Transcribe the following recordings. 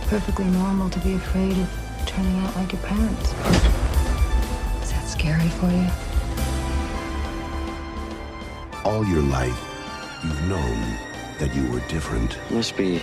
perfectly normal to be afraid of turning out like your parents. Is that scary for you? All your life, you've known that you were different. Must be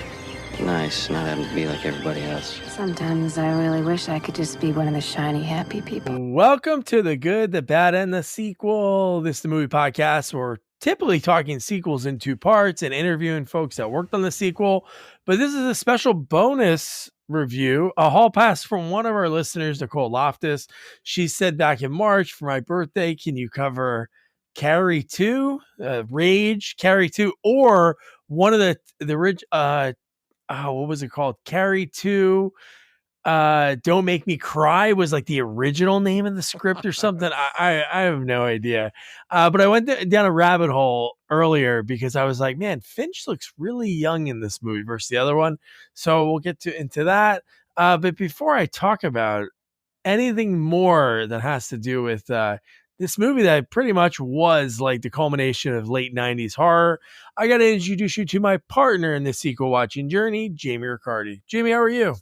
nice not having to be like everybody else. Sometimes I really wish I could just be one of the shiny, happy people. Welcome to The Good, the Bad, and the Sequel. This is the movie podcast where we're typically talking sequels in two parts and interviewing folks that worked on the sequel. But this is a special bonus review, a hall pass from one of our listeners, Nicole Loftus. She said back in March for my birthday, can you cover Carrie 2, Rage, Carrie 2, or one of the what was it called? Carrie 2, Don't Make Me Cry was like the original name of the script or something. I have no idea. But I went down a rabbit hole earlier because I was like, man, Finch looks really young in this movie versus the other one. So we'll get into that. But before I talk about anything more that has to do with this movie that pretty much was like the culmination of late 90s horror, I got to introduce you to my partner in this sequel watching journey, Jamie Riccardi. Jamie, how are you?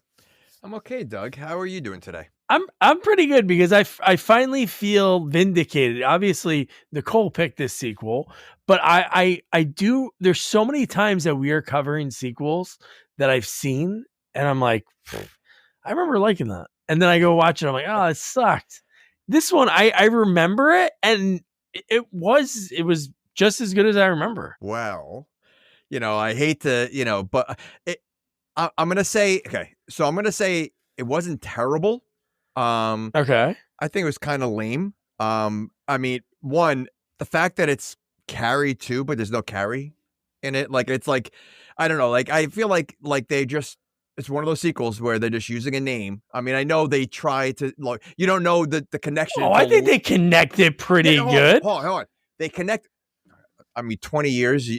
I'm okay, Doug. How are you doing today? I'm pretty good because I finally feel vindicated. Obviously, Nicole picked this sequel, but I do. There's so many times that we are covering sequels that I've seen, and I'm like, I remember liking that, and then I go watch it. I'm like, oh, it sucked. This one, I remember it, and it was just as good as I remember. Well, I hate to, but I'm going to say, okay, so I'm going to say it wasn't terrible. Okay. I think it was kind of lame. I mean, one, the fact that it's Carrie 2, but there's no Carrie in it. Like, it's like, I don't know, like, I feel like they just, it's one of those sequels where they're just using a name. I mean, I know they try to, like, you don't know the connection. Oh, I think they connected pretty good. Hold on. They connect. I mean, 20 years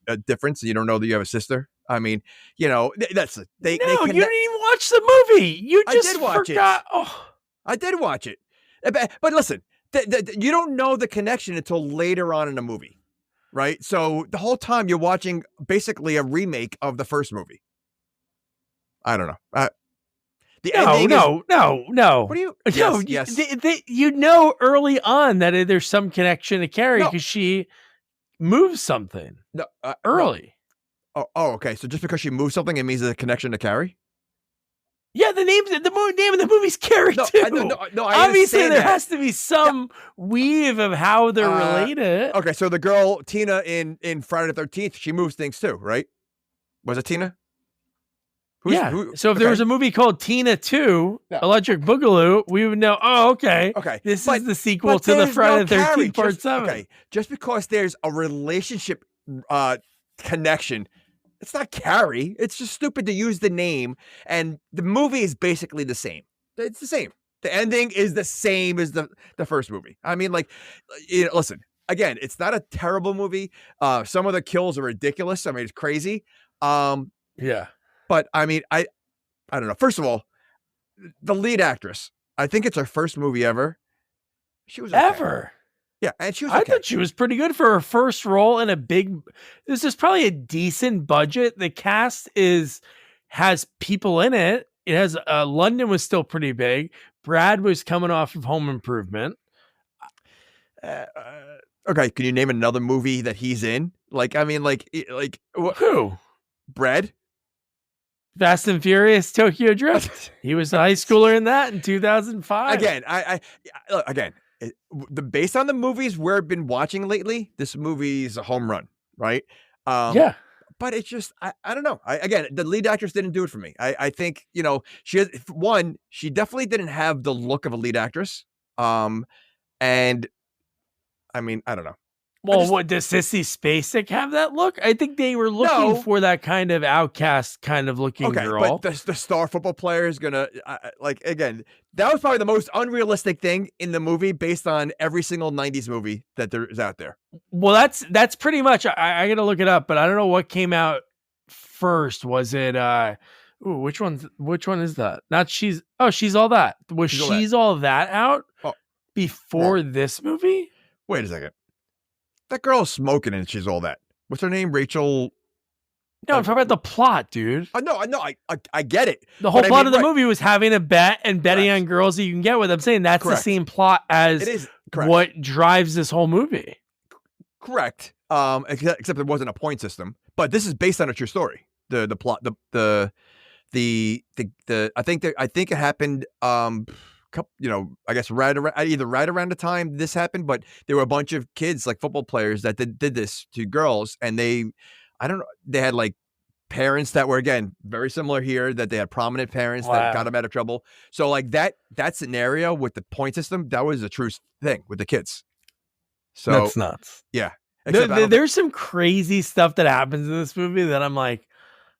a difference. You don't know that you have a sister. I mean, that's they. No, they you didn't even watch the movie. You just did watch forgot. it. Oh. I did watch it, but listen, you don't know the connection until later on in the movie, right? So the whole time you're watching basically a remake of the first movie. I don't know. The ending No. What do you? Yes. You know early on that there's some connection to Carrie because she moves something early. No. Oh, okay. So just because she moves something, it means there's a connection to Carrie? Yeah, the name of the movie's Carrie too. No, I obviously there has to be some weave of how they're related. Okay, so the girl Tina in Friday the 13th, she moves things too, right? Was it Tina? So if there was a movie called Tina 2, Electric Boogaloo, we would know, okay. This is the sequel to the Friday the 13th Part 7. Okay, just because there's a relationship connection, it's not Carrie. It's just stupid to use the name, and the movie is basically the same. It's the same. The ending is the same as the first movie. I mean, like, listen, again, it's not a terrible movie. Some of the kills are ridiculous. I mean, it's crazy. Yeah. But I mean, I don't know. First of all, the lead actress, I think it's her first movie ever. She was okay. Ever. Yeah, and she was okay. I thought she was pretty good for her first role in this is probably a decent budget. The cast has people in it. It has London was still pretty big. Brad was coming off of Home Improvement. Okay, can you name another movie that he's in? Like, I mean, like who? Brad? Fast and Furious Tokyo Drift. He was a high schooler in that in 2005. Again, based on the movies we've been watching lately, this movie is a home run, right? Yeah. But it's just, I don't know. Again, the lead actress didn't do it for me. I think, she definitely didn't have the look of a lead actress. And I mean, I don't know. Well, does Sissy Spacek have that look? I think they were looking for that kind of outcast kind of looking girl. But the star football player is going to, again, that was probably the most unrealistic thing in the movie based on every single 90s movie that there is out there. Well, that's pretty much, I got to look it up, but I don't know what came out first. Was it, which one is that? Not She's All That. Was She's All That out before this movie? Wait a second. That girl is smoking and She's All That. What's her name? Rachel. No, I'm talking about the plot, dude. I get it. The whole But I plot mean, of the right, movie was having a bet and betting Correct. on girls that you can get with. I'm saying that's Correct. the same plot as It is correct. what drives this whole movie. Correct. Except there wasn't a point system, but this is based on a true story. The plot, the I think it happened. I guess right around the time this happened, but there were a bunch of kids, like football players, that did this to girls, and they had like parents that were, again, very similar here, that they had prominent parents that got them out of trouble. So like that scenario with the point system, that was a true thing with the kids. So that's nuts. Yeah. There's some crazy stuff that happens in this movie that I'm like,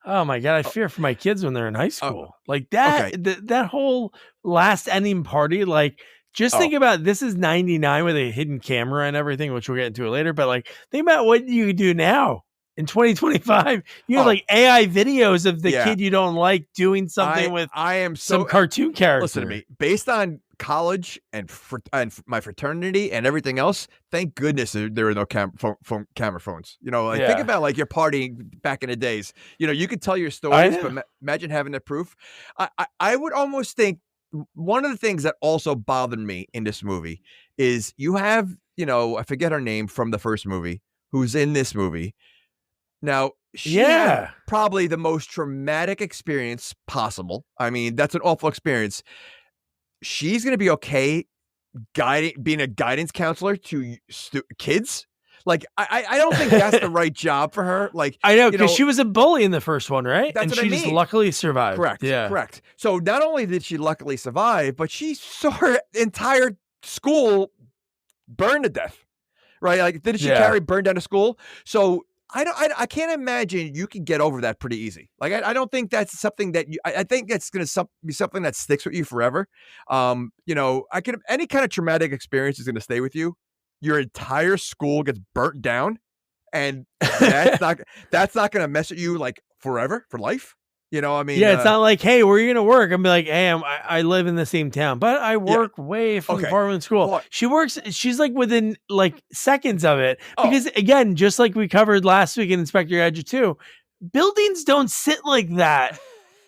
oh my God, I fear for my kids when they're in high school. Like that, that whole last ending party, like just think about, this is 99 with a hidden camera and everything, which we'll get into it later. But like, think about what you could do now in 2025. You have like AI videos of the kid you don't like doing something with some cartoon character. Listen to me. Based on college and my fraternity and everything else, thank goodness there were no camera phones. Think about like your partying back in the days. You could tell your stories, but imagine having the proof. I would almost think one of the things that also bothered me in this movie is you have, I forget her name from the first movie, who's in this movie. Now, she had probably the most traumatic experience possible. I mean, that's an awful experience. She's going to be okay being a guidance counselor to kids. Like, I don't think that's the right job for her. Like, I know, because she was a bully in the first one, right? That's and what she I mean. just luckily survived. Correct. Yeah. Correct. So not only did she luckily survive, but she saw her entire school burn to death. Right? Like, didn't she burn down a school? So I can't imagine you can get over that pretty easy. Like, I don't think that's something that I think that's going to be something that sticks with you forever. Any kind of traumatic experience is going to stay with you. Your entire school gets burnt down, and that's not going to mess with you like forever, for life. I mean, it's not like, hey, where are you going to work? I'm like, hey, I live in the same town, but I work way from far from school. Well, she's like within like seconds of it. Because again, just like we covered last week in Inspector Gadget 2, buildings don't sit like that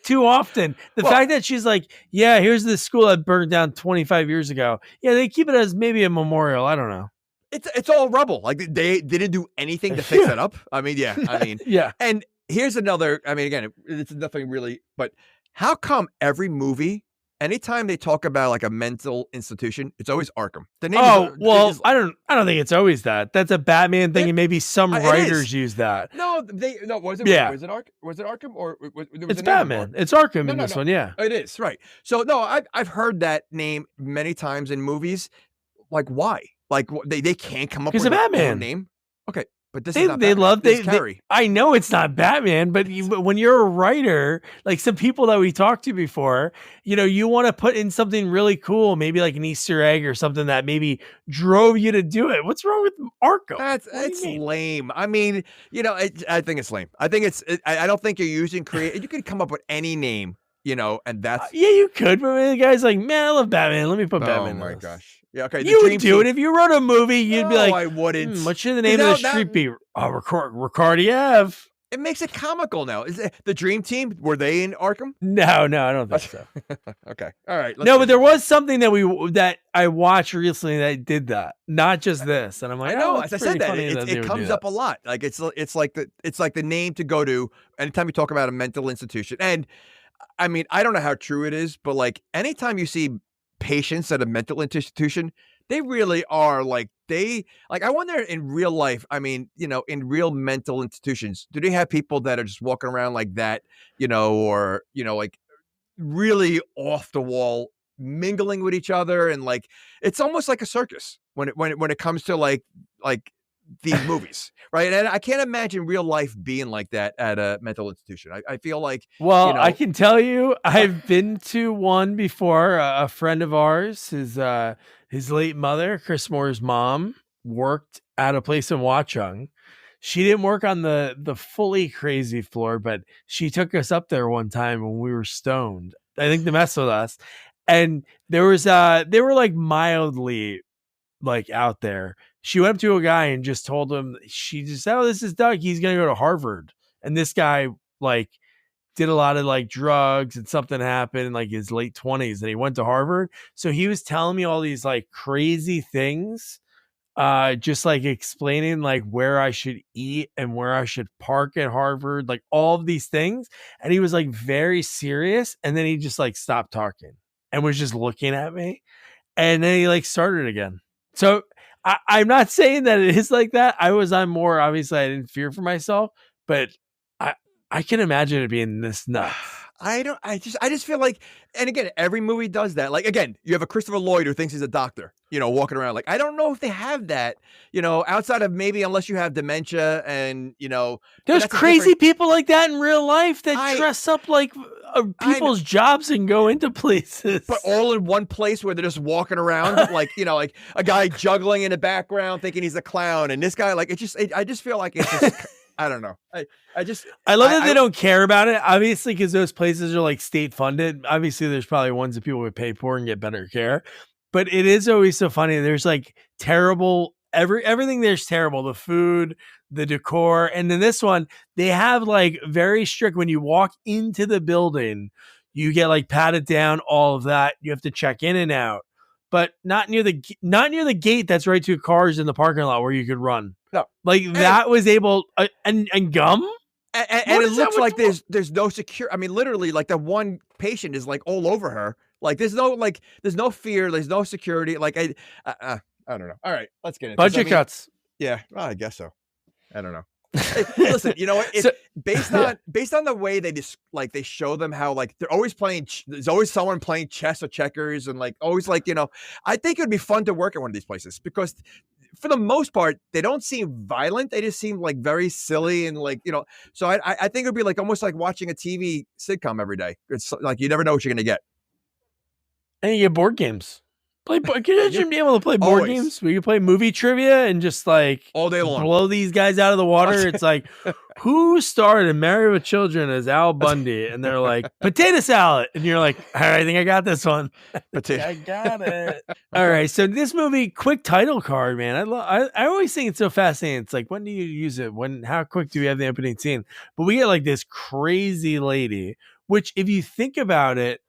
too often. The fact that she's like, yeah, here's the school that burned down 25 years ago. Yeah, they keep it as maybe a memorial. I don't know. It's all rubble. Like, they didn't do anything to fix it up. I mean, yeah. And here's another, I mean, again, it's nothing really, but how come every movie, anytime they talk about like a mental institution, it's always Arkham? The name I don't think it's always that. That's a Batman thing, and maybe some writers use that. Was it Arkham or it's Batman? It's Arkham in this one, yeah. It is, right. So I've heard that name many times in movies. Like, why? Like, they can't come up with a name. Okay. But this is not Carrie. I know it's not Batman, but when you're a writer, like some people that we talked to before, you want to put in something really cool, maybe like an Easter egg or something that maybe drove you to do it. What's wrong with Arkham? It's lame. I mean, I think it's lame. I think I don't think you're using creative. You can come up with any name, and that's you could, but the guy's like, man, I love Batman. Let me put Batman. Oh my gosh. Yeah, okay. You would do it if you wrote a movie. You'd be like, I wouldn't. What should the name of the street be? Ricardiev. It makes it comical now. Is it the Dream Team? Were they in Arkham? No, I don't think so. Okay, all right. But there was something that I watched recently that did that. Not just this, and I'm like, I know. As I said, it comes up a lot. Like it's like the name to go to anytime you talk about a mental institution. And I mean, I don't know how true it is, but like anytime you see patients at a mental institution, they really are like, I wonder in real life, I mean, in real mental institutions, do they have people that are just walking around like that, or, like really off the wall, mingling with each other? And like, it's almost like a circus when it comes to like these movies, right? And I can't imagine real life being like that at a mental institution. I feel like, I can tell you, I've been to one before. A friend of ours, his late mother, Chris Moore's mom, worked at a place in Watchung. She didn't work on the fully crazy floor, but she took us up there one time when we were stoned, I think, to mess with us. And they were like mildly like out there. She went up to a guy and just told him, this is Doug. He's going to go to Harvard. And this guy like did a lot of like drugs and something happened in like his late 20s and he went to Harvard. So he was telling me all these like crazy things, just like explaining like where I should eat and where I should park at Harvard, like all of these things. And he was like very serious. And then he just like stopped talking and was just looking at me. And then he like started again. So I'm not saying that it is like that. I was on more, obviously I didn't fear for myself, but I can imagine it being this nuts. I just feel like, and again, every movie does that. Like, again, you have a Christopher Lloyd who thinks he's a doctor, walking around. Like, I don't know if they have that, outside of maybe unless you have dementia and, there's crazy people like that in real life that dress up like people's jobs and go into places. But all in one place where they're just walking around, like, like a guy juggling in the background thinking he's a clown. And this guy, like, I just feel like it's just, I don't know. I love that they don't care about it, obviously, because those places are like state funded. Obviously, there's probably ones that people would pay for and get better care. But it is always so funny. There's like terrible, everything there's terrible. The food, the decor. And then this one, they have like very strict, when you walk into the building, you get like patted down, all of that. You have to check in and out. But not near the gate that's right to cars in the parking lot where you could run. No, like that was able and gum, and it looks like there's no secure. I mean, literally, like the one patient is like all over her. Like there's no fear. There's no security. Like I don't know. All right, let's get into budget cuts. Yeah, well, I guess so. I don't know. Hey, listen, you know what? It's based on the way they just like they show them how like they're always playing. There's always someone playing chess or checkers, and like always like I think it would be fun to work at one of these places because for the most part they don't seem violent. They just seem like very silly and like So I think it'd be like almost like watching a TV sitcom every day. It's like you never know what you're gonna get. And you get board games. Can you imagine being able to play board games? We could play movie trivia and just like all day long blow these guys out of the water. It's like, who starred in Married with Children as Al Bundy? And they're like, potato salad. And you're like, all right, I think I got this one. I got it. All right. So this movie, quick title card, man. I always think it's so fascinating. It's like, when do you use it? How quick do we have the opening scene? But we get like this crazy lady, which if you think about it,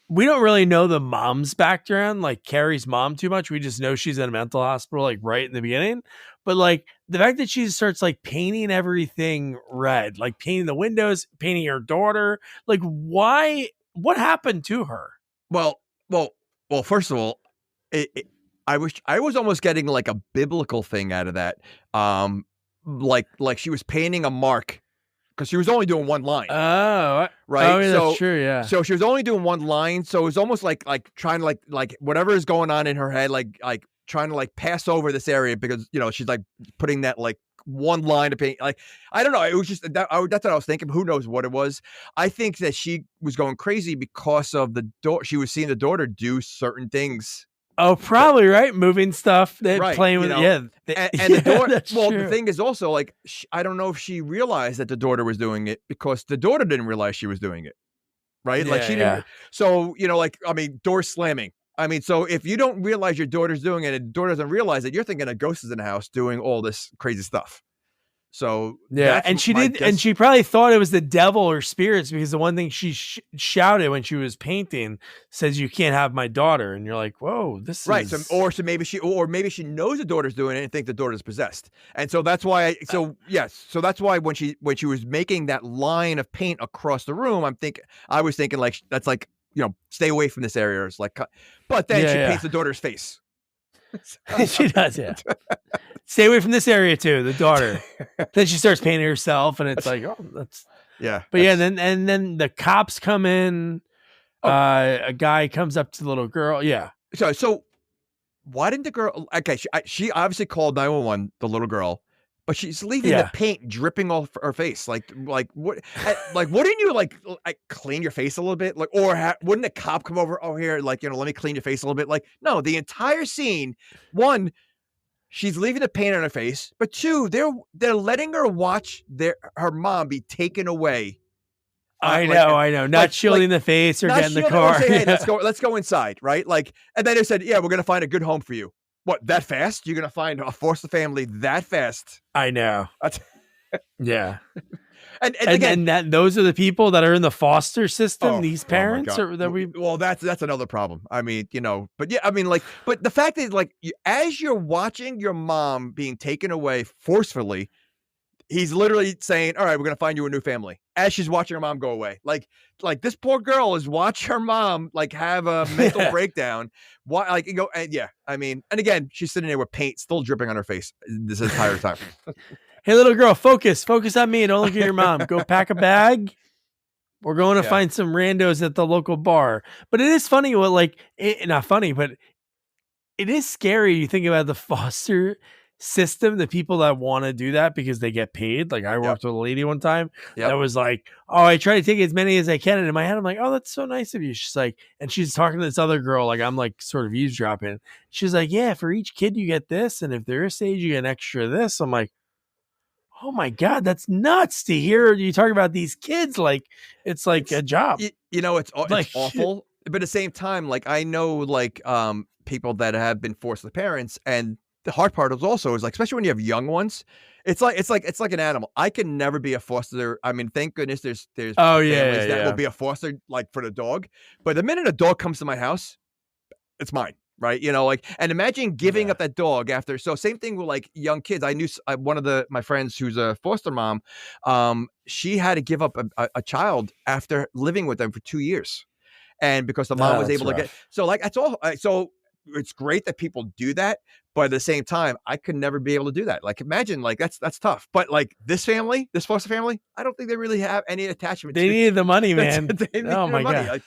we don't really know the mom's background, like Carrie's mom, too much. We just know she's in a mental hospital, like right in the beginning. But like the fact that she starts like painting everything red, like painting the windows, painting her daughter, like why? What happened to her? Well. First of all, I was almost getting like a biblical thing out of that. Like she was painting a mark. Because she was only doing one line. Oh, right. Oh, yeah, that's true. Yeah. So she was only doing one line. So it was almost like trying to like whatever is going on in her head, like trying to like pass over this area because she's like putting that like one line of paint. Like I don't know. It was just that's what I was thinking. Who knows what it was? I think that she was going crazy because of the daughter. She was seeing the daughter do certain things. Oh, probably right. Moving stuff, right, playing with and the daughter. Well, true. The thing is also like I don't know if she realized that the daughter was doing it because the daughter didn't realize she was doing it, right? Like she didn't. So door slamming. I mean, so if you don't realize your daughter's doing it, and the daughter doesn't realize it, you're thinking a ghost is in the house doing all this crazy stuff. So yeah, and she did, and she probably thought it was the devil or spirits because the one thing she shouted when she was painting says, "You can't have my daughter," and you're like, "Whoa, this right." is So maybe she knows the daughter's doing it and think the daughter's possessed, and so that's why. So that's why when she was making that line of paint across the room, I was thinking like that's like stay away from this area. It's like, but then she paints the daughter's face. She does, yeah. Stay away from this area too, the daughter. Then she starts painting herself, and it's like, oh, that's But then the cops come in. A guy comes up to the little girl. Yeah. So why didn't the girl? Okay, she obviously called 911. The little girl, but she's leaving the paint dripping off her face. Like what? Like wouldn't you like clean your face a little bit? Like wouldn't a cop come over? Oh, here, like let me clean your face a little bit. Like no, the entire scene. One, she's leaving the paint on her face, but two, they're letting her watch her mom be taken away. I know. Not shielding the face or getting the car. Say, hey, let's go inside, right? Like, and then they said, yeah, we're gonna find a good home for you. What, that fast? You're gonna find a foster family that fast? I know. Yeah. And And again, that those are the people that are in the foster system, these my parents God. or that we Well, that's another problem. I mean, but yeah, I mean, like, but the fact is, like, as you're watching your mom being taken away forcefully, he's literally saying, "All right, we're gonna find you a new family." As she's watching her mom go away, like this poor girl is watching her mom like have a mental breakdown. Why, like, you go, and yeah, I mean, and again, she's sitting there with paint still dripping on her face this entire time. Hey, little girl, focus on me. Don't look at your mom. Go pack a bag. We're going to find some randos at the local bar. But it is funny what not funny, but it is scary. You think about the foster system, the people that want to do that because they get paid. Like I worked with a lady one time that was like, "Oh, I try to take as many as I can." And in my head, I'm like, "Oh, that's so nice of you." She's like, and she's talking to this other girl, like I'm like sort of eavesdropping. She's like, "Yeah, for each kid you get this, and if they're a stage, you get an extra this." I'm like, oh my God, that's nuts to hear you talk about these kids like it's like a job. It's awful. But at the same time, like I know like people that have been forced parents, and the hard part is also like, especially when you have young ones, it's like an animal. I can never be a foster. I mean, thank goodness there's families that will be a foster like for the dog. But the minute a dog comes to my house, it's mine. Right. And imagine giving up that dog after. So same thing with like young kids. I knew one of my friends who's a foster mom. She had to give up a child after living with them for 2 years. And because the mom was able to get, so like, that's all. So it's great that people do that. But at the same time, I could never be able to do that. Like, imagine like, that's tough. But like this foster family, I don't think they really have any attachment. They needed the money, man. Oh my God. Like,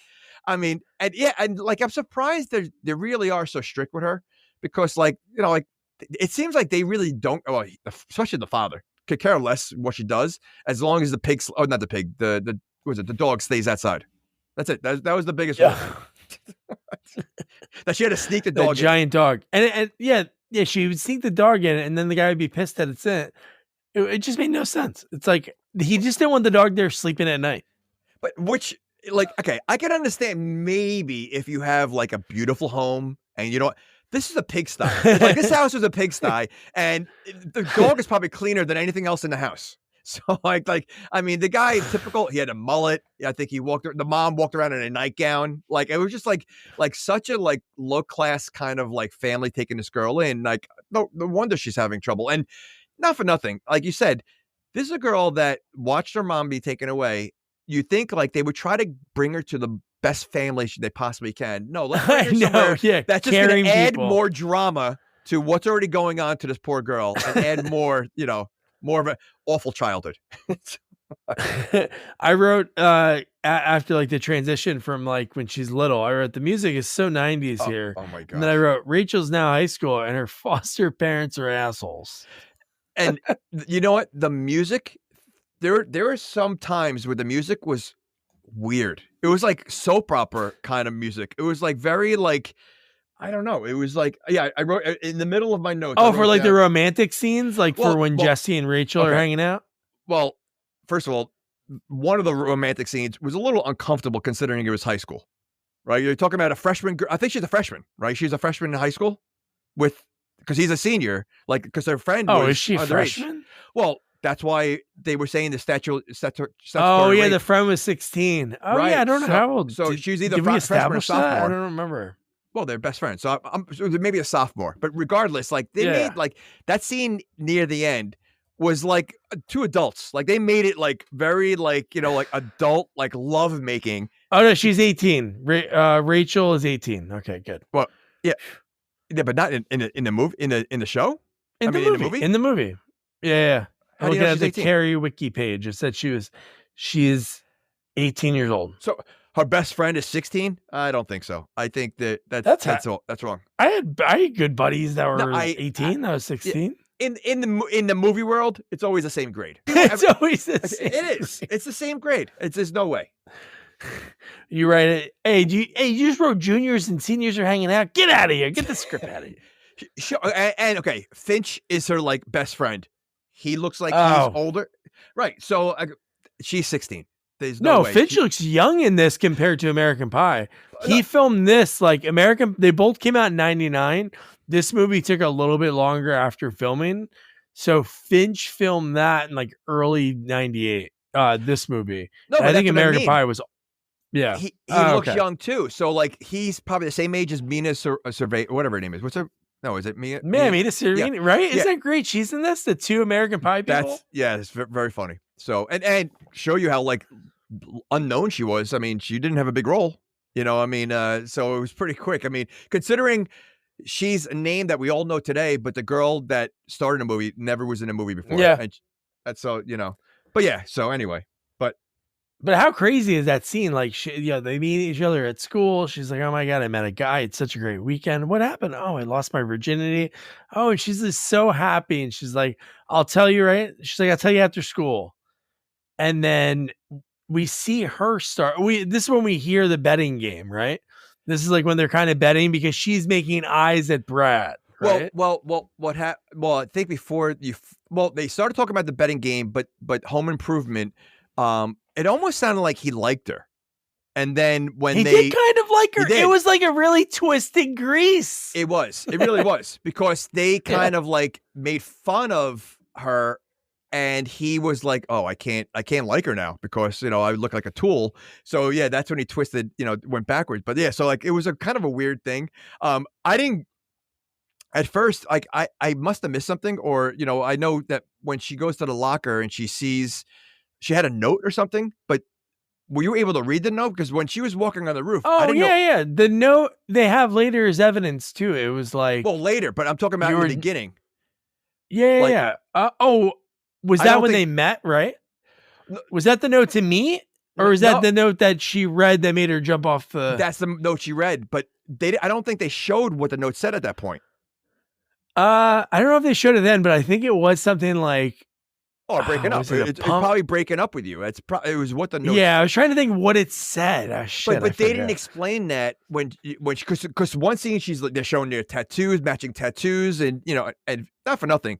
I mean, and like I'm surprised they really are so strict with her because, like, like it seems like they really don't. Well, especially the father could care less what she does as long as not the pig, the dog stays outside. That's it. That was the biggest one. That she had to sneak the dog. Giant dog, and she would sneak the dog in, and then the guy would be pissed that it's in it. It just made no sense. It's like he just didn't want the dog there sleeping at night. But like, okay, I can understand maybe if you have like a beautiful home and this is a pigsty. Like this house is a pigsty and the dog is probably cleaner than anything else in the house. So like, I mean, the guy typical, he had a mullet. I think the mom walked around in a nightgown. Like it was just like such a like low class kind of like family taking this girl in. Like no wonder she's having trouble. And not for nothing, like you said, this is a girl that watched her mom be taken away. You think like they would try to bring her to the best family they possibly can. No, let's bring her somewhere that's just going to add more drama to what's already going on to this poor girl and add more, more of an awful childhood. I wrote after like the transition from like when she's little, I wrote the music is so 90s here. Oh my God. And then I wrote Rachel's now high school and her foster parents are assholes. And you know what? The music, there are some times where the music was weird. It was like soap opera kind of music. It was like very like, I don't know. It was like, I wrote in the middle of my notes. Oh, for like the romantic scenes, like for when Jesse and Rachel are hanging out? Well, first of all, one of the romantic scenes was a little uncomfortable considering it was high school, right? You're talking about a freshman girl. I think she's a freshman, right? She's a freshman in high school because he's a senior, like, because their friend was is she a freshman? Well, that's why they were saying the statutory rape. The friend was 16. Oh, right. Yeah, I don't know how old. So she's either freshman or sophomore. I don't remember. Well, they're best friends. So maybe a sophomore. But regardless, like they made like that scene near the end was like two adults. Like they made it like very like, like adult, like love making. Oh, no, she's 18. Rachel is 18. Okay, good. Well, yeah. Yeah, but not in the movie, in the show? In the movie. Yeah. I'm looking at the Carrie wiki page. It said she is 18 years old. So her best friend is 16? I don't think so. I think that's wrong. I had good buddies that were 18. That was 16. In the movie world, it's always the same grade. It's always the same. It is. It's the same grade. There's no way. You write it. Hey, you just wrote juniors and seniors are hanging out. Get out of here. Get the script out of here. And okay, Finch is her like best friend. He looks like he's older. Right. So she's 16. There's no way. Finch looks young in this compared to American Pie. He filmed this like they both came out in 99. This movie took a little bit longer after filming. So Finch filmed that in like early '98. This movie. No, And but I think that's what I American mean. Pie was. Yeah, He looks okay. young too. So like he's probably the same age as Mina Survey, whatever her name is. What's her? No, is it Mia? Man, Mina Yeah, Servini, right? yeah. Isn't that great? She's in this. The two American Pie people. It's very funny. So and show you how like unknown she was. I mean, she didn't have a big role. You know, I mean, so it was pretty quick. I mean, considering she's a name that we all know today, but the girl that starred in a movie never was in a movie before. Yeah. And that's so, you know. But yeah, so anyway. But how crazy is that scene? Like, they meet each other at school. She's like, "Oh my god, I met a guy. It's such a great weekend. What happened? Oh, I lost my virginity. Oh," and she's just so happy. And she's like, "I'll tell you, right?" She's like, "I'll tell you after school." And then we see her start. This is when we hear the betting game, right? This is like when they're kind of betting because she's making eyes at Brad. Right? Well, I think before they started talking about the betting game, but Home Improvement, it almost sounded like he liked her. And then when he did kind of like her, it was like a really twisted grease. It really was, because they kind of like made fun of her, and he was like, "Oh, I can't like her now because, you know, I look like a tool." So yeah, that's when he twisted, you know, went backwards. But yeah, so like it was a kind of a weird thing. I didn't at first, like I must have missed something, or, you know, I know that when she goes to the locker and she sees she had a note or something, but were you able to read the note? Because when she was walking on the roof, I didn't know. Yeah. The note they have later is evidence too. It was like, well, later, but I'm talking about in the beginning. Yeah. Was that when they met? Right? Was that the note to me, or is that the note that she read that made her jump off the? That's the note she read, but I don't think they showed what the note said at that point. I don't know if they showed it then, but I think it was something like, breaking up. It's probably breaking up with you. It was what the note. Yeah, I was trying to think what it said. But they didn't explain that because one scene they're showing their tattoos, matching tattoos, and, you know, and not for nothing,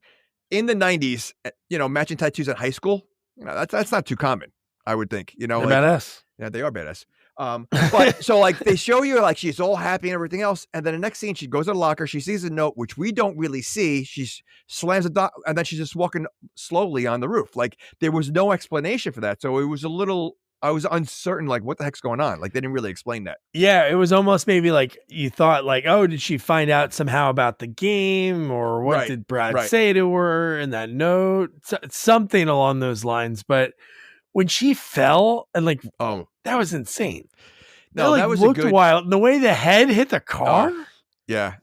in the 90s, you know, matching tattoos in high school, you know, that's not too common, I would think. You know, they're badass. Yeah, they are badass. But so like they show you like she's all happy and everything else, and then the next scene she goes to the locker, she sees a note which we don't really see. She slams the door, and then she's just walking slowly on the roof. Like there was no explanation for that, so it was I was uncertain, like what the heck's going on. Like they didn't really explain that. Yeah, it was almost maybe like you thought, like, oh, did she find out somehow about the game, or what did Brad say to her in that note? Something along those lines, but. When she fell and like, that was insane. No, like, that was looked wild. The way the head hit the car. Yeah.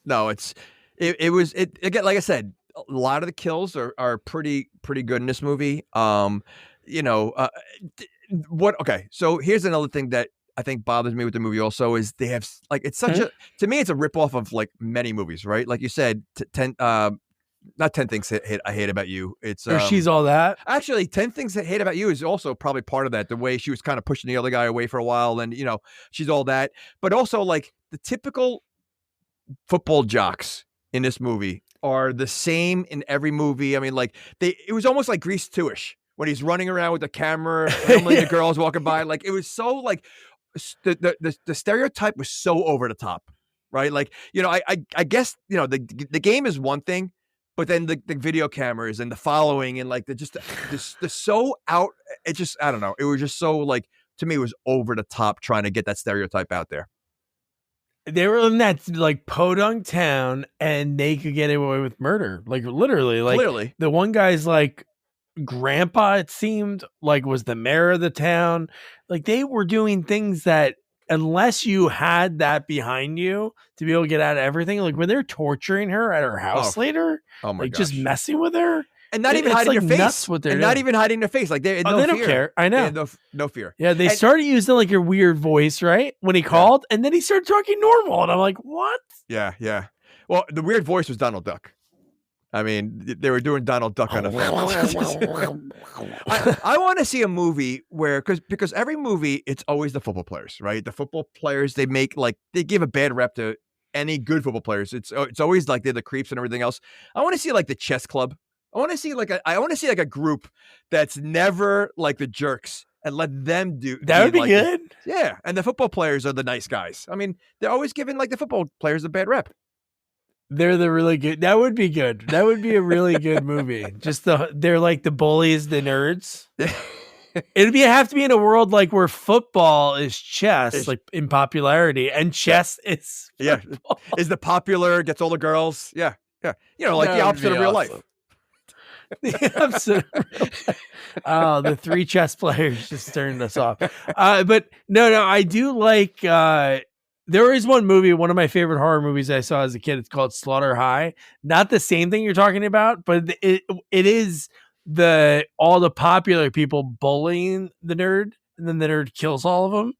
No, it was again. Like I said, a lot of the kills are pretty good in this movie. You know, Okay, so here's another thing that I think bothers me with the movie. Also, is they have like it's such a to me it's a ripoff of like many movies, right? Like you said, not 10 Things I Hate About You. It's or She's All That. Actually, 10 Things I Hate About You is also probably part of that. The way she was kind of pushing the other guy away for a while, and, you know, She's All That. But also like the typical football jocks in this movie are the same in every movie. I mean, like it was almost like Grease 2-ish when he's running around with the camera, filming the girls walking by. Like it was so like the stereotype was so over the top, right? Like, you know, I guess, you know, the game is one thing. But then the video cameras and the following and like the so out, it just, I don't know. It was just so like, to me, it was over the top trying to get that stereotype out there. They were in that like podunk town and they could get away with murder. Like literally, like clearly the one guy's like grandpa, it seemed like was the mayor of the town. Like they were doing things that, unless you had that behind you to be able to get out of everything, like when they're torturing her at her house later, like gosh. Just messing with her and not even hiding like her face, not even hiding their face. Like they don't care. I know, no fear. Yeah, they started using like a weird voice, right? When he called, and then he started talking normal, and I'm like, what? Yeah. Well, the weird voice was Donald Duck. I mean, they were doing Donald Duck on a film. I want to see a movie where, because every movie, it's always the football players, right? The football players, they give a bad rep to any good football players. It's always like they're the creeps and everything else. I want to see like the chess club. I want to see like a group that's never like the jerks and let them do. That would be like good. Yeah, and the football players are the nice guys. I mean, they're always giving like the football players a bad rep. They're the really good. That would be good. That would be a really good movie. They're like the bullies, the nerds. Have to be in a world like where football is chess, like in popularity, and chess is football. Is the popular, gets all the girls. Yeah. You know, like the opposite of real life. The opposite of real life. Oh, the 3 chess players just turned us off. But no, I do like. There is one movie, one of my favorite horror movies I saw as a kid. It's called Slaughter High. Not the same thing you're talking about, but it is all the popular people bullying the nerd, and then the nerd kills all of them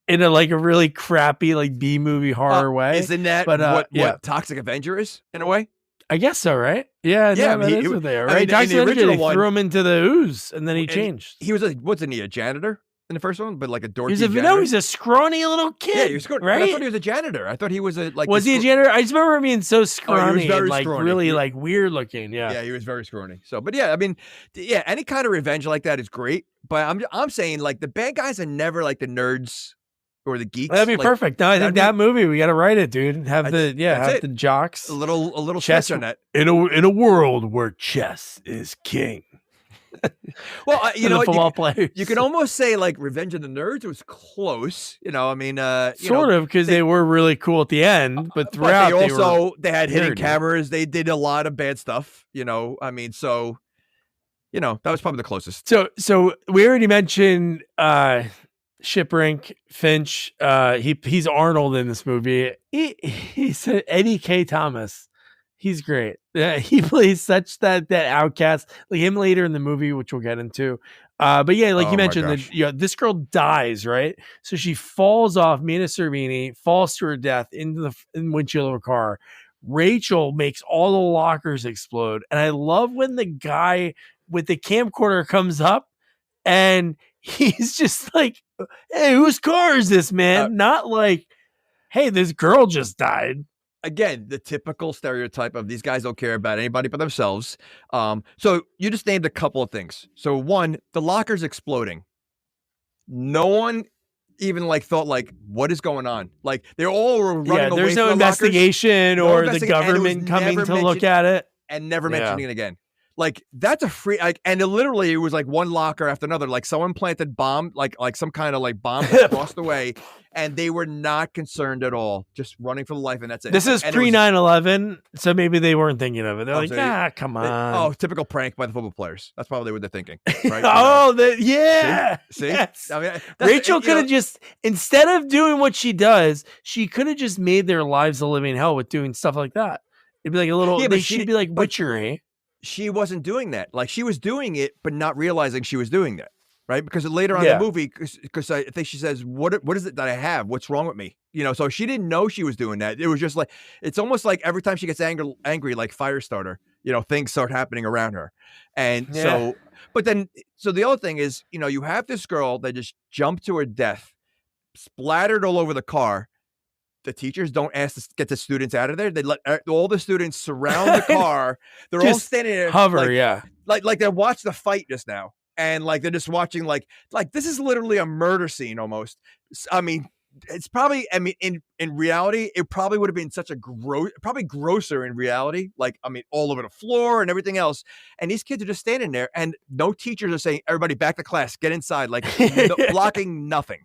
in a really crappy B movie horror way. Isn't that what Toxic Avenger is in a way? I guess so, right? Yeah, that is what they are, right? Toxic Avenger, they threw him into the ooze, and then he changed. He was wasn't he a janitor in the first one? But like a dorky janitor? No, he's a scrawny little kid. Yeah, he was scrawny, right? I thought he was a janitor. I thought he was Was he a janitor? I just remember him being so scrawny, he was very and scrawny. Really weird looking. Yeah, he was very scrawny. So, but yeah, I mean, any kind of revenge like that is great. But I'm saying the bad guys are never like the nerds or the geeks. That'd be perfect. No, I think that movie, we got to write it, dude. Have the jocks. A little chess on that. In a world where chess is king. Well, football players. You can almost say Revenge of the Nerds was close. I mean, sort of, because they were really cool at the end, but throughout they had hidden cameras. They did a lot of bad stuff. I mean, so that was probably the closest. So we already mentioned Shiprink Finch. He's Arnold in this movie. He's Eddie K. Thomas. He's great. He plays such that outcast, like him later in the movie, which we'll get into. But yeah, you mentioned that this girl dies, right? So she falls off. Mina Cervini falls to her death into the windshield of a car. Rachel makes all the lockers explode, and I love when the guy with the camcorder comes up, and he's just like, "Hey, whose car is this, man?" Not like, "Hey, this girl just died." Again, the typical stereotype of these guys don't care about anybody but themselves. So you just named a couple of things. So one, the lockers exploding. No one even thought what is going on? They all were running away. There's no investigation or the government coming to look at it and never mentioning it again. That's a free and it literally was one locker after another. Someone planted bomb, some kind of bomb across the way, and they were not concerned at all, just running for the life, and that's it. This is pre 9/11, so maybe they weren't thinking of it. They're come on. Typical prank by the football players. That's probably what they're thinking. Right? See? Yes. I mean, Rachel could have just, instead of doing what she does, she could have just made their lives a living hell with doing stuff like that. It'd be a little. She'd be like witchery. She wasn't doing that. She was doing it, but not realizing she was doing that, right? Because later on in the movie, because I think she says, what is it that I have? What's wrong with me? So she didn't know she was doing that. It was just it's almost like every time she gets angry, like Firestarter, things start happening around her. And so the other thing is, you have this girl that just jumped to her death, splattered all over the car. The teachers don't ask to get the students out of there. They let all the students surround the car. They're all standing there, hover, like they watched the fight just now, and they're just watching like this is literally a murder scene almost. I mean, it's probably. I mean, in reality, it probably would have been such a probably grosser in reality. All over the floor and everything else. And these kids are just standing there, and no teachers are saying, "Everybody back to class, get inside," blocking nothing.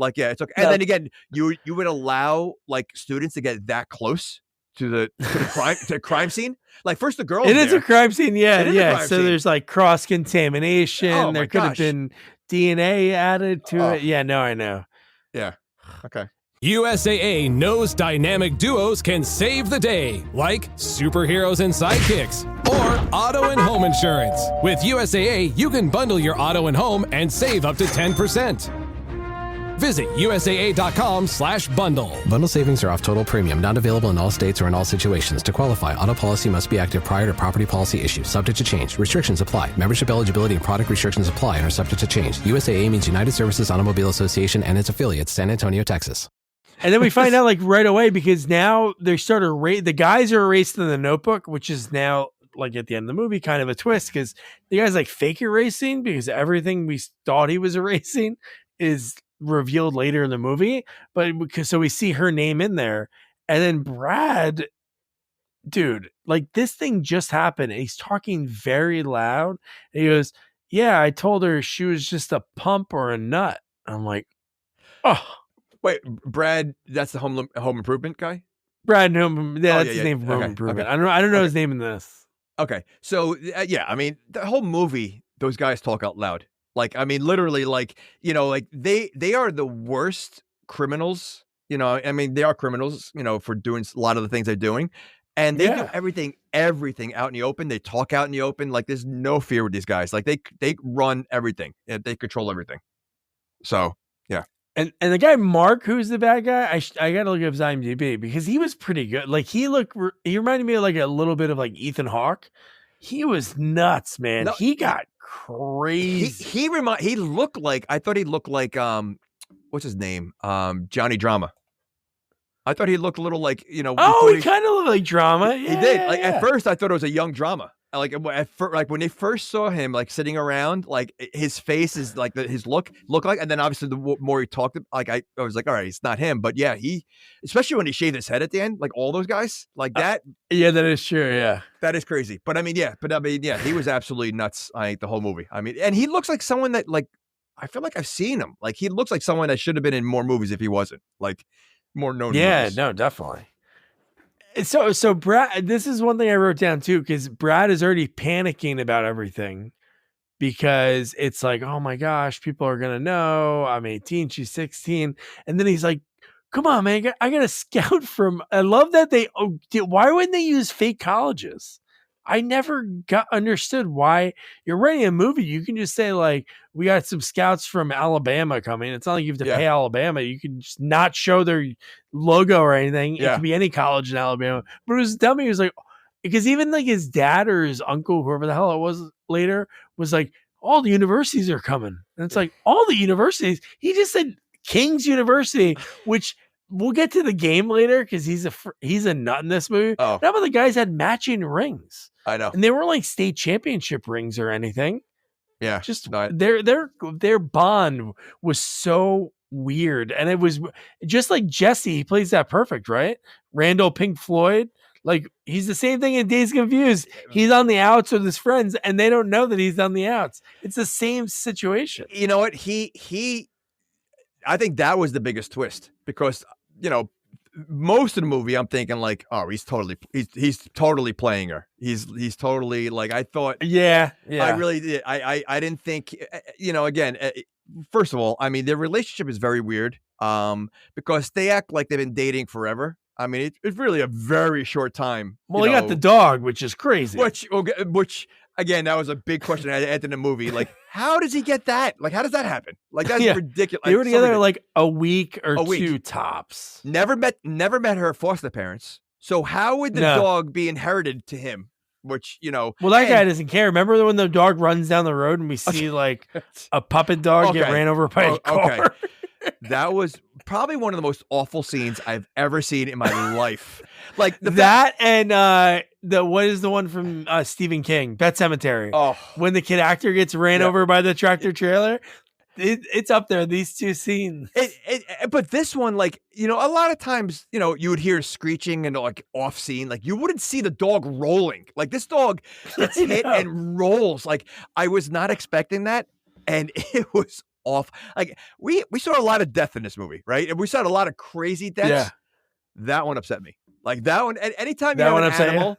It's okay. And then again, you would allow students to get that close to the crime scene. First the girl. It is a crime scene, yeah. So there's cross contamination. Oh, there could have been DNA added to it. Yeah, no, I know. Yeah. Okay. USAA knows dynamic duos can save the day, like superheroes and sidekicks, or auto and home insurance. With USAA, you can bundle your auto and home and save up to 10%. Visit USAA.com/bundle. Bundle savings are off total premium, not available in all states or in all situations. To qualify, auto policy must be active prior to property policy issue, subject to change. Restrictions apply. Membership eligibility and product restrictions apply and are subject to change. USAA means United Services Automobile Association and its affiliates, San Antonio, Texas. And then we find out right away, because now they started the guys are erased in the notebook, which is now at the end of the movie, kind of a twist, because the guy's fake erasing, because everything we thought he was erasing is revealed later in the movie, but so we see her name in there, and then Brad dude, like this thing just happened. And he's talking very loud. And he goes, yeah, I told her she was just a pump or a nut. I'm like, oh, Wait, Brad, that's the home improvement guy? Brad Home. Yeah, that's his name from Home Okay, Improvement. okay. I don't know Okay. his name in this. Okay. So, yeah, I mean, the whole movie, those guys talk out loud. Like, I mean, literally, like, you know, like they are the worst criminals. You know, I mean, they are criminals, you know, for doing a lot of the things they're doing. And they do everything out in the open. They talk out in the open. Like, there's no fear with these guys. Like, they run everything. They control everything. So, yeah. And the guy Mark, who's the bad guy, I gotta look up his IMDb because he was pretty good. Like he reminded me of like a little bit of like Ethan Hawke. He was nuts, man. No, he got crazy. He looked like, I thought he looked like what's his name, Johnny Drama. I thought he looked a little like, you know. Oh, he kind of looked like Drama. He did. Like at first, I thought it was a young Drama. Like like when they first saw him like sitting around, like his face is like his looked like, and then obviously the more he talked, like I was like, all right, it's not him, but yeah, especially when he shaved his head at the end, like all those guys, like that. Yeah, that is true. Yeah, that is crazy. But I mean, yeah, he was absolutely nuts. I think the whole movie. I mean, and he looks like someone that like I feel like I've seen him. Like he looks like someone that should have been in more movies if he wasn't like more known. Yeah, movies. no, definitely. So Brad, this is one thing I wrote down too, because Brad is already panicking about everything because it's like, oh my gosh, people are going to know I'm 18, she's 16. And then he's like, come on, man, I got a scout from, I love that why wouldn't they use fake colleges? I never understood why you're writing a movie. You can just say like, we got some scouts from Alabama coming. It's not like you have to pay Alabama. You can just not show their logo or anything. It could be any college in Alabama. But it was dumb. He was like, because even like his dad or his uncle, whoever the hell it was later, was like, all the universities are coming. And it's like, all the universities? He just said King's University, which we'll get to the game later because he's a nut in this movie. Oh. None of the guys had matching rings. I know. And they weren't like state championship rings or anything. Yeah. Just their bond was so weird. And it was just like Jesse, he plays that perfect, right? Randall Pink Floyd. Like he's the same thing in Days Confused. He's on the outs with his friends and they don't know that he's on the outs. It's the same situation. You know what? I think that was the biggest twist because, you know, most of the movie, I'm thinking like, oh, he's totally playing her. He's totally like, I thought, yeah. I really did. I didn't think, you know, again, first of all, I mean, their relationship is very weird, because they act like they've been dating forever. I mean, it's really a very short time. Well, he got the dog, which is crazy. Which again, that was a big question I had in the movie. Like, how does he get that? Like, how does that happen? Like, that's ridiculous. They were together like a week or two tops. Never met her foster parents. So how would the dog be inherited to him? Which, you know, well, that guy doesn't care. Remember when the dog runs down the road and we see like a puppet dog get ran over by a car? Okay. That was probably one of the most awful scenes I've ever seen in my life. Like that and what is the one from Stephen King, Pet Sematary? Oh, when the kid actor gets ran over by the tractor trailer. It's up there. These two scenes. But this one, like, you know, a lot of times, you know, you would hear screeching and like off scene, like you wouldn't see the dog rolling. Like this dog gets hit and rolls. Like I was not expecting that, and it was off. Like we saw a lot of death in this movie, right? And we saw a lot of crazy deaths. Yeah. That one upset me. Like that one. And anytime that you one have an animal,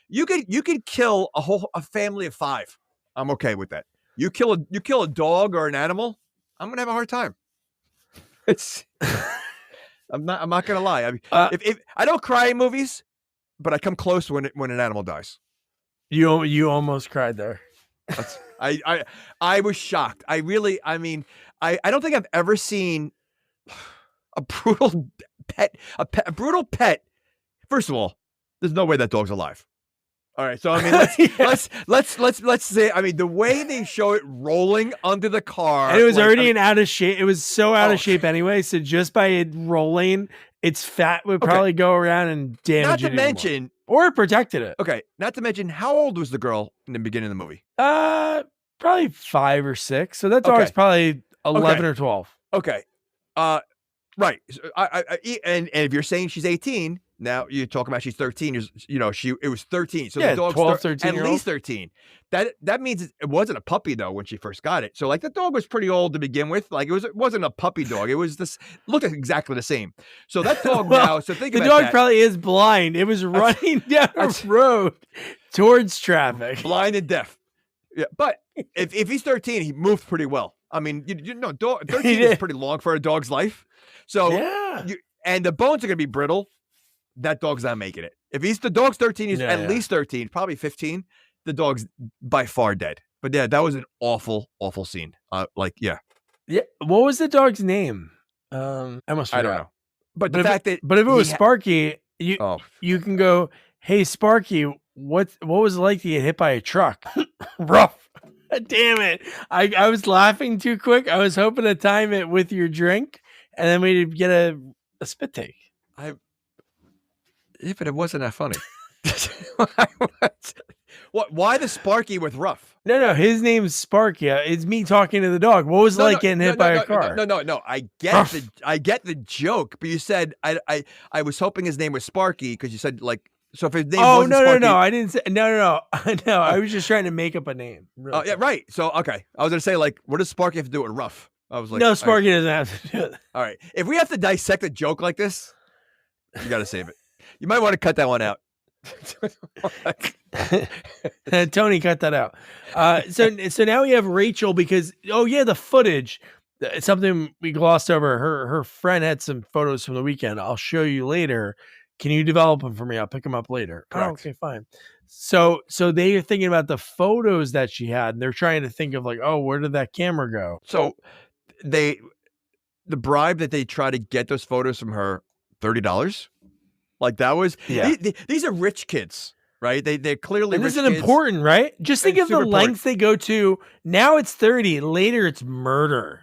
you could kill a family of 5. I'm okay with that. You kill a dog or an animal, I'm gonna have a hard time. I'm not gonna lie. I mean, if I don't cry in movies, but I come close when an animal dies. You almost cried there. I was shocked. I don't think I've ever seen a brutal pet. A brutal pet. First of all, there's no way that dog's alive. All right, so I mean, let's say, I mean, the way they show it rolling under the car, and it was already out of shape. It was so out of shape anyway. So just by it rolling, its fat would probably go around and damage it. Not to mention, or it protected it. Okay, not to mention, how old was the girl in the beginning of the movie? Probably 5 or 6. So that dog's probably 11 or 12. Okay, right. And if you're saying she's 18, Now you're talking about she's 13. It was 13. So Yeah, the dog's 12, 13 at least 13. That means it wasn't a puppy though when she first got it. So like the dog was pretty old to begin with. Like it wasn't a puppy dog. It was this looked exactly the same. So that dog now. So think the about dog that. probably is blind. It was running down a road towards traffic. Blind and deaf. Yeah, but if he's 13, he moved pretty well. I mean, dog 13 is pretty long for a dog's life. So and the bones are gonna be brittle. That dog's not making it. If the dog's 13, he's at least 13, probably 15. The dog's by far dead. But yeah, that was an awful, awful scene. Yeah. What was the dog's name? I must. I don't know. But if it was Sparky, you can go, hey Sparky, what was it like to get hit by a truck? Rough. Damn it! I was laughing too quick. I was hoping to time it with your drink, and then we'd get a spit take. Yeah, but it wasn't that funny. What? Why the Sparky with rough? No. His name's Sparky. It's me talking to the dog. What was it like getting hit by a car? No. I get the joke, but you said I was hoping his name was Sparky because you said like so. If his name wasn't Sparky, no. I didn't say no. I was just trying to make up a name. Oh yeah, right. So okay, I was gonna say like, what does Sparky have to do with rough? I was like, no, Sparky doesn't have to do it. All right, if we have to dissect a joke like this, you got to save it. You might want to cut that one out. Tony, cut that out. So now we have Rachel because the footage. It's something we glossed over. Her friend had some photos from the weekend. I'll show you later. Can you develop them for me? I'll pick them up later. Correct. Oh, okay, fine. So they are thinking about the photos that she had, and they're trying to think of like, where did that camera go? So the bribe that they try to get those photos from her, $30. Like that was these are rich kids, right? They're clearly. And rich this is kids. important, right? Just think of the lengths they go to. Now it's 30. Later it's murder.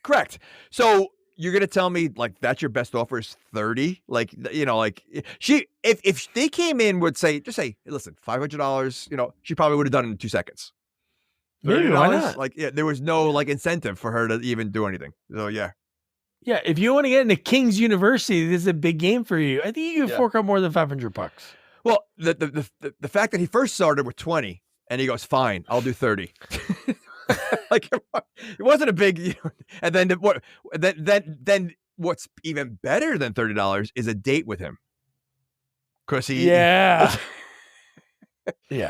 Correct. So you're gonna tell me like that's your best offer is 30? Like if they came in would say listen, $500. She probably would have done it in 2 seconds. Maybe why not? Like there was no like incentive for her to even do anything. So yeah. Yeah, if you want to get into King's University, this is a big game for you. I think you can fork out more than $500. Well, the fact that he first started with 20 and he goes, fine, I'll do 30. Like it wasn't a big, and then what's even better than $30 is a date with him. Cause yeah.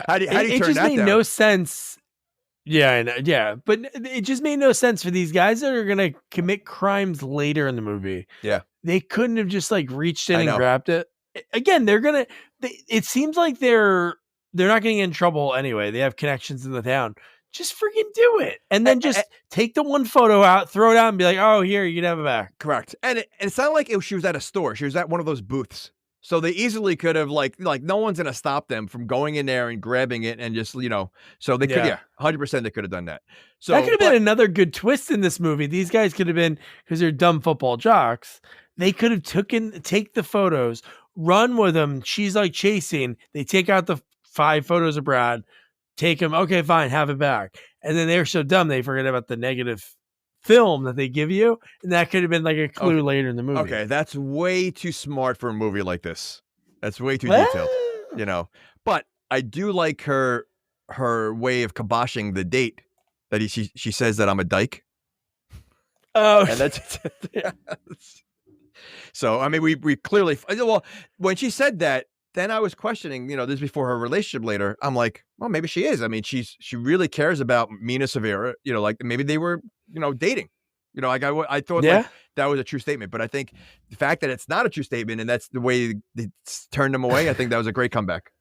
How do you turn that down? It just made no sense. Yeah, I know. Yeah, but it just made no sense for these guys that are gonna commit crimes later in the movie. Yeah, they couldn't have just like reached in and grabbed it. Again, it seems like they're not getting in trouble anyway. They have connections in the town. Just freaking do it, and then just take the one photo out, throw it out, and be like, "Oh, here, you can have it back." Correct. And it's not like she was at a store. She was at one of those booths. So they easily could have like no one's gonna stop them from going in there and grabbing it and just so they could 100% they could have done that. So that could have been another good twist in this movie. These guys could have been, because they're dumb football jocks, they could have take the photos, run with them. She's like chasing. They take out the 5 photos of Brad, take him. Okay, fine, have it back. And then they're so dumb they forget about the negative film that they give you, and that could have been like a clue later in the movie. Okay, that's way too smart for a movie like this. That's way too detailed, But I do like her way of kiboshing the date that she says that I'm a dyke. Oh, and that's so. I mean, we clearly when she said that, then I was questioning. This before her relationship later. I'm like, well, maybe she is. I mean, she really cares about Mina Severa. Like maybe they were dating. I thought like, that was a true statement, but I think the fact that it's not a true statement and that's the way they turned them away, I think that was a great comeback.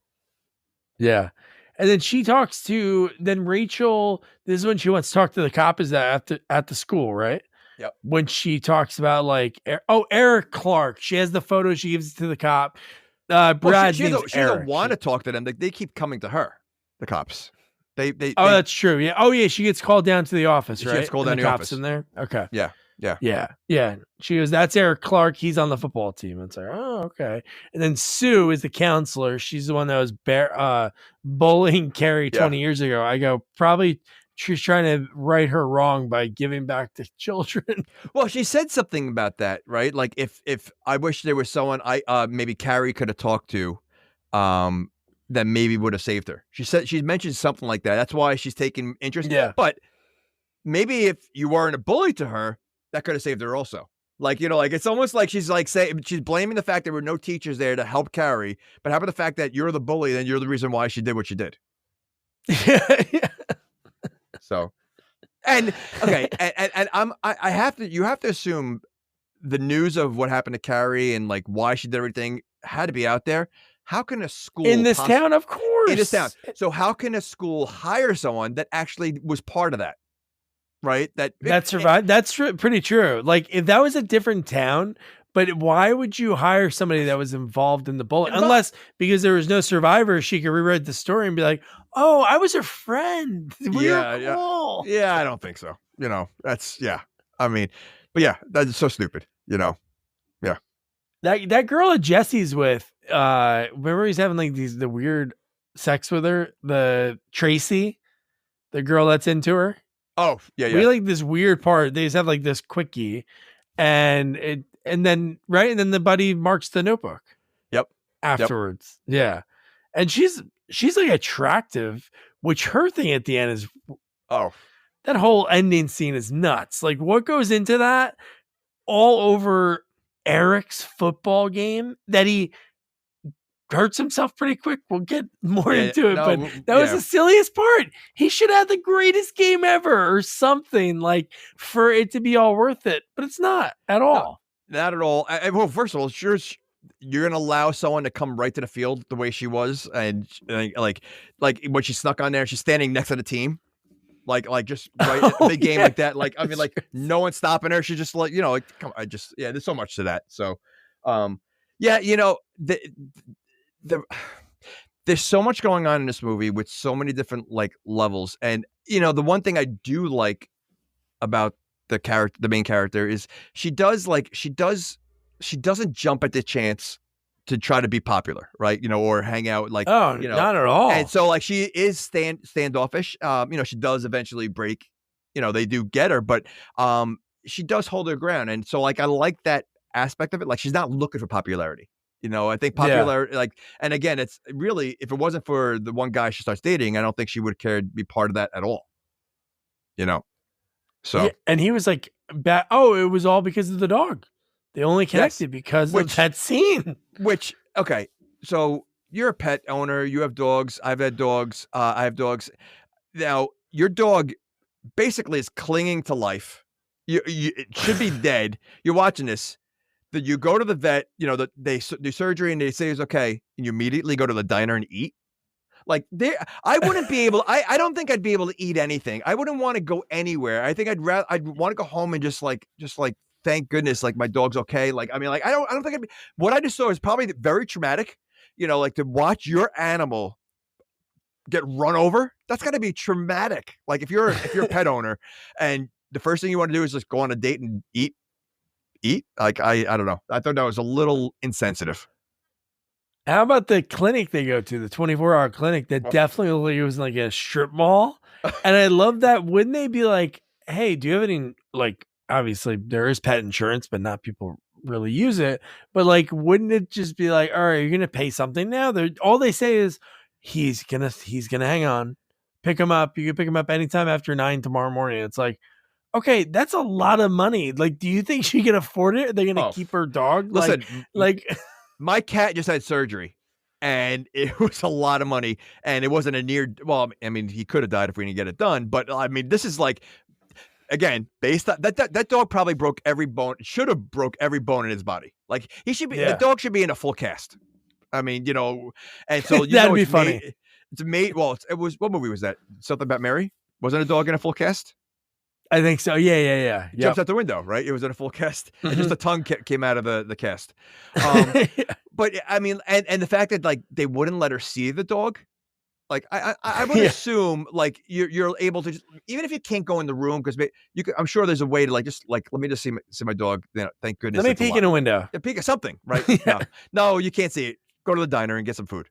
Yeah. And then she talks to Rachel. This is when she wants to talk to the cop. Is that at the school, right? Yep. When she talks about like, Eric Clark. She has the photo. She gives it to the cop. Brad. She doesn't want to talk to them. They keep coming to her. The cops. They that's true. Yeah. Oh yeah. She gets called down to the office, right? She gets called down to the office in there. Okay. Yeah. She goes, that's Eric Clark. He's on the football team. It's like, oh, okay. And then Sue is the counselor. She's the one that was bullying Carrie 20 years ago. I go, probably she's trying to right her wrong by giving back to children. Well, she said something about that, right? Like if I wish there was someone maybe Carrie could have talked to, that maybe would have saved her. She mentioned something like that. That's why she's taking interest. Yeah. But maybe if you weren't a bully to her, that could have saved her also. Like, like it's almost like she's like she's blaming the fact there were no teachers there to help Carrie, but how about the fact that you're the bully, then you're the reason why she did what she did. Yeah. So, and okay, and you have to assume the news of what happened to Carrie and like why she did everything had to be out there. How can a school in this town, of course, in this town? So how can a school hire someone that actually was part of that? Right? That survived. That's pretty true. Like if that was a different town, but why would you hire somebody that was involved in the bullying? Unless because there was no survivor, she could rewrite the story and be like, "Oh, I was her friend. Yeah, cool." Yeah, I don't think so. That's I mean, but yeah, that's so stupid. Yeah. That girl that Jesse's with, remember he's having like the weird sex with her, the Tracy, the girl that's into her. Oh, yeah. We like this weird part. They just have like this quickie and then the buddy marks the notebook. Yep. Afterwards. Yep. Yeah. And she's like attractive, which her thing at the end is, that whole ending scene is nuts. Like what goes into that all over Eric's football game that he hurts himself pretty quick. We'll get more into it, but that was the silliest part. He should have the greatest game ever or something like for it to be all worth it, but it's not at all. No, not at all. Well, first of all, sure, you're gonna allow someone to come right to the field the way she was, and like when she snuck on there, she's standing next to the team, like just right at a big game like that. Like I mean, like no one's stopping her. She just like come. There's so much to that. So, there's so much going on in this movie with so many different like levels. And, the one thing I do like about the main character is she doesn't jump at the chance to try to be popular, right? or hang out like, not at all. And so like she is standoffish. She does eventually break, they do get her, but she does hold her ground. And so like, I like that aspect of it. Like she's not looking for popularity. I think popularity, and again, it's really, if it wasn't for the one guy she starts dating, I don't think she would care to be part of that at all. So. Yeah, and he was like, it was all because of the dog. They only connected because of that scene. Which, okay, so you're a pet owner. You have dogs. I've had dogs. I have dogs. Now, your dog basically is clinging to life. It should be dead. You're watching this. That you go to the vet, they do surgery and they say it's okay, and you immediately go to the diner and eat. Like I wouldn't be able. I don't think I'd be able to eat anything. I wouldn't want to go anywhere. I think I'd want to go home and just like thank goodness, like my dog's okay. Like I mean, like I don't think what I just saw is probably very traumatic. Like to watch your animal get run over. That's got to be traumatic. Like if you're a pet owner and the first thing you want to do is just go on a date and eat. Like I don't know. I thought that was a little insensitive. How about the clinic they go to, the 24-hour clinic that definitely was like a strip mall? And I love that. Wouldn't they be like, hey, do you have any, like, obviously there is pet insurance, but not people really use it. But like, wouldn't it just be like, all right, you're going to pay something now? All they say is he's going to hang on, pick him up. You can pick him up anytime after 9 tomorrow morning. It's like, okay, that's a lot of money. Like, do you think she can afford it? Are they going to keep her dog? Listen, like my cat just had surgery and it was a lot of money and it wasn't I mean, he could have died if we didn't get it done. But I mean, this is like, again, based on that dog probably broke every bone, should have broke every bone in his body. Like he should be, the dog should be in a full cast. I mean, and so that'd be funny. It was, what movie was that? Something About Mary? Wasn't a dog in a full cast? I think so. Yeah. He jumps out the window, right? It was in a full cast. And just a tongue came out of the cast. But I mean, and the fact that like they wouldn't let her see the dog, like I would assume like you're able to just, even if you can't go in the room because I'm sure there's a way to like just like let me just see my dog. Thank goodness. Let me peek in a window. Yeah, peek at something, right? No, you can't see it. Go to the diner and get some food.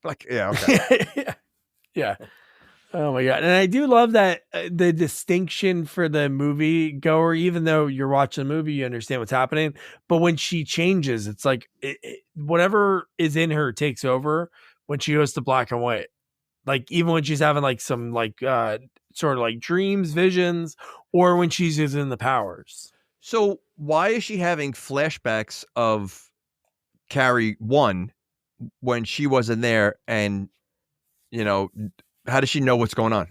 Like okay. Yeah. Oh my God. And I do love that the distinction for the movie goer, even though you're watching the movie, you understand what's happening. But when she changes, it's like whatever is in her takes over when she goes to black and white. Like even when she's having like some like sort of like dreams, visions, or when she's using the powers. So why is she having flashbacks of Carrie 1 when she wasn't there? And, how does she know what's going on?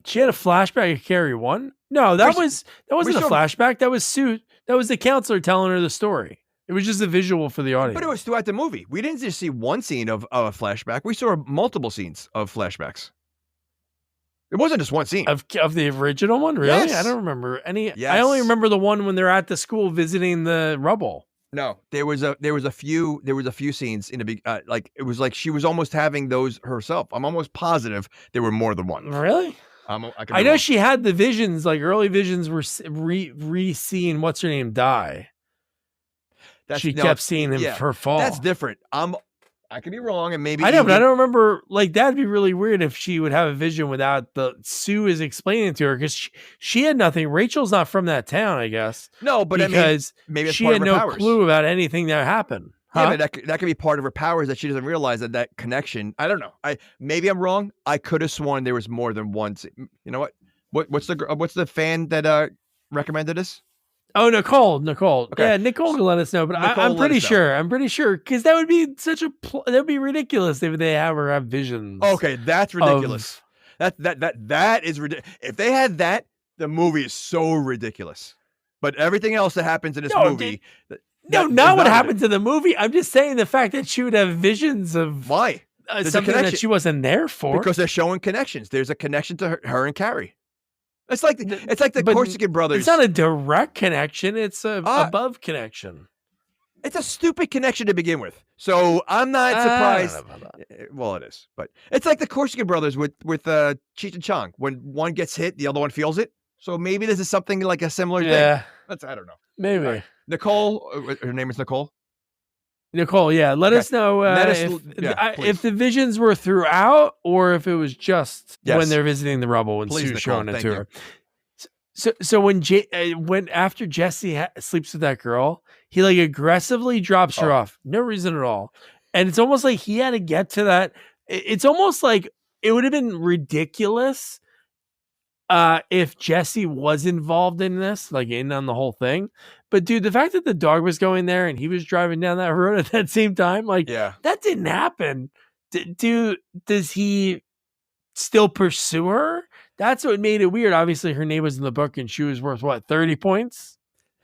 She had a flashback of Carrie 1? No, that wasn't a flashback. That was Sue. That was the counselor telling her the story. It was just a visual for the audience. But it was throughout the movie. We didn't just see one scene of a flashback. We saw multiple scenes of flashbacks. It wasn't just one scene. Of the original one? Really? Yes. I don't remember any. Yes. I only remember the one when they're at the school visiting the rubble. No, there was a few scenes in the big like it was like she was almost having those herself. I'm almost positive there were more than one. Really? I know she had the visions, like early visions were re-seeing what's her name die. She kept seeing him her fall. That's different. I could be wrong, and maybe I know, but I don't remember. Like that'd be really weird if she would have a vision without the Sue is explaining to her because she had nothing. Rachel's not from that town, I guess. No, but because maybe she had no clue about anything that happened. Huh? Yeah, but that could be part of her powers that she doesn't realize that connection. I don't know. Maybe I'm wrong. I could have sworn there was more than one. You know what? What's the fan that recommended this? Oh, Nicole. Okay. Yeah, Nicole can let us know, but I'm pretty sure because that would be that would be ridiculous if they have her have visions. Okay, that's ridiculous. That is ridiculous. If they had that, the movie is so ridiculous. But everything else that happens in this movie. Not what happened to the movie. I'm just saying the fact that she would have visions of why something that she wasn't there for. Because they're showing connections. There's a connection to her and Carrie. It's like the Corsican brothers. It's not a direct connection. It's a above connection. It's a stupid connection to begin with. So I'm not surprised. I don't know about that. Well, it is, but it's like the Corsican brothers with Cheech and Chong. When one gets hit, the other one feels it. So maybe this is something like a similar thing. I don't know. Maybe. Right. Nicole, her name is Nicole. Nicole, yeah. Let us know if the visions were throughout or if it was just when they're visiting the rubble and Sue's showing it to her. So when after Jesse sleeps with that girl, he like aggressively drops her off, no reason at all, and it's almost like he had to get to that. It's almost like it would have been ridiculous if Jesse was involved in this, like in on the whole thing. But dude, the fact that the dog was going there and he was driving down that road at that same time, like that didn't happen. Does he still pursue her? That's what made it weird. Obviously, her name was in the book and she was worth what, 30 points?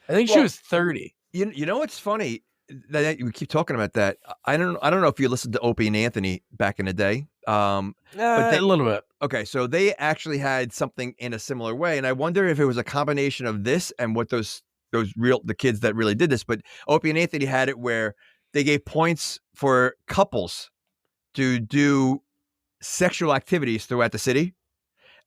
I think she was 30. You know what's funny? That we keep talking about that. I don't know if you listened to Opie and Anthony back in the day. But a little bit. Okay, so they actually had something in a similar way, and I wonder if it was a combination of this and what the kids that really did this. But Opie and Anthony had it where they gave points for couples to do sexual activities throughout the city,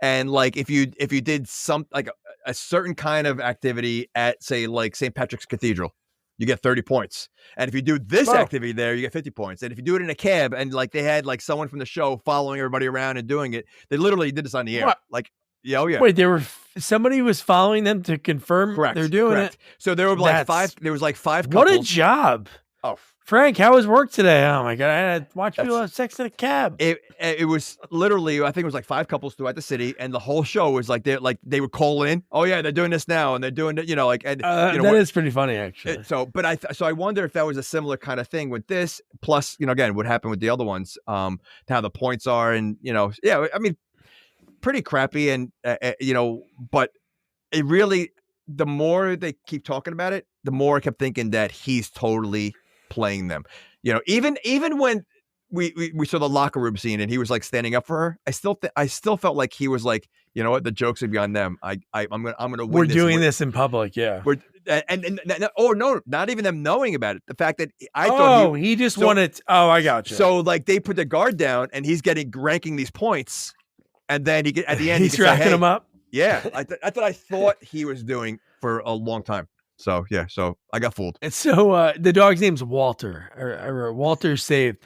and like if you did some like a certain kind of activity at say like St. Patrick's Cathedral, you get 30 points. And if you do this activity there, you get 50 points. And if you do it in a cab and like they had like someone from the show following everybody around and doing it, they literally did this on the air. What? Like, oh yeah. Wait, somebody was following them to confirm they're doing it. So there were like five couples. What a job. Oh, Frank, how was work today? Oh my God, I had to watch people have sex in a cab. It was literally, I think it was like 5 couples throughout the city, and the whole show was like they would call in. Oh yeah, they're doing this now, and they're doing it. That is pretty funny actually. So I wonder if that was a similar kind of thing with this. Plus, again, what happened with the other ones, how the points are, and I mean, pretty crappy, and but it really, the more they keep talking about it, the more I kept thinking that he's totally playing them. Even when we saw the locker room scene and he was like standing up for her, I still felt like he was like, you know what, the jokes would be on them. I'm gonna win. We're doing this in public, yeah. Not even them knowing about it. The fact that I thought he just wanted. I got you. So like they put the guard down and he's ranking these points, and then at the end he's racking them up. Yeah, I thought he was doing for a long time. So yeah, so I got fooled. And so the dog's name's Walter, or Walter saved.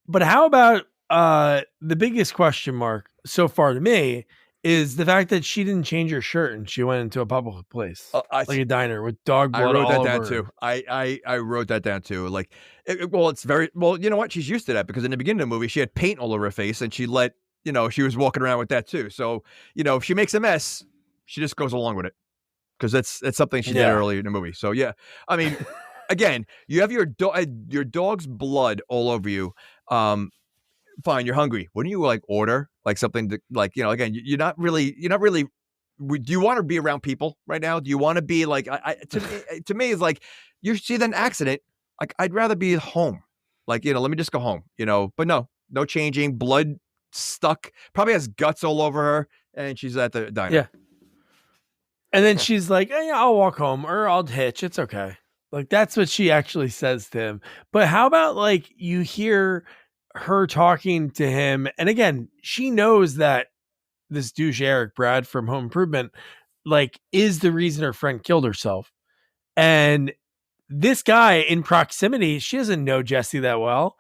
But how about the biggest question mark so far to me is the fact that she didn't change her shirt and she went into a public place, like a diner with dog I blood wrote that all down over her. too. I wrote that down too. Like, it's very well. You know what? She's used to that because in the beginning of the movie, she had paint all over her face, and she she was walking around with that too. So if she makes a mess, she just goes along with it because that's something she did earlier in the movie. So yeah, I mean, again, you have your dog's blood all over you. Fine, you're hungry. Wouldn't you order something to again, you're not really. Do you want to be around people right now? Do you want to be to me it's like you see an accident. Like I'd rather be at home. Let me just go home. But no changing. Blood stuck. Probably has guts all over her, and she's at the diner. Yeah. And then she's like, "Yeah, I'll walk home or I'll hitch. It's okay." Like that's what she actually says to him. But how about you hear her talking to him, and again, she knows that this douche Eric Brad from Home Improvement is the reason her friend killed herself. And this guy in proximity, she doesn't know Jesse that well.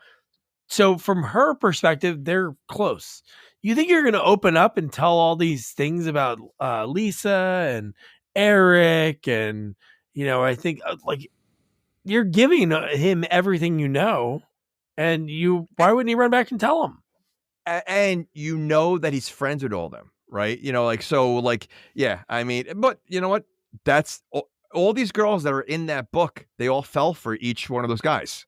So from her perspective, they're close. You think you're going to open up and tell all these things about Lisa and Eric, and I think you're giving him everything and why wouldn't he run back and tell him? And that he's friends with all of them, right? Yeah, I mean, but you know what? That's all these girls that are in that book, they all fell for each one of those guys,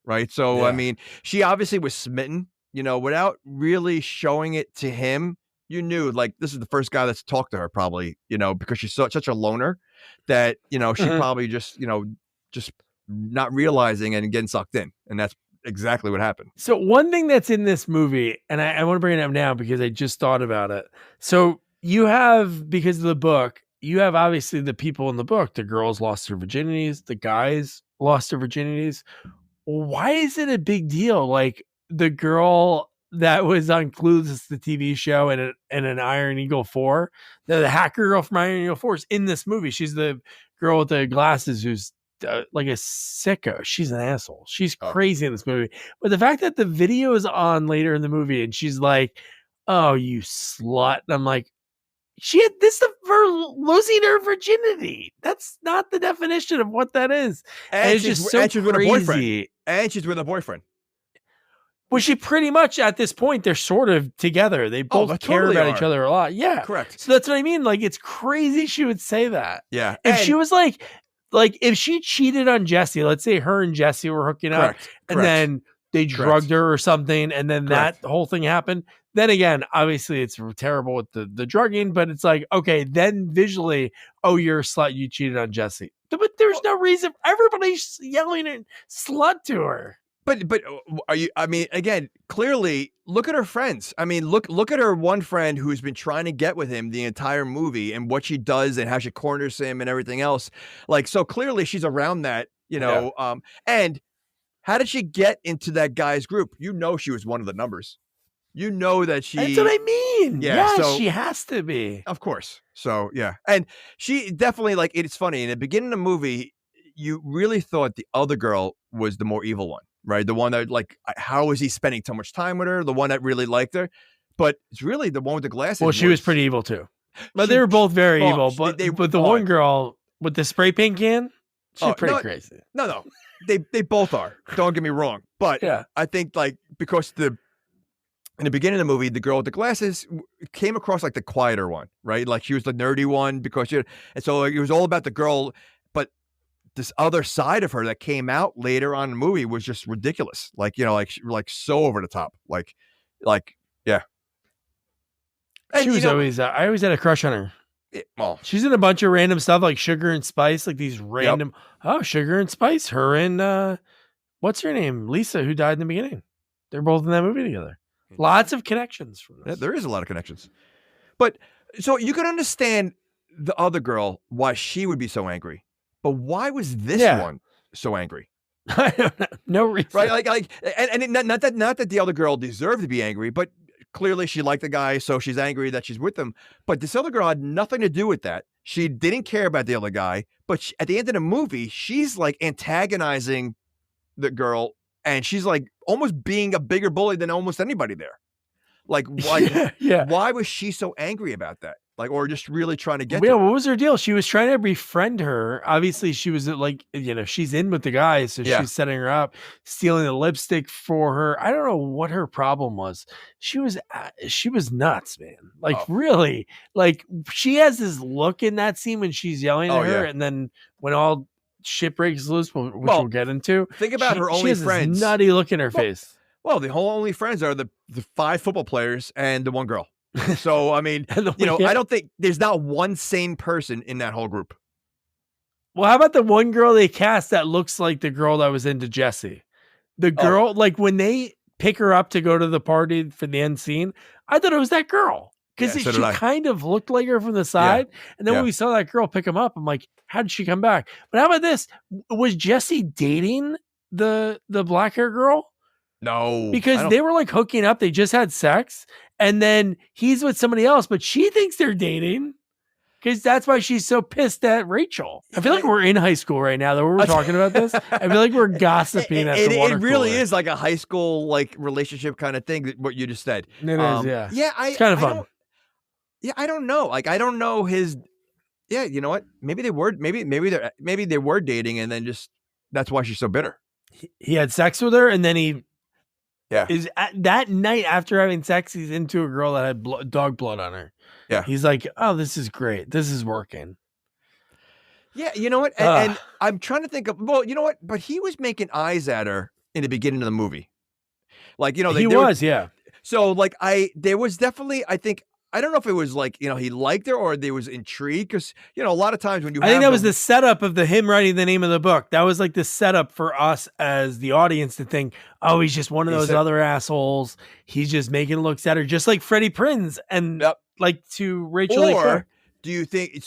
right? So, yeah. I mean, she obviously was smitten, without really showing it to him. You knew, this is the first guy that's talked to her probably, because she's such a loner that, she probably just not realizing and getting sucked in. And that's exactly what happened. So one thing that's in this movie, and I want to bring it up now because I just thought about it. So you have, because of the book, you have obviously the people in the book, the girls lost their virginities, the guys lost their virginities. Why is it a big deal? The girl that was on Clueless, the TV show, and an Iron Eagle 4, the hacker girl from Iron Eagle 4 is in this movie. She's the girl with the glasses who's like a sicko. She's an asshole. She's crazy in this movie. But the fact that the video is on later in the movie and she's like, "Oh, you slut," and I'm like, she had this for losing her virginity. That's not the definition of what that is. And it's just so she's with a boyfriend. And she's with a boyfriend. Well, she pretty much at this point they're sort of together. They both care about each other a lot. Yeah, correct. So that's what I mean. It's crazy she would say that. Yeah, if she was like if she cheated on Jesse, let's say her and Jesse were hooking up, and then they drugged her or something, and then that whole thing happened. Then again, obviously it's terrible with the drugging, but it's okay, then visually, oh, you're a slut, you cheated on Jesse. But there's no reason. Everybody's yelling and slut to her. But are you? I mean, again, clearly, look at her friends. I mean, look at her one friend who's been trying to get with him the entire movie, and what she does, and how she corners him, and everything else. So clearly, she's around that, Yeah. And how did she get into that guy's group? She was one of the numbers. That she. That's what I mean. Yeah, so, she has to be. Of course. So yeah, and she definitely it's funny in the beginning of the movie, you really thought the other girl was the more evil one. Right. The one that how is he spending so much time with her? The one that really liked her. But it's really the one with the glasses. Well, she was pretty evil too. But they were both very evil. But the one girl with the spray paint can, she's pretty crazy. No. They both are. Don't get me wrong. But yeah. I think because in the beginning of the movie, the girl with the glasses came across the quieter one, right? She was the nerdy one and so it was all about the girl. This other side of her that came out later on in the movie was just ridiculous. So over the top. Yeah. And she was always, I always had a crush on her. She's in a bunch of random stuff like Sugar and Spice, these random, Sugar and Spice, her and, what's her name? Lisa, who died in the beginning. They're both in that movie together. Lots of connections from this. Yeah, there is a lot of connections. But so you can understand the other girl, why she would be so angry. But why was this one so angry? I don't know. No reason. Right? And not that the other girl deserved to be angry, but clearly she liked the guy, so she's angry that she's with him. But this other girl had nothing to do with that. She didn't care about the other guy. But at the end of the movie, she's antagonizing the girl and she's like almost being a bigger bully than almost anybody there. Like, Yeah. why was she so angry about that? Like, or just really trying to get Yeah, to her? what was her deal? She was trying to befriend her. Obviously, she was like, she's in with the guys, so Yeah. she's setting her up, stealing the lipstick for her. I don't know what her problem was. She was nuts, man. Like, really, like she has this look in that scene when she's yelling at her, and then when all shit breaks loose, which we'll get into. Think about her only friends. This nutty look in her face. Well, the whole only friends are the 5 football players and the one girl. So, I mean, I don't think there's not one sane person in that whole group. Well, how about the one girl they cast that looks like the girl that was into Jesse? The girl, like when they pick her up to go to the party for the end scene, I thought it was that girl because she kind of looked like her from the side. Yeah. And then when we saw that girl pick him up, I'm like, how did she come back? But how about this? Was Jesse dating the black hair girl? No, because they were like hooking up. They just had sex, and then he's with somebody else, but she thinks they're dating because that's why she's so pissed at Rachel. I feel like we're in high school right now that we're talking about this. I feel like we're gossiping at the water It really cooler. is like a high school like relationship kind of thing. What you just said. It is, yeah. Yeah, it's kind of fun. I don't know. Like, I don't know his. Yeah, you know what? Maybe they were dating, and then just that's why she's so bitter. He had sex with her, and then he. Yeah. Is that night after having sex, he's into a girl that had dog blood on her. Yeah. He's like, oh, this is great. This is working. Yeah. You know what? And I'm trying to think of, well, you know what? But he was making eyes at her in the beginning of the movie. Like, he was. Yeah. So like there was definitely, I think, I don't know if it was like, he liked her or there was intrigue because, a lot of times when you I think that was the setup of him writing the name of the book. That was like the setup for us as the audience to think, oh, he's just one of those other assholes. He's just making looks at her, just like Freddie Prinze and like to Rachel. Or do you think,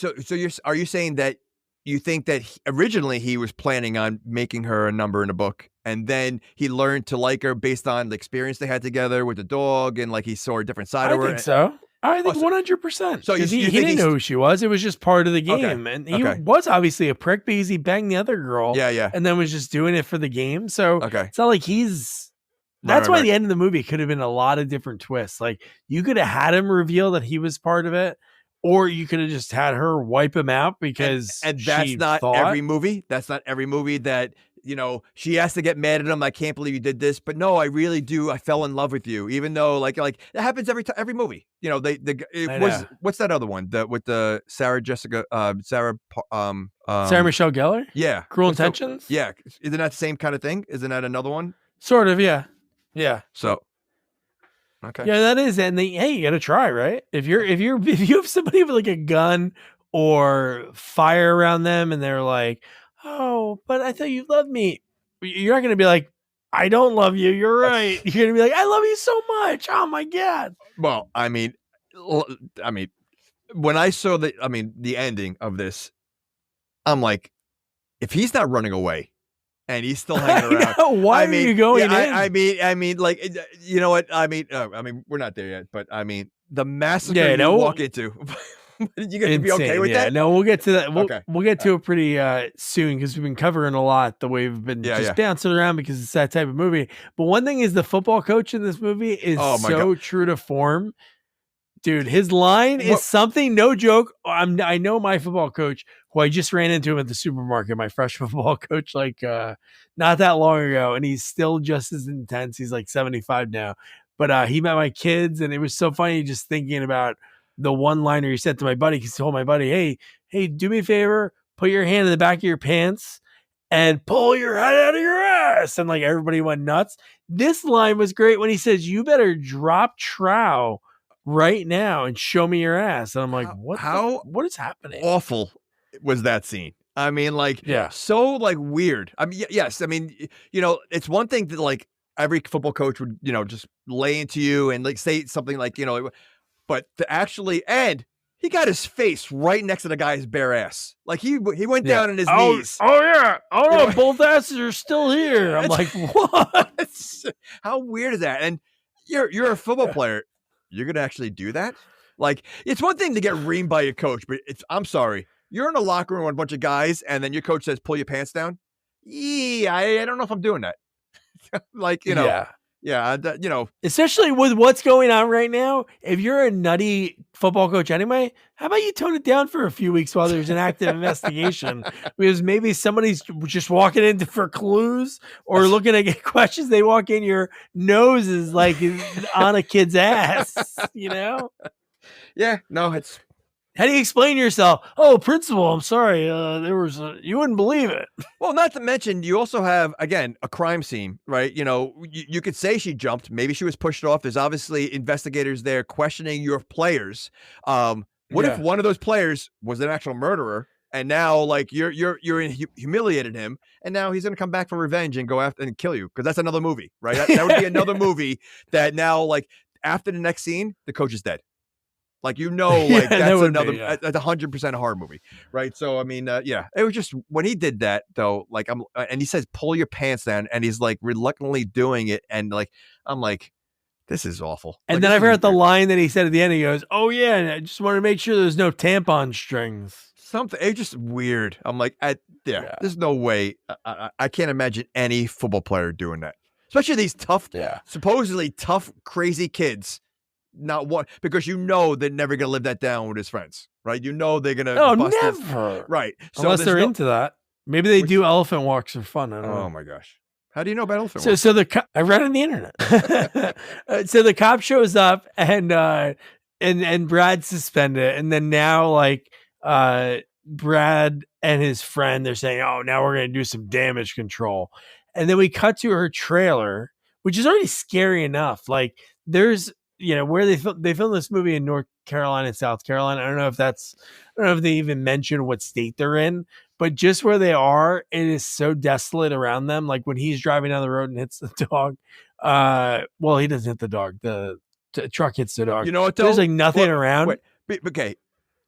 are you saying that you think that originally he was planning on making her a number in a book and then he learned to like her based on the experience they had together with the dog and like he saw a different side of her? I think so. I think 100%. So he didn't know who she was. It was just part of the game. And he was obviously a prick because he banged the other girl. Yeah. And then was just doing it for the game. So it's not like that's why the end of the movie could have been a lot of different twists. Like you could have had him reveal that he was part of it, or you could have just had her wipe him out because and that's not every movie. That's not every movie that she has to get mad at him. I can't believe you did this, but no, I really do. I fell in love with you, even though like it happens every movie. What's that other one? With the Sarah Michelle Gellar? Yeah, Cruel Intentions. Yeah, isn't that the same kind of thing? Isn't that another one? Sort of, yeah. Yeah. So. Okay. Yeah, that is, and hey, you gotta try, right? If you have somebody with like a gun or fire around them, and they're like, "Oh, but I thought you loved me," you're not gonna be like, "I don't love you." You're right. You're gonna be like, "I love you so much." Oh my god. Well, I mean, when I saw the ending of this, I'm like, if he's not running away. And he's still hanging around. Why are you going in? I mean, like, you know what? I mean, we're not there yet, but I mean, the massacre you walk into. You gonna be okay with that? No, we'll get to that. We'll get to it pretty soon because we've been covering a lot the way we've been bouncing around because it's that type of movie. But one thing is the football coach in this movie is true to form. Dude, his line is something, no joke. I know my football coach, who I just ran into him at the supermarket, my fresh football coach, like not that long ago, and he's still just as intense. He's like 75 now. But he met my kids, and it was so funny just thinking about the one-liner he said to my buddy. He told my buddy, hey, do me a favor, put your hand in the back of your pants and pull your head out of your ass. And like everybody went nuts. This line was great when he says, you better drop trow right now and show me your ass. And I'm like, what is happening? Awful was that scene. I mean, like, so like weird. I mean, yes. I mean, it's one thing that like every football coach would, just lay into you and like say something like, but to actually, and he got his face right next to the guy's bare ass. Like he went down on his knees. Oh yeah. Oh no, both asses are still here. I'm like, what? How weird is that? And you're a football player. You're going to actually do that? Like, it's one thing to get reamed by your coach, but I'm sorry. You're in a locker room with a bunch of guys, and then your coach says, pull your pants down. Yeah, I don't know if I'm doing that. Like, especially with what's going on right now. If you're a nutty football coach anyway, how about you tone it down for a few weeks while there's an active investigation? Because maybe somebody's just walking in for clues or looking to get questions. They walk in, your nose is like on a kid's ass, Yeah, no, it's. How do you explain yourself? Oh, principal, I'm sorry. You wouldn't believe it. Well, not to mention, you also have, again, a crime scene, right? You could say she jumped. Maybe she was pushed off. There's obviously investigators there questioning your players. What if one of those players was an actual murderer, and now, like, you're humiliated him, and now he's going to come back for revenge and go after and kill you? Because that's another movie, right? That would be another movie that now, like, after the next scene, the coach is dead. Like, that's another, that's 100% a horror movie. Right. So, I mean, it was just when he did that, though, like, and he says, pull your pants down. And he's like reluctantly doing it. And like, I'm like, this is awful. And then I forgot the line that he said at the end. He goes, oh, yeah. And I just want to make sure there's no tampon strings. Something. It's just weird. I'm like, there's no way. I can't imagine any football player doing that, especially these supposedly tough, crazy kids. Not one, because they're never gonna live that down with his friends, right? They're gonna never, right? So unless they're into that. Maybe they do elephant walks for fun. I don't know. Oh my gosh, how do you know about elephant walks? So I read it on the internet. So the cop shows up and Brad's suspended, and then now like Brad and his friend, they're saying, oh, now we're gonna do some damage control, and then we cut to her trailer, which is already scary enough. Like there's. Where they filmed this movie in North Carolina and South Carolina. I don't know if they even mention what state they're in, but just where they are, it is so desolate around them. Like when he's driving down the road and hits the dog. Well, he doesn't hit the dog. The truck hits the dog. You know what? There's like nothing around. Wait, okay.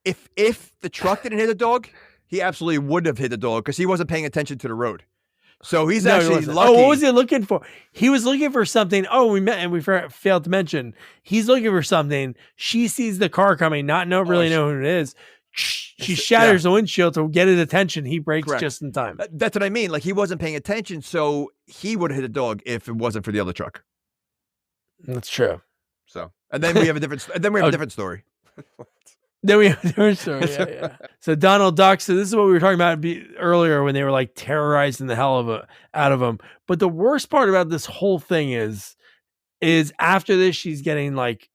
If the truck didn't hit the dog, he absolutely would have hit the dog because he wasn't paying attention to the road. So he's actually lucky. Oh, what was he looking for? He was looking for something. Oh, we failed to mention. He's looking for something. She sees the car coming, not really know who it is. She shatters the windshield to get his attention. He brakes just in time. That's what I mean. Like he wasn't paying attention, so he would have hit a dog if it wasn't for the other truck. That's true. So, and then we have a different. And then we have a different story. Then we have a different story. Yeah. So Donald Duck. So this is what we were talking about earlier when they were like terrorizing the hell out of him. But the worst part about this whole thing is after this, she's getting like,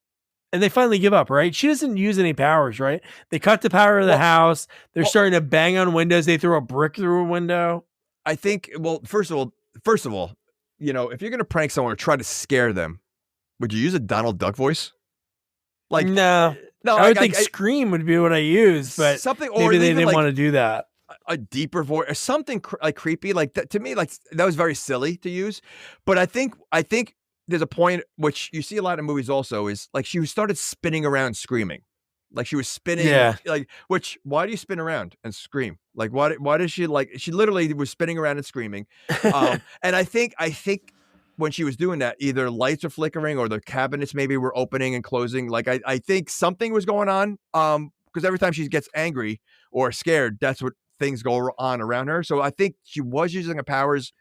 and they finally give up, right? She doesn't use any powers, right? They cut the power of the house. They're starting to bang on windows. They throw a brick through a window. I think, well, first of all, if you're going to prank someone or try to scare them, would you use a Donald Duck voice? Like, no, I would think Scream would be what I use, but something, or maybe they didn't want to do that. A deeper voice or something like creepy, like that, to me, like that was very silly to use. But I think there's a point which you see a lot of movies also is like she started spinning around screaming, like she was spinning, like why do you spin around and scream? Like why does she she literally was spinning around and screaming, and I think. When she was doing that, either lights were flickering or the cabinets maybe were opening and closing. Like I think something was going on. Because every time she gets angry or scared, that's what things go on around her. So I think she was using her powers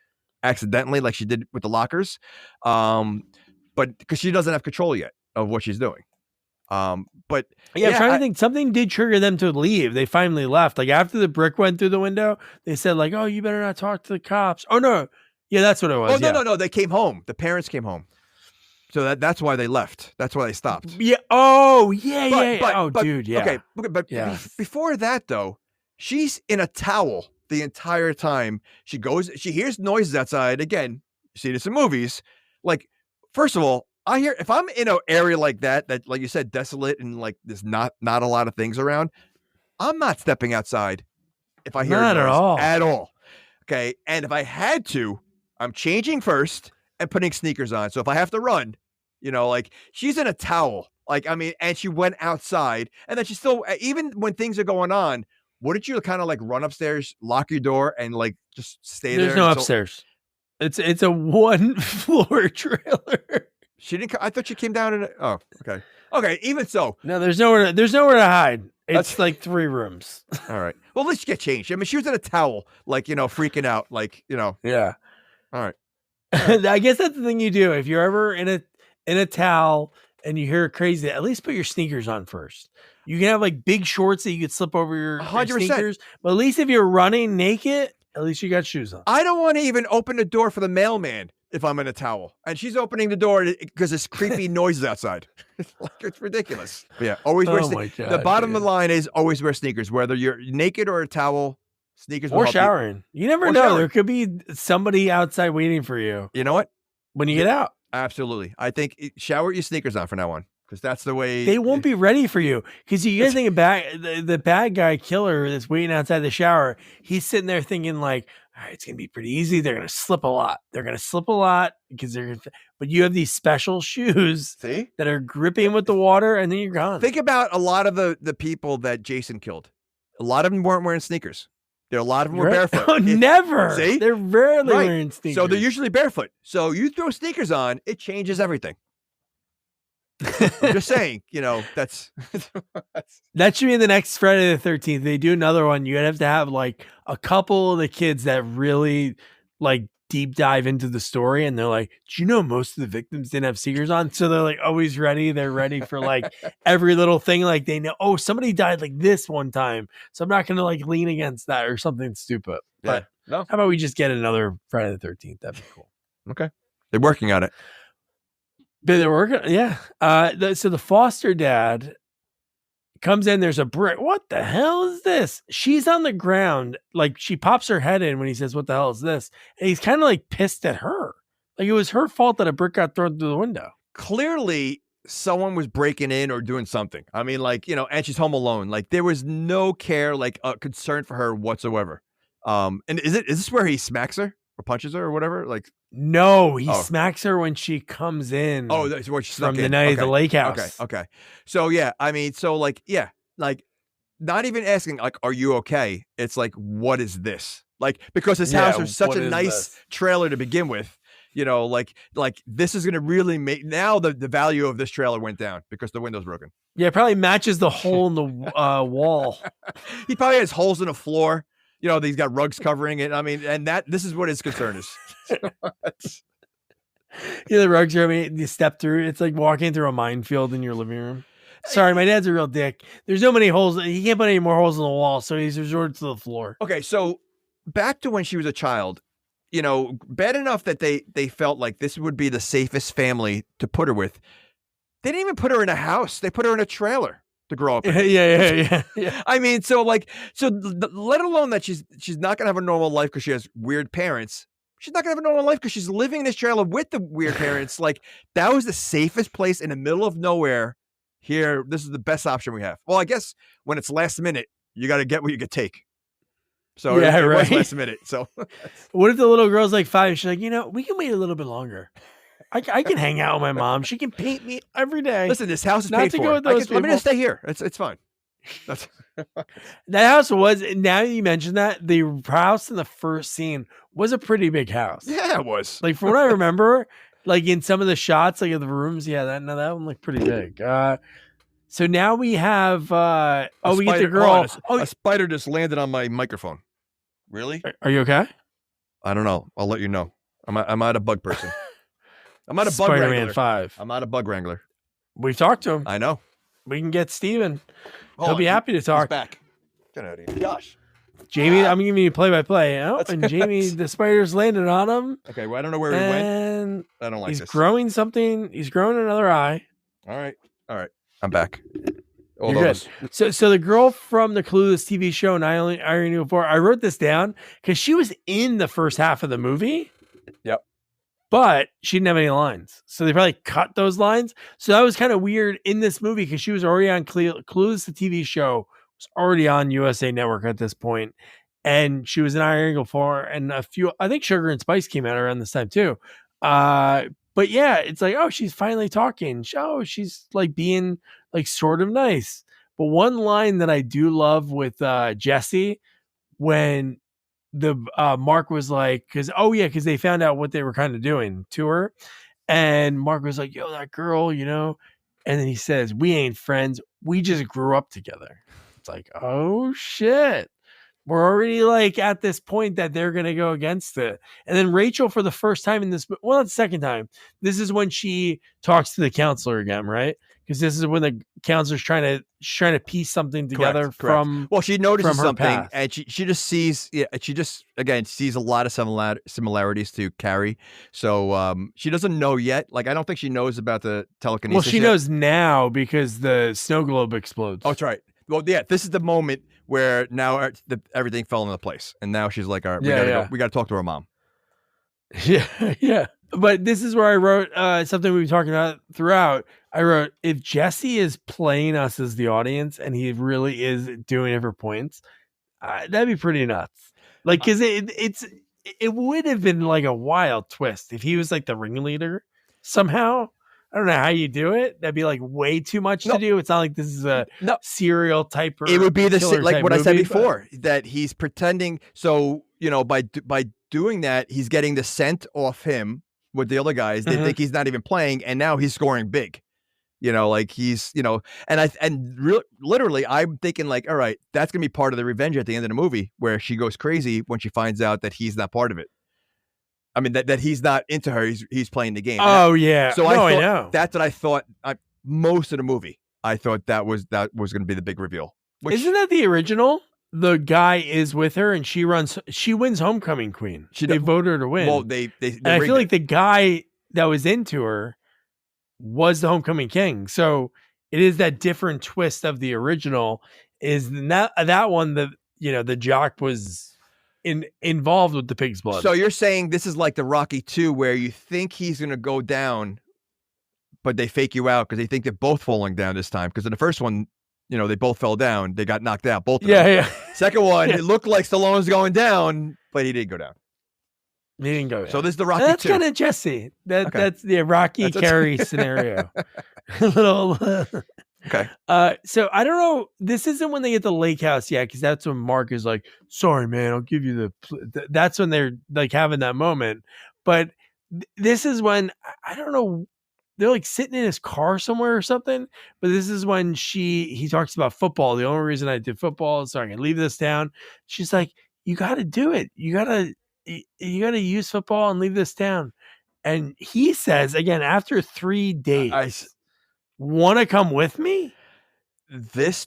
accidentally, like she did with the lockers. But because she doesn't have control yet of what she's doing. But I'm trying to think. Something did trigger them to leave. They finally left. Like after the brick went through the window, they said like, "Oh, you better not talk to the cops." Oh no. Yeah, that's what it was. Oh, no. They came home. The parents came home. So that's why they left. That's why they stopped. Yeah. Oh, yeah. Dude, yeah. Okay, but before that, though, she's in a towel the entire time. She hears noises outside. Again, you see this in movies. Like, first of all, if I'm in an area like that, like you said, desolate and like there's not a lot of things around, I'm not stepping outside if I hear not a noise at all. Okay, and if I had to, I'm changing first and putting sneakers on. So if I have to run, like she's in a towel, like, I mean, and she went outside and then she still, even when things are going on, wouldn't you kind of like run upstairs, lock your door and like just stay there? There's no upstairs. It's a 1-floor trailer. She didn't, I thought she came down oh, okay. Okay. Even so. No, there's nowhere to hide. It's like 3 rooms. All right. Well, let's get changed. I mean, she was in a towel, like, freaking out, like, Yeah. All right. I guess that's the thing you do. If you're ever in a towel and you hear crazy, at least put your sneakers on first. You can have like big shorts that you could slip over your 100%. sneakers, but at least if you're running naked, at least you got shoes on. I don't want to even open the door for the mailman if I'm in a towel, and she's opening the door because there's creepy noises outside. It's ridiculous. But yeah, always wear sneakers. The bottom of the line is always wear sneakers, whether you're naked or a towel. Sneakers or showering. You never know. Showering. There could be somebody outside waiting for you. You know what? When you get out. Absolutely. I think shower your sneakers on from now on, because that's the way. They won't be ready for you. Because you guys think about the bad guy killer that's waiting outside the shower. He's sitting there thinking like, all right, it's going to be pretty easy. They're going to slip a lot. Because but you have these special shoes that are gripping with the water, and then you're gone. Think about a lot of the people that Jason killed. A lot of them weren't wearing sneakers. A lot of them were barefoot. Oh, never. See? They're rarely wearing sneakers. So they're usually barefoot. So you throw sneakers on, it changes everything. I'm just saying, that's that should be the next Friday the 13th. They do another one. You'd have to have like a couple of the kids that really like deep dive into the story, and they're like, do you know most of the victims didn't have sneakers on? So they're like always ready. They're ready for like every little thing. Like they know, oh, somebody died like this one time, so I'm not gonna like lean against that or something stupid. But how about we just get another Friday the 13th? That'd be cool. Okay, they're working on it. But they're working, yeah. So the foster dad comes in, there's a brick. What the hell is this? She's on the ground. Like she pops her head in when he says, what the hell is this? And he's kind of like pissed at her. Like it was her fault that a brick got thrown through the window. Clearly someone was breaking in or doing something. I mean, like, and she's home alone. Like there was no care, like concern for her whatsoever. And is this where he smacks her or punches her or whatever? Like, no, he smacks her when she comes in. Oh, that's where she's from the night of the lake house. Okay. So yeah, I mean, so like, yeah, like not even asking like, are you okay? It's like, what is this? Like, because his house was such a nice trailer to begin with, like this is going to really make, now the value of this trailer went down because the window's broken. Yeah, it probably matches the hole in the wall. He probably has holes in the floor. He's got rugs covering it. I mean, and this is what his concern is. The rugs are, you step through. It's like walking through a minefield in your living room. Sorry, my dad's a real dick. There's no many holes. He can't put any more holes in the wall, so he's resorted to the floor. Okay, so back to when she was a child, bad enough that they felt like this would be the safest family to put her with. They didn't even put her in a house. They put her in a trailer to grow up in. Yeah. I mean, let alone that she's not gonna have a normal life because she has weird parents. She's not gonna have a normal life because she's living in this trailer with the weird parents. Like that was the safest place in the middle of nowhere. Here, this is the best option we have. Well, I guess when it's last minute, you got to get what you could take. So it was last minute. So what if the little girl's like 5? She's like, we can wait a little bit longer. I can hang out with my mom. She can paint me every day. Listen, this house is paid for. Let me just stay here. It's fine. That house was, now you mentioned that, the house in the first scene was a pretty big house. Yeah, it was. Like from what I remember, like in some of the shots, like of the rooms, that one looked pretty big. So now we have we get the girl. A spider just landed on my microphone. Really? Are you okay? I don't know. I'll let you know. I'm not a bug person. I'm not a bug Spider-Man wrangler. 5. I'm not a bug wrangler. We've talked to him. I know. We can get Steven. He'll be happy to talk. He's back. Get out of here. Gosh. Jamie, I'm giving you play-by-play. And Jamie, the spiders landed on him. Okay, well, I don't know where he went. I don't like this. He's growing something. He's growing another eye. All right. I'm back. You're good. So the girl from the Clueless TV show, and Irene before, I wrote this down because she was in the first half of the movie. Yep. But she didn't have any lines. So they probably cut those lines. So that was kind of weird in this movie because she was already on Clueless, the TV show, was already on USA Network at this point. And she was in Iron Eagle 4 and a few, I think Sugar and Spice came out around this time too. But yeah, it's like, oh, she's finally talking. Oh, she's like being like sort of nice. But one line that I do love with Jesse when the Mark was like, because they found out what they were kind of doing to her, and Mark was like, yo, that girl, and then he says, we ain't friends, we just grew up together. It's like, oh shit, We're already like at this point that they're going to go against it. And then Rachel, for the first time in this, well, not the second time, this is when she talks to the counselor again, right? Because this is when the counselor's trying to piece something together Correct. from. Well, she notices from her something, past. and she just sees. Yeah, she just again sees a lot of similarities to Carrie. So she doesn't know yet. Like I don't think she knows about the telekinesis. Well, she yet. knows now because the snow globe explodes. Oh, that's right. Well, yeah, this is the moment where now everything fell into place, and now she's like, "All right, we got to talk to her mom." Yeah, yeah. But this is where I wrote something we've been talking about throughout. I wrote, if Jesse is playing us as the audience and he really is doing it for points, that'd be pretty nuts. Like, because it would have been like a wild twist if he was like the ringleader somehow. I don't know how you do it. That'd be like way too much to do. It's not like this is a serial type. It would be like what I said movie, before, that he's pretending. So by doing that, he's getting the scent off him with the other guys. They think he's not even playing, and now he's scoring big. Like he's literally, I'm thinking like, all right, that's gonna be part of the revenge at the end of the movie, where she goes crazy when she finds out that he's not part of it. I mean that he's not into her. He's playing the game. Oh yeah. So I know. That's what I thought. Most of the movie, I thought that was going to be the big reveal. Isn't that the original? The guy is with her, and she wins homecoming queen. They voted her to win. Well, they and I feel like the guy that was into her was the homecoming king. So it is that different twist of the original. Is not that one that the jock was involved with the pig's blood. So you're saying this is like the Rocky 2, where you think he's going to go down, but they fake you out because they think they're both falling down this time. Because in the first one, they both fell down. They got knocked out. Both of them. Yeah. Second one, it looked like Stallone's going down, but he didn't go down. He didn't go down. So this is the Rocky 2. That's kind of Jesse. That's the Rocky Carrie scenario. Little. Okay. So I don't know. This isn't when they get the lake house yet, because that's when Mark is like, "Sorry, man, I'll give you the." That's when they're like having that moment. But this is when I don't know. They're like sitting in his car somewhere or something. But this is when he talks about football. The only reason I did football is so I can leave this town. She's like, "You got to do it. You got to use football and leave this town." And he says again after 3 days. Want to come with me?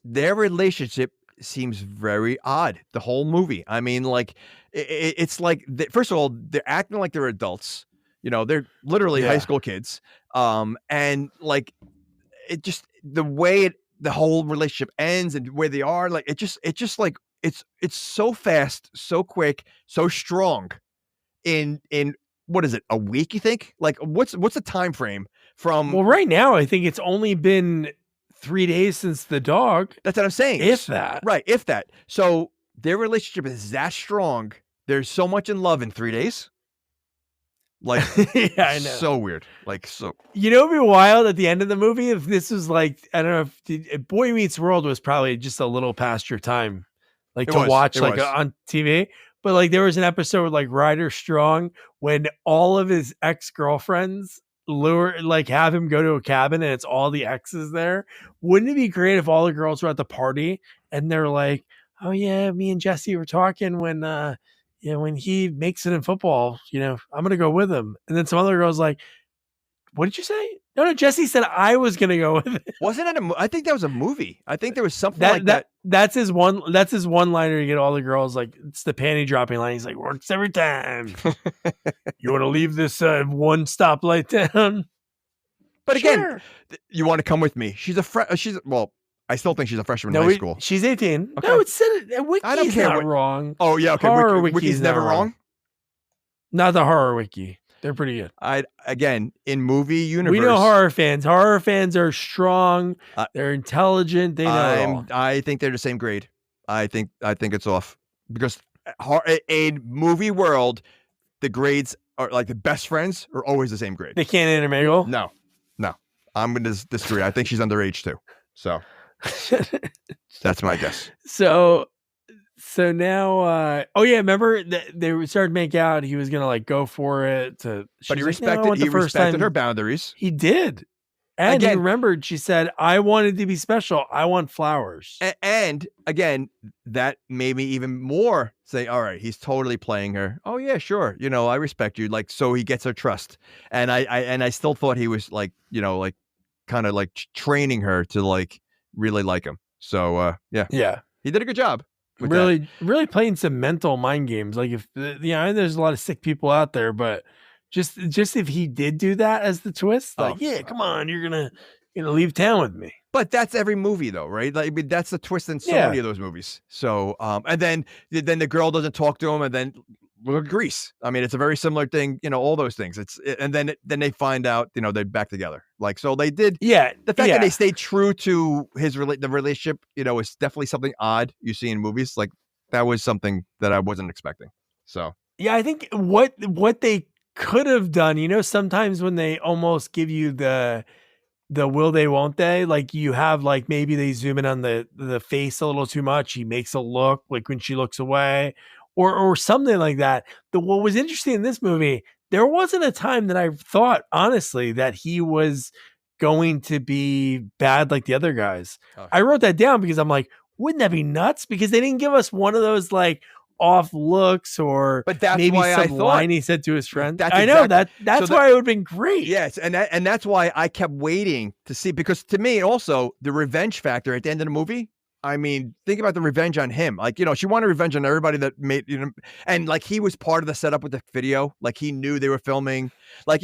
Their relationship seems very odd. The whole movie. I mean, like it's like first of all, they're acting like they're adults. They're literally high school kids. And like it just the way the whole relationship ends and where they are, like it just like it's so fast, so quick, so strong. In what is it? A week? You think? Like what's the time frame? Well, right now, I think it's only been 3 days since the dog. That's what I'm saying. If that. Right, if that. So their relationship is that strong. There's so much in love in 3 days. Like, yeah, I know. So weird. Like, so. It'd be wild at the end of the movie if this was like, I don't know, if Boy Meets World was probably just a little past your time, like watch like on TV. But like there was an episode with like Ryder Strong when all of his ex-girlfriends have him go to a cabin and it's all the exes there. Wouldn't it be great if all the girls were at the party and they're like, "Oh yeah, me and Jesse were talking when he makes it in football, I'm gonna go with him." And then some other girls like, "What did you say?" No, Jesse said I was gonna go with it. Wasn't it I think that was a movie. I think there was something like that. That's his one liner to get all the girls. Like it's the panty dropping line. He's like, "Works every time." You want to leave this one stoplight down? But again, you want to come with me? She's I still think she's a freshman in high school. She's 18. Okay. No, it's Wiki's I don't care. Not wrong. Oh yeah, okay. Horror Wiki's never wrong. Not the horror wiki. They're pretty good. Again, in movie universe, we know horror fans. Horror fans are strong. They're intelligent. They know. I think they're the same grade. I think it's off because in movie world, the grades are like the best friends are always the same grade. They can't intermingle. No. I'm going to disagree. I think she's underage too. So that's my guess. So now, remember they started to make out. He was gonna like go for it. But he respected her boundaries. He did. And he again, remembered, she said, I wanted to be special. I want flowers. and again, that made me even more say, all right, he's totally playing her. Oh yeah, sure. I respect you. Like, so he gets her trust. And I still thought he was like, like kind of like training her to like really like him. So yeah, he did a good job. With that. Really playing some mental mind games. Like if there's a lot of sick people out there, but just if he did do that as the twist, like, yeah, come on, you're gonna leave town with me. But that's every movie though, right? Like, I mean, that's the twist in so many of those movies. So and then the girl doesn't talk to him, and then Grease. I mean, it's a very similar thing, all those things. And then they find out, they're back together. Like, so they did. Yeah. The fact that they stayed true to the relationship, is definitely something odd you see in movies. Like, that was something that I wasn't expecting. So yeah, I think what they could have done, sometimes when they almost give you the will they, won't they, like you have like maybe they zoom in on the face a little too much. He makes a look like when she looks away or something like that. What was interesting in this movie, there wasn't a time that I thought honestly that he was going to be bad like the other guys. Oh. I wrote that down because I'm like, wouldn't that be nuts? Because they didn't give us one of those like off looks or but that's maybe why some line he said to his friend. That's why it would have been great. Yes, and that's why I kept waiting to see, because to me also the revenge factor at the end of the movie. I mean, think about the revenge on him. Like, she wanted revenge on everybody that made, and like he was part of the setup with the video. Like he knew they were filming. Like,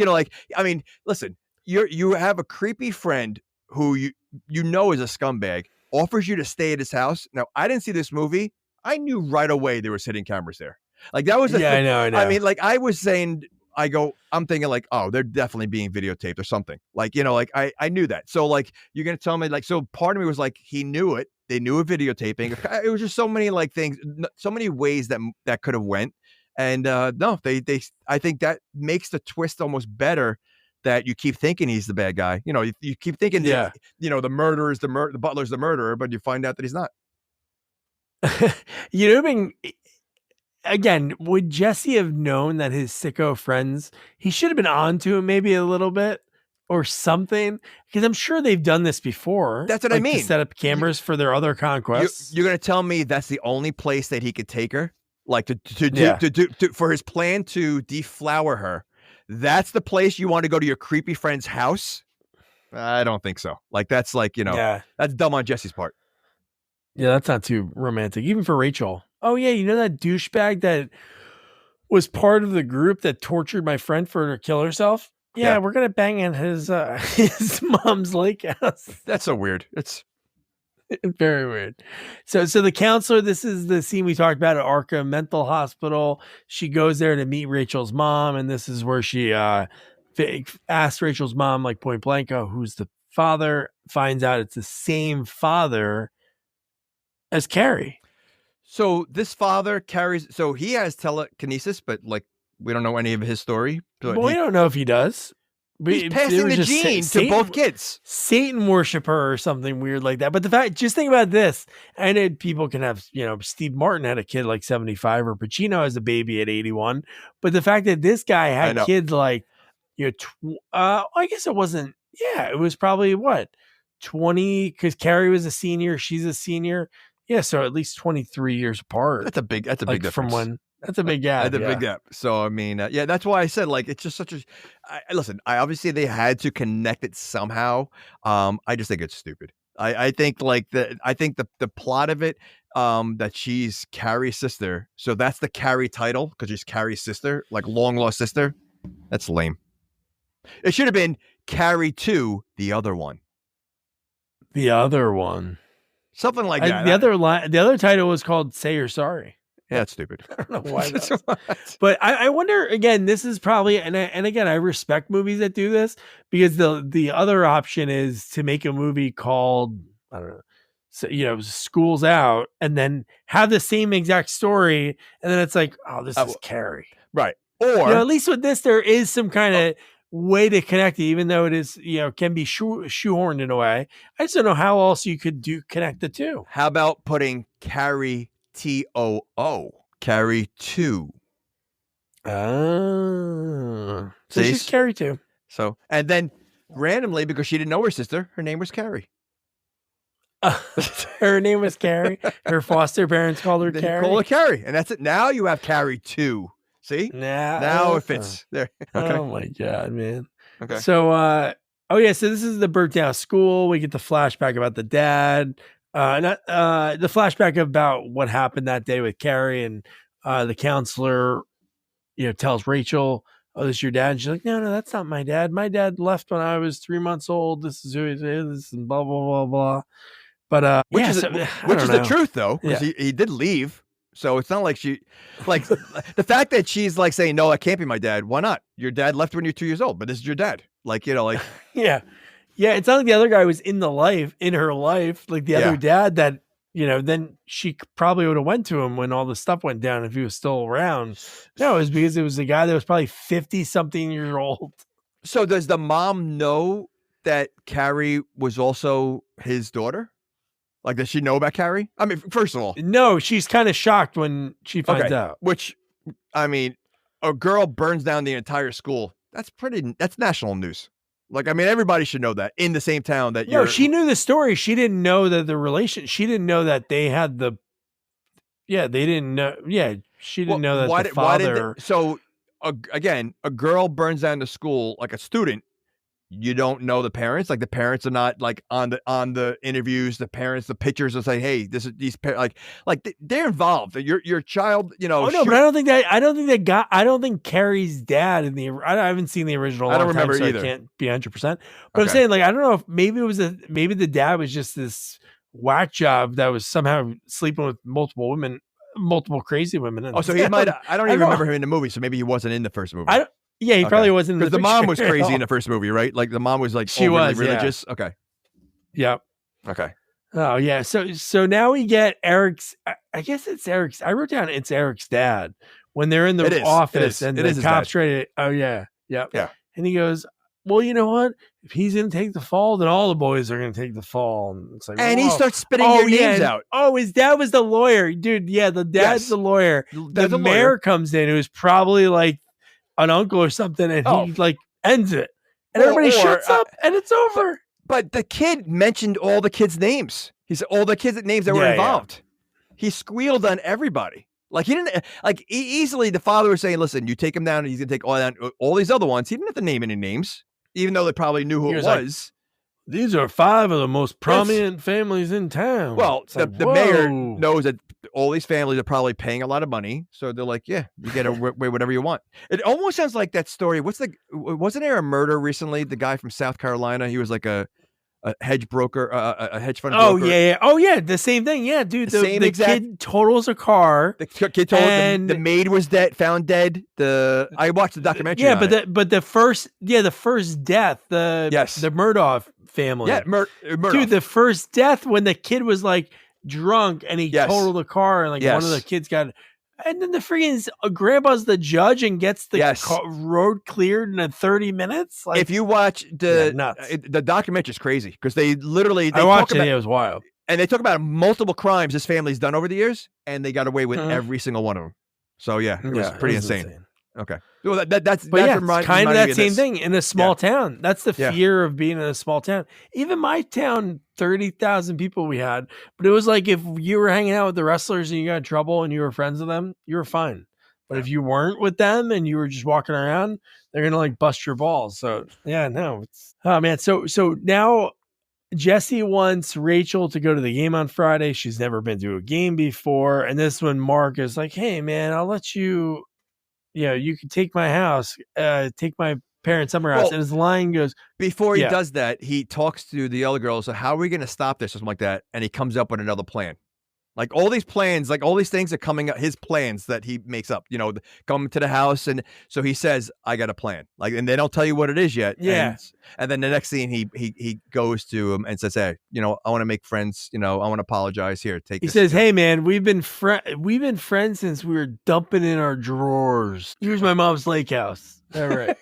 I mean, listen, you have a creepy friend who you is a scumbag, offers you to stay at his house. Now, I didn't see this movie. I knew right away there was hidden cameras there. Like that was I know. I mean, like I was saying, I'm thinking like, oh, they're definitely being videotaped or something. Like, like I knew that. So like, you're going to tell me like, so part of me was like, he knew it. They knew a videotaping. It was just so many like things, so many ways that could have went. And no, I think that makes the twist almost better, that you keep thinking he's the bad guy. You keep thinking, that, the murderer is the butler's the murderer, but you find out that he's not. Again, would Jesse have known that his sicko friends, he should have been on to him maybe a little bit or something, because I'm sure they've done this before. That's what I mean. To set up cameras for their other conquests. You're going to tell me that's the only place that he could take her? Like to for his plan to deflower her. That's the place you want to go to your creepy friend's house? I don't think so. Like that's like, that's dumb on Jesse's part. Yeah, that's not too romantic, even for Rachel. Oh yeah, that douchebag that was part of the group that tortured my friend for her to kill herself? Yeah, we're gonna bang in his mom's lake house. That's so weird. It's very weird. So the counselor, this is the scene we talked about at Arkham Mental Hospital. She goes there to meet Rachel's mom, and this is where she asks Rachel's mom, like point blank, oh, who's the father? Finds out it's the same father as Carrie. So this father carries, so he has telekinesis, but like we don't know any of his story. Well, we don't know if he does. He's passing the gene to both kids. Satan worshiper or something weird like that. But the fact, just think about this. I know people can have, Steve Martin had a kid like 75 or Pacino has a baby at 81. But the fact that this guy had kids like, I guess it wasn't. Yeah, it was probably 20, because Carrie was a senior. She's a senior. Yeah, so at least 23 years apart. That's a big difference. From when. That's a big gap. That's a big gap. So I mean, that's why I said like it's just such a. Listen, obviously they had to connect it somehow. I just think it's stupid. I think like the plot of it, that she's Carrie's sister, so that's the Carrie title because she's Carrie's sister, like long lost sister. That's lame. It should have been Carrie 2, the other one. The other one. Something like that. The other title was called "Say You're Sorry." Yeah, that's stupid. I don't know why. But I wonder again. This is probably and again, I respect movies that do this because the other option is to make a movie called I don't know, so, School's Out, and then have the same exact story, and then it's like, oh, this is Carrie, right? Or at least with this, there is some kind of way to connect it, even though it is can be shoehorned in a way. I just don't know how else you could connect the two. How about putting Carrie TOO, Carrie 2? So she's Carrie 2. So and then randomly, because she didn't know her sister, her name was Carrie. Her name was Carrie. Her foster parents called her They Carrie. call her Carrie, and that's it. Now you have Carrie 2. See? Now it fits there. Okay. Oh my god, man. Okay. So so this is the burnt down school. We get the flashback about the dad. The flashback about what happened that day with Carrie, and the counselor, tells Rachel, "Oh, this is your dad." And she's like, "No, that's not my dad. My dad left when I was 3 months old. This is who he is," and blah blah blah blah. But which is the truth, though, because he did leave. So it's not like she, like, the fact that she's like saying, "No, that can't be my dad." Why not? Your dad left when you're 2 years old, but this is your dad. Like, yeah. It's not like the other guy was in her life, like the other dad that, then she probably would have went to him when all the stuff went down if he was still around. No, it was because it was the guy that was probably 50 something years old. So does the mom know that Carrie was also his daughter? Like, does she know about Carrie? I mean, first of all, no, she's kind of shocked when she finds out. Which, I mean, a girl burns down the entire school. That's national news. Like, I mean, everybody should know that in the same town that you're. No, she knew the story. She didn't know that she didn't know that they had they didn't know. Yeah, she didn't know that the father. Again, a girl burns down the school, like a student. You don't know the parents. Like, the parents are not like on the interviews. The pictures will say, "Hey, this is these like they're involved." Your child, Oh no, but I don't think Carrie's dad I haven't seen the original. I don't remember either. either. I can't be 100%. But I'm saying, like, I don't know if maybe the dad was just this whack job that was somehow sleeping with multiple crazy women. So he might. I don't even remember him in the movie. So maybe he wasn't in the first movie. Yeah, he probably wasn't, because the mom was crazy in the first movie, right? Like, the mom was like she was religious. Yeah. Okay. Yeah. Okay. Oh yeah. So now we get Eric's. I guess it's Eric's. I wrote down it's Eric's dad when they're in the office and the cops ready. Oh yeah. Yeah. Yeah. And he goes, "Well, you know what? If he's going to take the fall, then all the boys are going to take the fall." And it's like, and he starts spitting their names out. Oh, his dad was the lawyer, dude. Yeah, the dad's the lawyer. The mayor comes in, who's probably like an uncle or something, and he like ends it, and everybody shuts up, and it's over. But the kid mentioned all the kids' names. He said all the kids' names that were involved. Yeah. He squealed on everybody. Like, he didn't easily. The father was saying, "Listen, you take him down, and he's gonna take all these other ones." He didn't have to name any names, even though they probably knew who it was. These are 5 of the most prominent families in town. Well, the mayor knows that all these families are probably paying a lot of money, so they're like, "Yeah, you get away whatever you want." It almost sounds like that story. Wasn't there a murder recently? The guy from South Carolina, he was like a hedge broker, a hedge fund broker. Oh yeah, the same thing. Yeah, dude, the kid totals a car. The kid totaled the maid was found dead. I watched the documentary. Yeah, but the first death, the Murdaugh family. Yeah, Murdaugh. Dude, the first death when the kid was like drunk and he totaled the car, and like one of the kids got. And then the freaking grandpa's the judge and gets the road cleared in 30 minutes. Like, if you watch the documentary, is crazy because they watched it. It was wild, and they talk about multiple crimes this family's done over the years, and they got away with every single one of them. So it was pretty insane. Okay, well that's kind of that same thing in a small town. That's the fear of being in a small town. Even my town, 30,000 people we had, but it was like if you were hanging out with the wrestlers and you got in trouble and you were friends with them, you were fine. But if you weren't with them and you were just walking around, they're gonna like bust your balls. So man. So now Jesse wants Rachel to go to the game on Friday. She's never been to a game before, and this one Mark is like, "Hey man, I'll let you. You can take my house, take my parents' summer house." And his line goes, before he does that, he talks to the other girls. So how are we going to stop this or something like that? And he comes up with another plan. Like, all these plans, like all these things are coming up, his plans that he makes up, come to the house. And so he says, "I got a plan." Like, and they don't tell you what it is yet. Yeah. And then the next scene, he goes to him and says, "Hey, I want to make friends. I want to apologize here. He says, "Hey man, we've been friends since we were dumping in our drawers. Here's my mom's lake house." All right.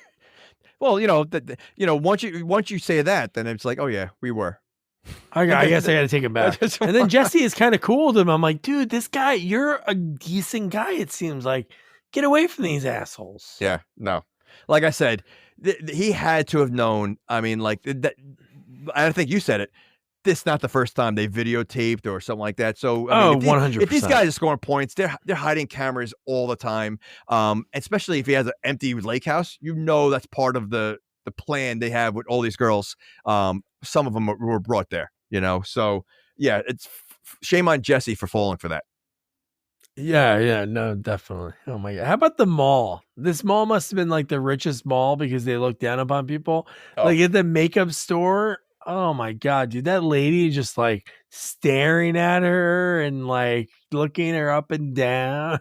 Well, once you say that, then it's like, "Oh yeah, we were." I guess I got to take him back. And then Jesse is kind of cool with him. I'm like, "Dude, this guy, you're a decent guy. It seems like, get away from these assholes." Yeah, no. Like I said, he had to have known. I mean, like that. I think you said it. This is not the first time they videotaped or something like that. So I mean, 100%. if these guys are scoring points, they're hiding cameras all the time. Especially if he has an empty lake house, that's part of the plan they have with all these girls. Some of them were brought there, So yeah, it's shame on Jesse for falling for that. Yeah, no, definitely. Oh my God. How about the mall? This mall must have been like the richest mall because they look down upon people. Like at the makeup store. Oh my God, dude, that lady just like staring at her and like looking her up and down.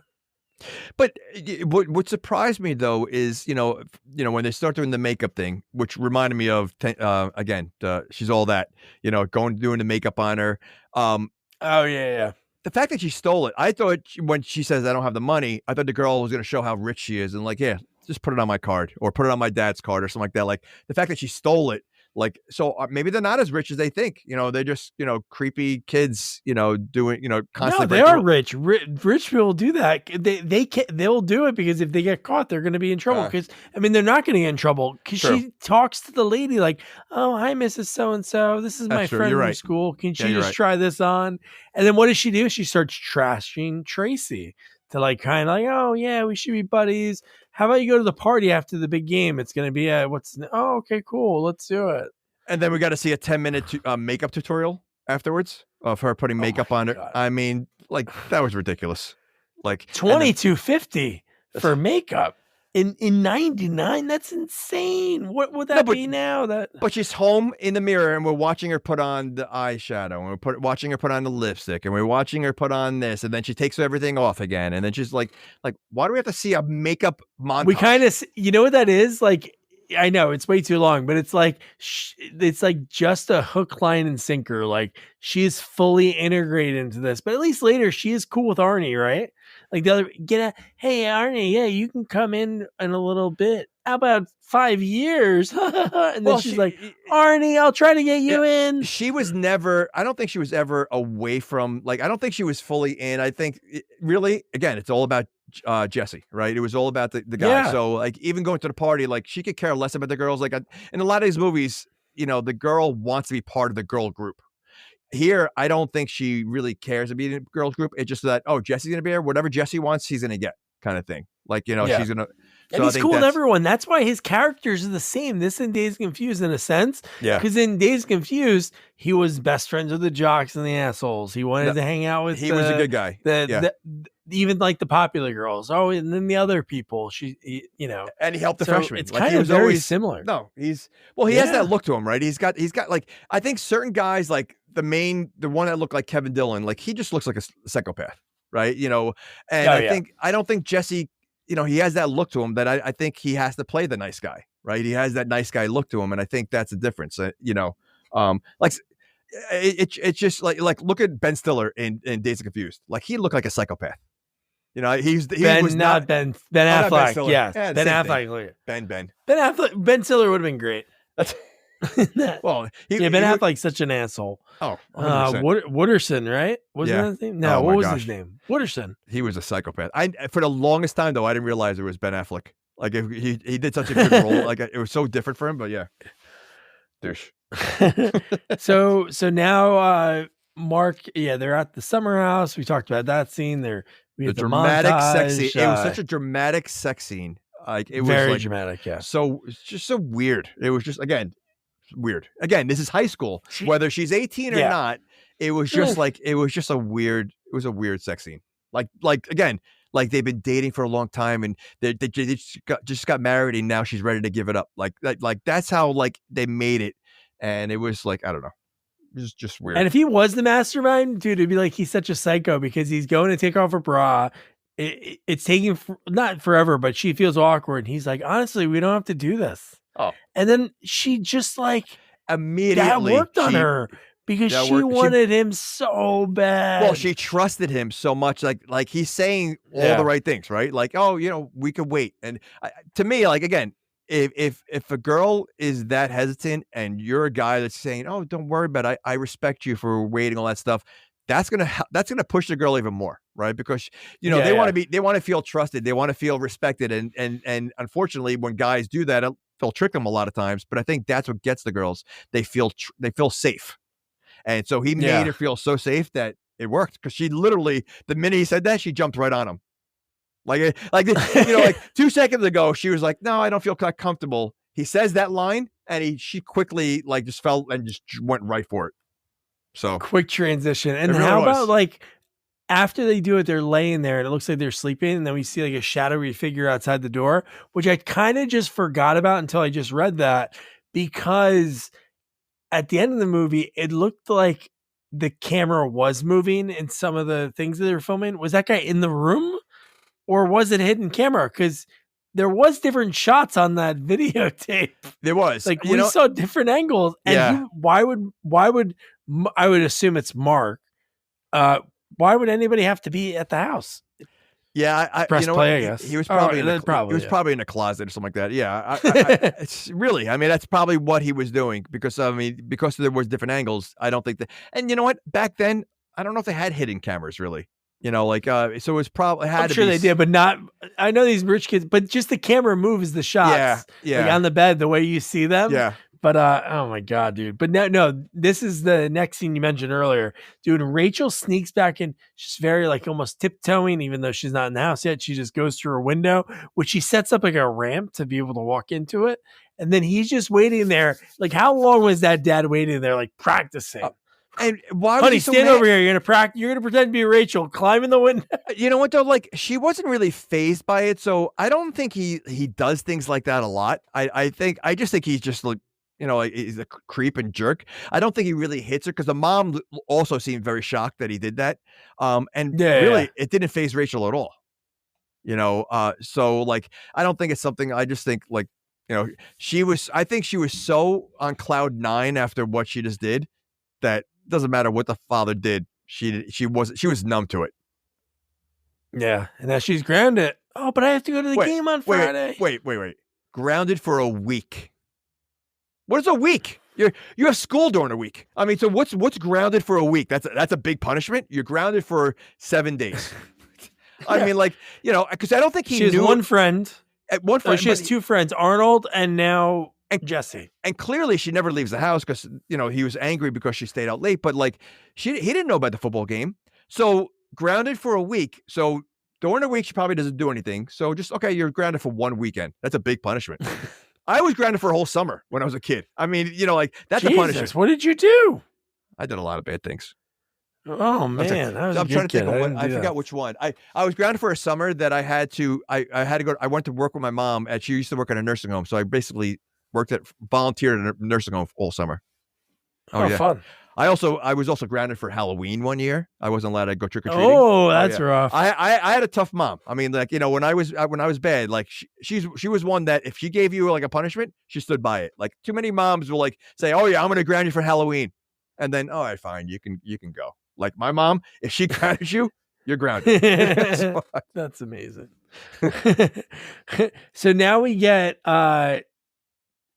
But what surprised me though is when they start doing the makeup thing, which reminded me of again, She's All That, doing the makeup on her. Oh yeah. The fact that she stole it, I thought when she says I don't have the money, I thought the girl was going to show how rich she is and like, yeah, just put it on my card or put it on my dad's card or something like that. Like the fact that she stole it. Like, so maybe they're not as rich as they think. They're just, creepy kids, doing, constantly. No, they are rich. Rich people do that. They'll do it because if they get caught, they're going to be in trouble. Because they're not going to get in trouble. Because she talks to the lady like, "Oh, hi, Mrs. So-and-so. This is my friend from school. Can she just try this on?" And then what does she do? She starts trashing Tracy to like kind of like, "Oh yeah, we should be buddies. How about you go to the party after the big game? It's going to be okay, cool. Let's do it." And then we got to see a 10-minute makeup tutorial afterwards of her putting makeup on her. God. I mean, like that was ridiculous. Like $22.50 for makeup in 99. That's insane. What would that be now? But she's home in the mirror and we're watching her put on the eyeshadow and we're watching her put on the lipstick and we're watching her put on this and then she takes everything off again and then she's like why do we have to see a makeup montage? We kind of, you know what that is? Like, I know it's way too long, but it's like just a hook, line, and sinker. Like she's fully integrated into this, but at least later she is cool with Arnie, right? Like the other, hey Arnie, yeah, you can come in a little bit. How about 5 years? And then she's like, Arnie, I'll try to get you in. She was never. I don't think she was ever away from. Like I don't think she was fully in. I think really, again, it's all about Jesse, right? It was all about the guy. Yeah. So like even going to the party, like she could care less about the girls. Like in a lot of these movies, the girl wants to be part of the girl group. Here, I don't think she really cares to be in a girls group. It's just that, Jesse's gonna be there. Whatever Jesse wants, he's gonna get, kind of thing. Like she's gonna. And he's cool with everyone. That's why his characters are the same. This and Dazed and Confused in a sense. Yeah. Because in Dazed and Confused, he was best friends with the jocks and the assholes. He wanted to hang out with. He was a good guy. Even like the popular girls. Oh, and then the other people. And he helped the freshmen. It's kind of very similar. No, he has that look to him, right? He's got like I think certain guys like the one that looked like Kevin Dillon, like he just looks like a psychopath, right? And I don't think Jesse. He has that look to him that I think he has to play the nice guy, right? He has that nice guy look to him, and I think that's the difference. It's just like look at Ben Stiller in Dazed and Confused. Like he looked like a psychopath. He was not Ben Affleck. Ben yes, Ben Affleck. Ben Affleck. Ben Stiller would have been great. Well, Ben Affleck's such an asshole. Oh, Wooderson, right? Wasn't that his name? No, what was his name? Wooderson. He was a psychopath. For the longest time though, I didn't realize it was Ben Affleck. Like he did such a good role. Like it was so different for him. But yeah, douche. So now Mark, they're at the summer house. We talked about that scene. We had the dramatic montage, sex scene. It was such a dramatic sex scene. Like it was very dramatic. Yeah. So it's just so weird. It was just weird. Again, this is high school. Whether she's 18 or not, it was just a weird sex scene. Like again, like they've been dating for a long time and they just got married and now she's ready to give it up. Like that's how like they made it. And it was like, I don't know. It was just weird. And if he was the mastermind, dude, it'd be like he's such a psycho because he's going to take off her bra. It's taking not forever, but she feels awkward. And he's like, honestly, we don't have to do this. Oh, and then she just like immediately that worked on her because she wanted him so bad. Well, she trusted him so much. Like he's saying all the right things, right? Like, we could wait. And to me, like again, if a girl is that hesitant and you're a guy that's saying, "Oh, don't worry about it. I respect you for waiting," all that stuff. That's gonna push the girl even more, right? Because they want to feel trusted, they want to feel respected, and unfortunately, when guys do that, they'll trick them a lot of times. But I think that's what gets the girls. They feel safe, and so he made her feel so safe that it worked. Because she literally, the minute he said that, she jumped right on him. Like 2 seconds ago, she was like, "No, I don't feel comfortable." He says that line, and she quickly just fell and just went right for it. So quick transition. And really how was. about after they do it, they're laying there and it looks like they're sleeping, and then we see a shadowy figure outside the door, which I kind of just forgot about until I just read that, because at the end of the movie, it looked like the camera was moving in some of the things that they were filming. Was that guy in the room, or was it hidden camera? Because there was different shots on that videotape. There was we saw different angles. And why would I would assume it's Mark. Why would anybody have to be at the house? Yeah, I press play. I guess he was probably probably in a closet or something like that. Yeah, it's really. I mean, that's probably what he was doing, because there was different angles. I don't think that. And you know what? Back then, I don't know if they had hidden cameras really. So it was probably had. I'm sure they did, but not. I know these rich kids, but just the camera moves the shots. Yeah. On the bed, the way you see them. Yeah. But oh my god, dude! But no, this is the next scene you mentioned earlier, dude. Rachel sneaks back in. She's very almost tiptoeing, even though she's not in the house yet. She just goes through her window, which she sets up a ramp to be able to walk into it. And then he's just waiting there. How long was that dad waiting there, practicing? And why? Honey, stand over here. You're gonna practice. You're gonna pretend to be Rachel. Climb in the window. You know what though? She wasn't really fazed by it, so I don't think he does things like that a lot. I just think he's just he's a creep and jerk. I don't think he really hits her, because the mom also seemed very shocked that he did that. Really, it didn't faze Rachel at all. So I don't think it's something. I just think she was. I think she was so on cloud 9 after what she just did that it doesn't matter what the father did. She was numb to it. Yeah, and now she's grounded. Oh, but I have to go to the game on Friday. Wait. Grounded for a week. What is a week? You have school during a week. I mean, so what's grounded for a week? That's a big punishment. You're grounded for 7 days. I mean, because I don't think he knew. She has one friend. She has 2 friends, Arnold and now Jesse. And clearly, she never leaves the house because he was angry because she stayed out late. But he didn't know about the football game. So grounded for a week. So during the week, she probably doesn't do anything. So just you're grounded for 1 weekend. That's a big punishment. I was grounded for a whole summer when I was a kid. I mean, that's a punishment. What did you do? I did a lot of bad things. Oh man, I'm trying to think of I forgot which one. I was grounded for a summer that I had to go. I went to work with my mom, and she used to work at a nursing home. So I basically volunteered at a nursing home all summer. Oh yeah, fun. I was also grounded for Halloween one year. I wasn't allowed to go trick or treating. Oh, that's rough. I had a tough mom. I mean, when I was bad, she was one that if she gave you a punishment, she stood by it. Too many moms will say, "Oh yeah, I'm going to ground you for Halloween," and then, "All right, fine, you can go." My mom, if she grounded you, you're grounded. That's amazing. So now we get so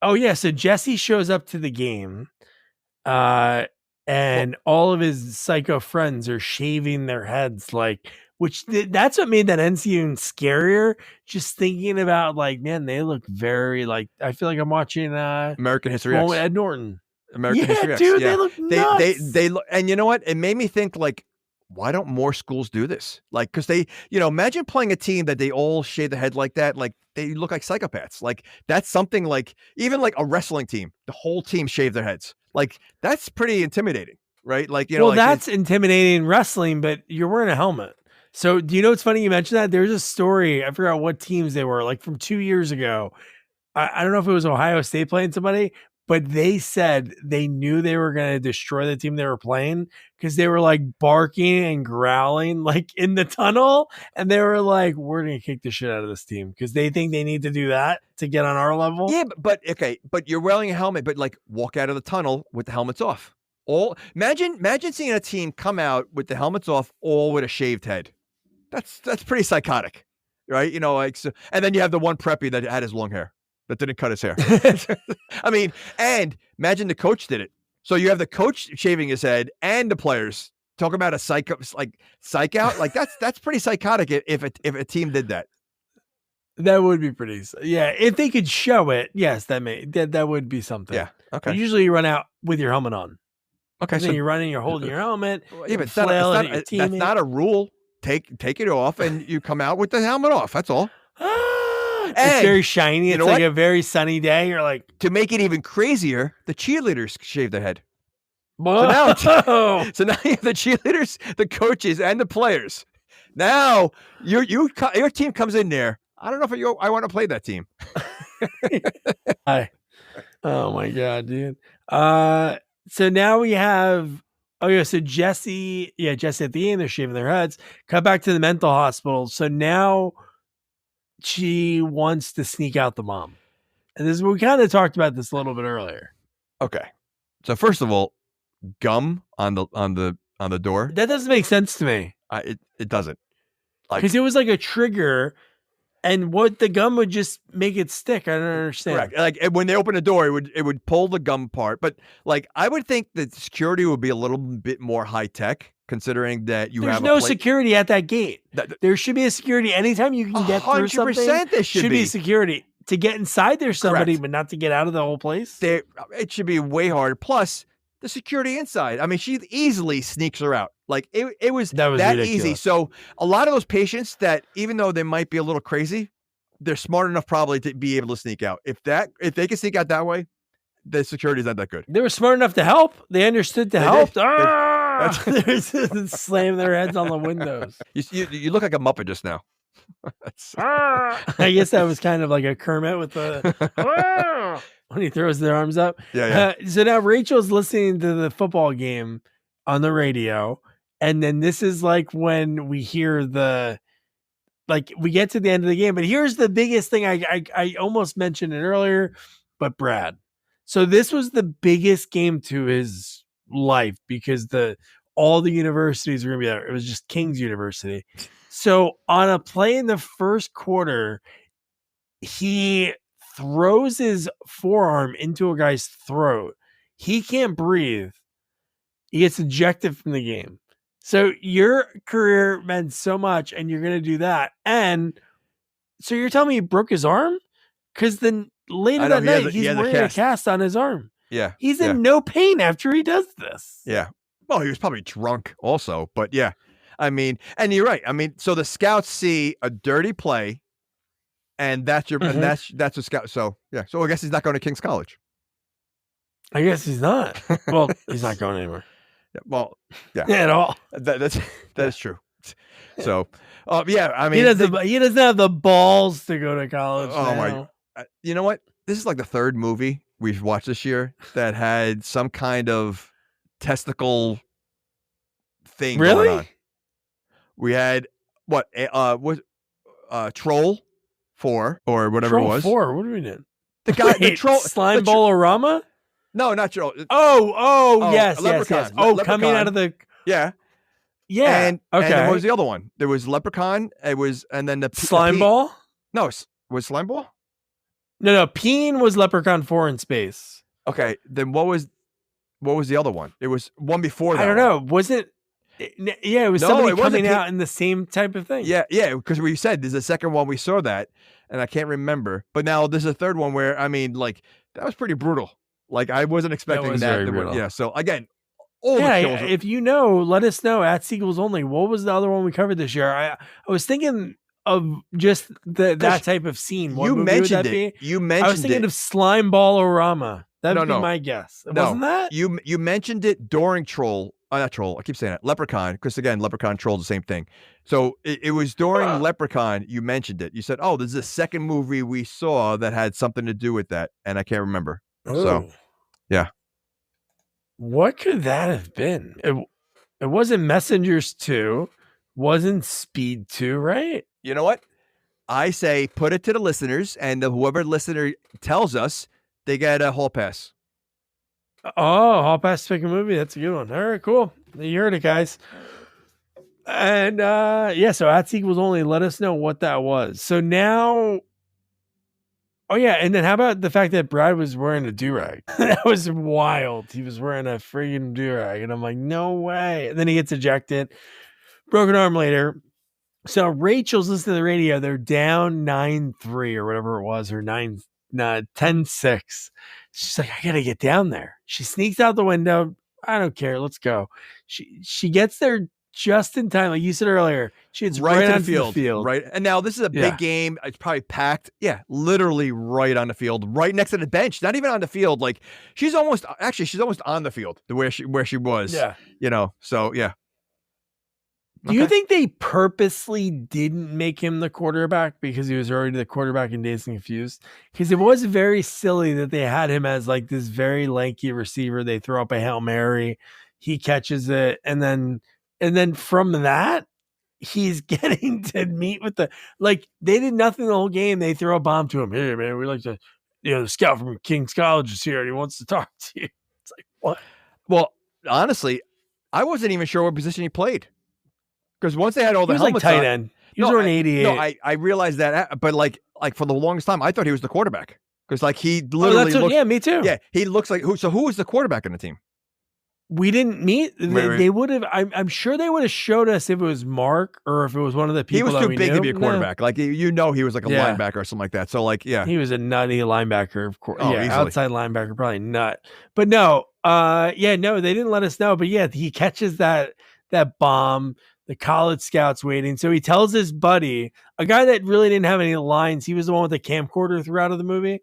Jesse shows up to the game. And all of his psycho friends are shaving their heads, which that's what made that end scene scarier. Just thinking about man, they look very I feel like I'm watching American History X. Ed Norton. American History X. Dude, they look nuts. They look, and you know what? It made me think why don't more schools do this? Because they, imagine playing a team that they all shave the head like that. They look like psychopaths. That's something even a wrestling team, the whole team shave their heads. That's pretty intimidating, right? That's intimidating wrestling, but you're wearing a helmet. So do you know what's funny? You mentioned that there's a story. I forgot what teams they were from 2 years ago. I don't know if it was Ohio State playing somebody, but they said they knew they were going to destroy the team they were playing because they were barking and growling in the tunnel. And they were we're going to kick the shit out of this team because they think they need to do that to get on our level. Yeah, but you're wearing a helmet, but walk out of the tunnel with the helmets off. Imagine seeing a team come out with the helmets off, all with a shaved head. That's pretty psychotic, right? So, and then you have the one preppy that had his long hair. That didn't cut his hair. I mean, and imagine the coach did it. So you have the coach shaving his head and the players talk about a psych out. Like that's pretty psychotic if a team did that. That would be pretty. Yeah, if they could show it, yes, that would be something. Yeah. Okay. But usually you run out with your helmet on. Okay. So you're running, you're holding your helmet. Yeah, but that's not a rule. Take it off, and you come out with the helmet off. That's all. It's very shiny. It's like a very sunny day. You're like, to make it even crazier, the cheerleaders shave their head. whoa. So now you have the cheerleaders, the coaches, and the players. Now your team comes in there. I don't know if I want to play that team. Oh my god, dude. So now we have. Oh yeah, so Jesse at the end, they're shaving their heads. Cut back to the mental hospital. So now she wants to sneak out the mom. And this is we kind of talked about this a little bit earlier. Okay. So first of all, gum on the door. That doesn't make sense to me. It doesn't. Because it was like a trigger, and what the gum would just make it stick. I don't understand. Correct. Like when they open the door, it would pull the gum part. But like I would think that security would be a little bit more high tech, considering that There's no security at that gate. There should be a security anytime you can get through something. 100% there should be security to get inside. There's somebody, Correct. but not to get out of the whole place. It should be way harder. Plus the security inside. I mean, she easily sneaks her out. Like it was that ridiculous. Easy. So a lot of those patients that even though they might be a little crazy, they're smart enough probably to be able to sneak out. If they can sneak out that way, the security's not that good. They were smart enough to help. They understood to help. They're slamming their heads on the windows. You look like a Muppet just now. I guess that was kind of like a Kermit with the when he throws their arms up. Yeah. So now Rachel's listening to the football game on the radio, and then this is like when we hear we get to the end of the game. But here's the biggest thing. I almost mentioned it earlier, but Brad. So this was the biggest game to his life because all the universities were gonna be there. It was just King's University. So on a play in the first quarter, he throws his forearm into a guy's throat. He can't breathe. He gets ejected from the game. So your career meant so much, and you're going to do that. And so you're telling me he broke his arm? Because then later that night, he's wearing a cast on his arm. Yeah. He's in no pain after he does this. Yeah. Well, he was probably drunk also, but yeah. I mean, and you're right. I mean, so the scouts see a dirty play, and that's and that's a scout. So yeah. So I guess he's not going to King's College. I guess he's not. Well, he's not going anywhere. Yeah, well, yeah, at all. That is true. So, yeah, I mean, he doesn't have the balls to go to college. Oh my! You know what? This is like the third movie we've watched this year that had some kind of testicle thing going on. We had what? Troll 4 or whatever Troll it was. 4. What do we do? The guy, the troll, Slime Bolorama. No, not Troll. Yes. Leprechaun. Oh, Leprechaun. coming out of the yeah. And then what was the other one? There was Leprechaun. It was, and then the Slime Ball. No, was Slime Ball? No. Peen was Leprechaun 4 in space. Okay, then what was the other one? It was one before that. I don't know. Was it? Yeah, it was somebody coming out in the same type of thing. Yeah, because we said there's a second one we saw that, and I can't remember. But now there's a third one where, I mean, like, that was pretty brutal. Like, I wasn't expecting that. Yeah, so again, all the kills. If you know, let us know at Sequels Only. What was the other one we covered this year? I was thinking of just that type of scene. What you mentioned would that it. be? You mentioned it. I was thinking of Slime Ball-O-Rama. That would be my guess. Wasn't that? You mentioned it during Troll. Not Troll. I keep saying that. Leprechaun. Because again, Leprechaun, Troll, the same thing. So it was during Leprechaun. You mentioned it. You said, "Oh, this is the second movie we saw that had something to do with that," and I can't remember. Oh. So, yeah. What could that have been? It wasn't Messengers 2. Wasn't Speed 2, right? You know what? I say put it to the listeners, and whoever listener tells us, they get a hall pass. Oh, hall pass to pick a movie. That's a good one. All right, cool. You heard it, guys. And so at Sequels Only, let us know what that was. So now, Oh yeah, and then how about the fact that Brad was wearing a do-rag? That was wild. He was wearing a friggin' do-rag, and I'm like, no way. And then he gets ejected, broken arm later. So Rachel's listening to the radio. They're down 9-3 or whatever it was, or 10-6. She's like, I gotta get down there. She sneaks out the window. I don't care. Let's go. She gets there just in time, like you said earlier. She gets right to onto the field. Right. And now this is a big game. It's probably packed. Yeah, literally right on the field, right next to the bench. Not even on the field. Like she's almost on the field, where she was. Yeah. So yeah. Do you think they purposely didn't make him the quarterback because he was already the quarterback in Dazed and Confused? Because it was very silly that they had him as like this very lanky receiver. They throw up a Hail Mary, he catches it, and then from that, he's getting to meet with they did nothing the whole game. They throw a bomb to him. Hey man, we like to, the scout from King's College is here and he wants to talk to you. It's like, what? Well, honestly, I wasn't even sure what position he played. Because once they had all the helmets tight end. He was wearing 88. No, I realized that, but like for the longest time, I thought he was the quarterback. Because like he literally me too. Yeah, he looks like who? So who was the quarterback on the team? We didn't meet. They would have. I'm sure they would have showed us if it was Mark or if it was one of the people. He was too big to be a quarterback. Like he was like a linebacker or something like that. So like he was a nutty linebacker. Of course, easily. Outside linebacker, probably nut. But no, they didn't let us know. But yeah, he catches that bomb. The college scout's waiting. So he tells his buddy, a guy that really didn't have any lines. He was the one with the camcorder throughout of the movie.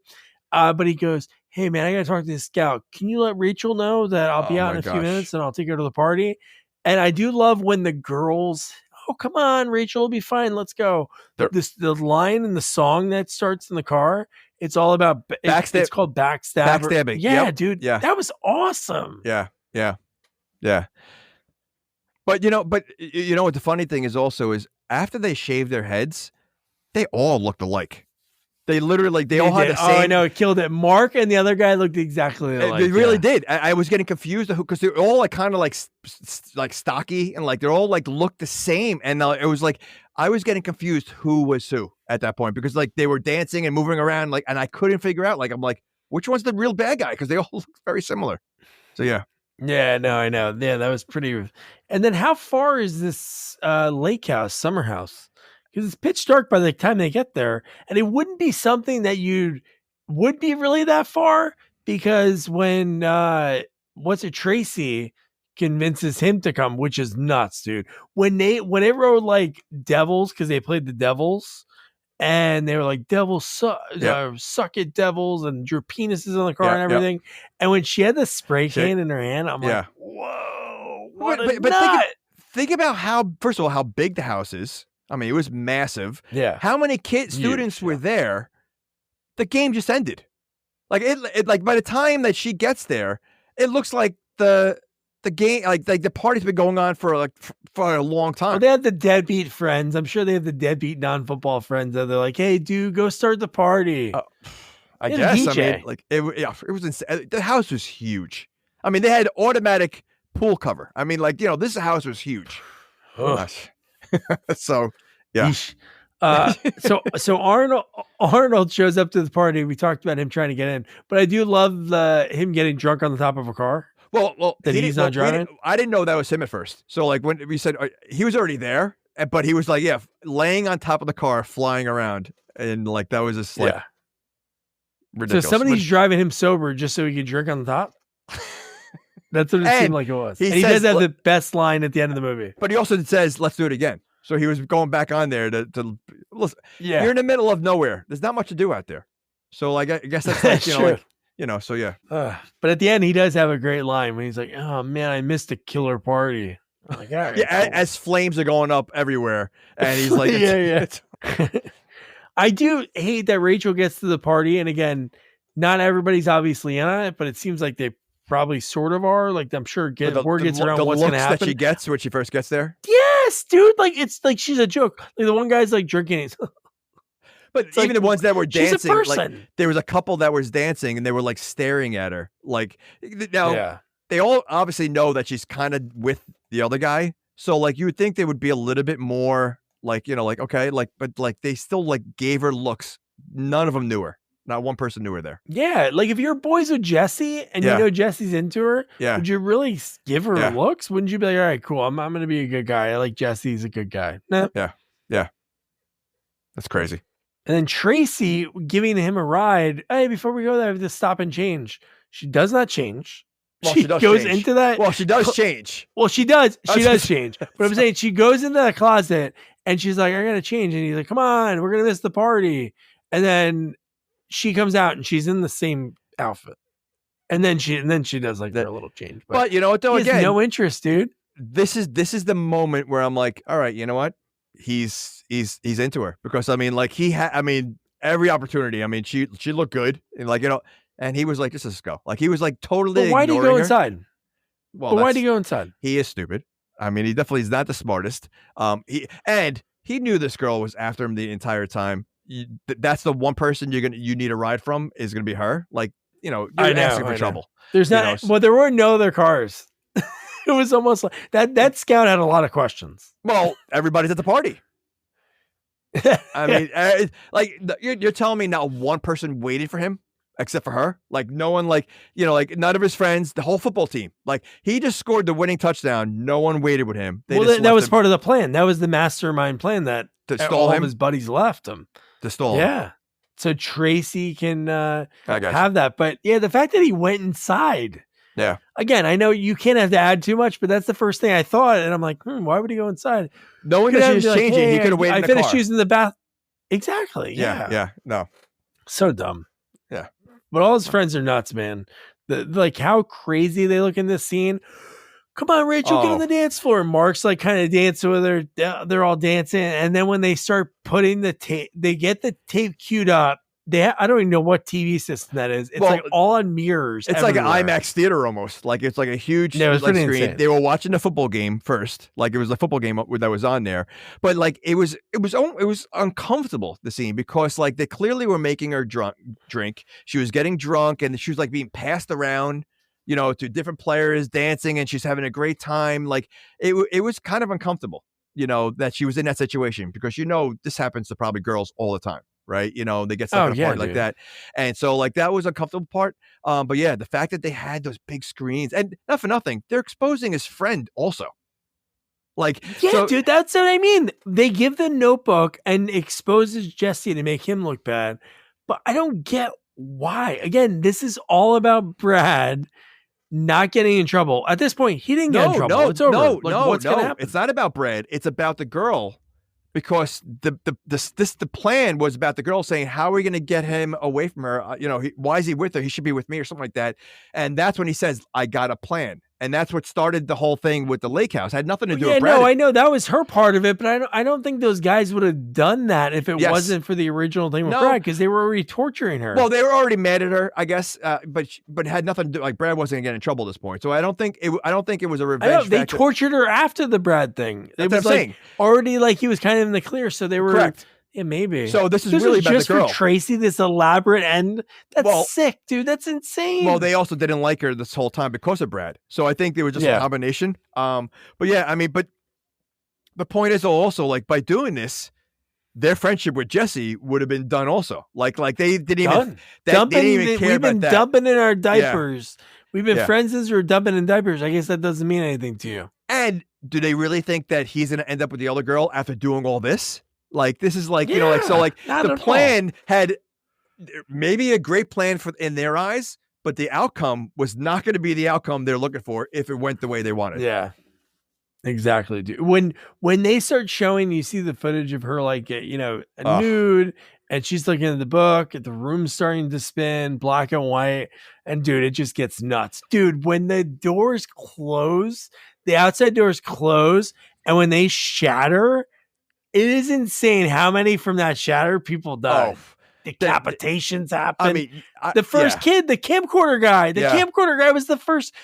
But he goes, hey man, I got to talk to this scout. Can you let Rachel know that I'll be out in a few minutes and I'll take her to the party? And I do love when the girls, oh, come on, Rachel, it'll be fine. Let's go. The line in the song that starts in the car, it's all about it's called backstabbing. Yeah, dude. Yeah. That was awesome. Yeah. But you know what the funny thing is also is after they shaved their heads, they all looked alike. They literally they all had the same. Oh, I know, it killed it. Mark and the other guy looked exactly alike. They really did. I was getting confused because they're all like kind of like stocky and like they're all like looked the same. And it was like I was getting confused who was who at that point because like they were dancing and moving around like, and I couldn't figure out. Like I'm like, which one's the real bad guy? Because they all look very similar. So yeah. Yeah, no, I know. Yeah, that was pretty. And then how far is this lake house, summer house? Because it's pitch dark by the time they get there. And it wouldn't be something that would be really that far because when, Tracy convinces him to come, which is nuts, dude. When they wrote like devils, because they played the devils. And they were like, devils suck it, devils, and your penis is in the car and everything. And when she had the spray can in her hand, I'm like, whoa, what a nut. Think about first of all, how big the house is. I mean, it was massive. Yeah. How many students were there? The game just ended. Like it like by the time that she gets there, it looks like the game, like the party's been going on for a long time. Well, they have the deadbeat friends. I'm sure they have the deadbeat non-football friends that they're like, "Hey, dude, go start the party." I guess. I mean, like it was insane. The house was huge. I mean, they had automatic pool cover. I mean, like this house was huge. So yeah. So Arnold shows up to the party. We talked about him trying to get in, but I do love him getting drunk on the top of a car. Well, that he's not driving. I didn't know that was him at first. So like when we said he was already there, but he was like, laying on top of the car, flying around, and like that was just like ridiculous. So somebody's driving him sober just so he could drink on the top. That's what it seemed like it was. He does have the best line at the end of the movie. But he also says, "Let's do it again." So he was going back on there to listen. Yeah, you're in the middle of nowhere. There's not much to do out there. So like I guess that's like so yeah. But at the end, he does have a great line when he's like, "Oh man, I missed a killer party." I'm like, all right, as flames are going up everywhere, and he's like, I do hate that Rachel gets to the party, and again, not everybody's obviously in on it, but it seems like they probably sort of are. Like I'm sure word gets around what's going to happen. That she gets when she first gets there. Yes, dude. Like it's like she's a joke. Like the one guy's like drinking. But it's even the ones that were dancing, like there was a couple that was dancing and they were like staring at her. Like now, they all obviously know that she's kind of with the other guy. So like you would think they would be a little bit more like like okay, like but like they still like gave her looks. None of them knew her. Not one person knew her there. Yeah, like if you're boys with Jesse and you know Jesse's into her, would you really give her looks? Wouldn't you be like, all right, cool, I'm going to be a good guy. I like Jesse, he's a good guy. Nah. Yeah. That's crazy. And then Tracy giving him a ride. Hey, before we go there, I have to stop and change. She does not change. Well, she does goes change. into that. Well, she does change. Well, she does. She does change. But I'm saying she goes into the closet and she's like, I got to change. And he's like, come on, we're going to miss the party. And then she comes out and she's in the same outfit. And then she does like that little change. But you know what though? He has Again, no interest, dude. This is the moment where I'm like, all right, you know what? He's into her because I mean, like every opportunity. I mean, she looked good and like, you know, and he was like, just let's go. Like he was like totally. But why do you go inside? Well, why do you go inside? He is stupid. I mean, he definitely is not the smartest. He knew this girl was after him the entire time. That's the one person you need a ride from is going to be her. Like, you know, you're asking for trouble. There's not. Well, there were no other cars. It was almost like that scout had a lot of questions. Well, everybody's at the party. I mean, like you're telling me not one person waited for him except for her? Like no one, like, you know, like none of his friends, the whole football team. Like he just scored the winning touchdown. No one waited with him. That was part of the plan. That was the mastermind plan that all of his buddies left him. To stall him. Yeah. So Tracy can have that. But yeah, the fact that he went inside. Yeah. Again, I know you can't have to add too much, but that's the first thing I thought. And I'm like, why would he go inside? Knowing that she was changing, hey, he could have waited in the car. I finished using the bath. Exactly. Yeah. No. So dumb. Yeah. But all his friends are nuts, man. Like how crazy they look in this scene. Come on, Rachel, get on the dance floor. And Mark's like kind of dancing with her. They're all dancing. And then when they start putting the tape, they get the tape queued up. I don't even know what TV system that is. It's like all on mirrors. It's everywhere. like an IMAX theater almost. Like it's like a huge screen. Insane. They were watching the football game first. Like it was a football game that was on there. But like it was uncomfortable, the scene, because like they clearly were making her drink. She was getting drunk and she was like being passed around, you know, to different players dancing, and she's having a great time. Like it was kind of uncomfortable, you know, that she was in that situation, because, you know, this happens to probably girls all the time. Right. You know, they get stuck in a party like that. And so like that was a comfortable part. But yeah, the fact that they had those big screens, and not for nothing, they're exposing his friend also. Like, yeah, dude, that's what I mean. They give the notebook and exposes Jesse to make him look bad. But I don't get why. Again, this is all about Brad not getting in trouble. At this point, he didn't get in trouble. It's over. What's gonna happen? It's not about Brad. It's about the girl. Because the plan was about the girl saying, how are we going to get him away from her? You know, why is he with her? He should be with me, or something like that. And that's when he says, I got a plan. And that's what started the whole thing with the lake house. It had nothing to do with Brad. No, I know that was her part of it, but I don't think those guys would have done that if it wasn't for the original thing with Brad, because they were already torturing her. Well, they were already mad at her, I guess, but it had nothing to do. Like Brad wasn't going to get in trouble at this point, so I don't think it was a revenge. They tortured her after the Brad thing. It was like already like he was kind of in the clear, so they were correct. Yeah, maybe. So this is really about just the girl. For Tracy, this elaborate end. That's sick, dude. That's insane. Well, they also didn't like her this whole time because of Brad. So I think they were just a combination. But yeah, I mean, but the point is also, like, by doing this, their friendship with Jesse would have been done also. Like they didn't even they didn't even care about that. We've been dumping in our diapers. Yeah. We've been friends since we were dumping in diapers. I guess that doesn't mean anything to you. And do they really think that he's going to end up with the other girl after doing all this? Like, this is like, you know, like, so like the plan had maybe a great plan in their eyes, but the outcome was not going to be the outcome they're looking for if it went the way they wanted. Yeah, exactly, dude. When they start showing, you see the footage of her, like, you know, nude, and she's looking at the book, the room's starting to spin, black and white, and dude, it just gets nuts. Dude, when the doors close, the outside doors close, and when they shatter, it is insane how many from that shatter people die. Decapitations happen. I mean, the first kid, the camcorder guy, camcorder guy was the first.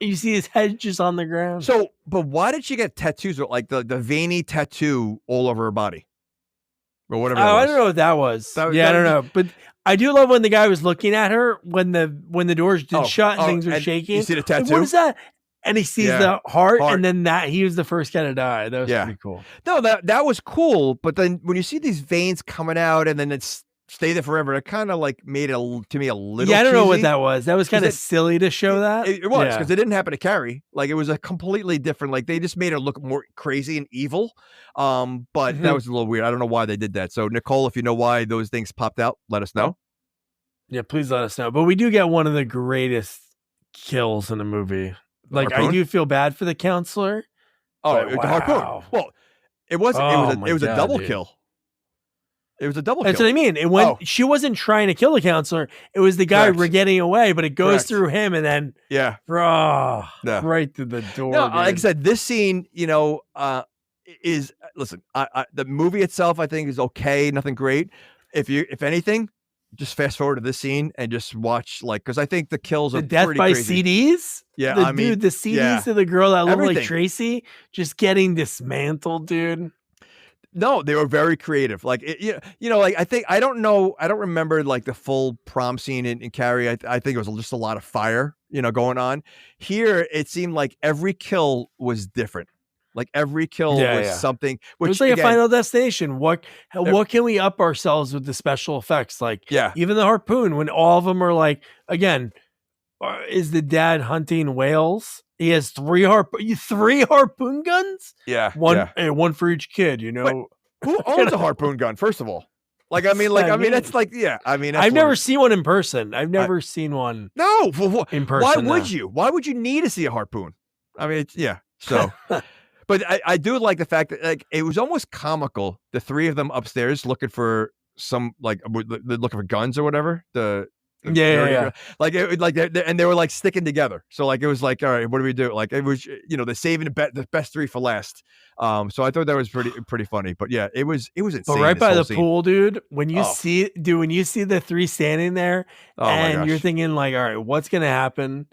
You see his head just on the ground. So, but why did she get tattoos, like the veiny tattoo all over her body? Or whatever. I don't know what that was. I don't know. But I do love when the guy was looking at her when the doors did shut and things were shaking. You see the tattoo? Like, what is that? And he sees the heart, and then he was the first guy to die. That was pretty cool. No, that was cool. But then when you see these veins coming out, and then it's stay there forever. It kind of like made it to me a little. Yeah, I don't know what cheesy. that was. That was kind of it- silly to show that. It was Yeah. because it didn't happen to Carrie. Like it was a completely different. Like they just made her look more crazy and evil. But that was a little weird. I don't know why they did that. So Nicole, if you know why those things popped out, let us know. Yeah, please let us know. But we do get one of the greatest kills in the movie. Like Harpoon? I do feel bad for the counselor. Oh, But the harpoon. wow. Well, it wasn't. Oh, it my was a God, double dude. kill. It was a double That's kill. what I mean. It went. Oh. She wasn't trying to kill the counselor. It was the guy Correct. getting away, but it goes Correct. through him and then Yeah. right through the door. No, like I dude. said, this scene, is listen. The movie itself, I think, is okay. Nothing great. If anything, just fast forward to this scene and just watch, like, because I think the kills are The death pretty by crazy. CDs. Yeah, the I mean, dude, the CDs yeah. to the girl that looked like Everything. Tracy, just getting dismantled, dude. No, they were very creative. Like, like I don't remember like the full prom scene in Carrie. I think it was just a lot of fire, going on. Here, it seemed like every kill was different. Like every kill was something. Which It was like again, a Final Destination. What can we up ourselves with the special effects? Like, even the harpoon, when all of them are like, again, is the dad hunting whales? He has three harpoon guns. Yeah, one for each kid. Wait, who owns a harpoon gun? First of all, like I mean, that's like I've never seen one in person. I've never seen one. No, in person. Why would you? Why would you need to see a harpoon? I mean, So, but I do like the fact that like it was almost comical. The three of them upstairs looking for some looking for guns or whatever. Yeah. Like and they were like sticking together. So like it was like, all right, what do we do? Like it was, they're saving the best three for last. So I thought that was pretty funny. But yeah, it was insane. But right by the scene. pool, dude, when you see the three standing there, and you're thinking like, all right, what's gonna happen?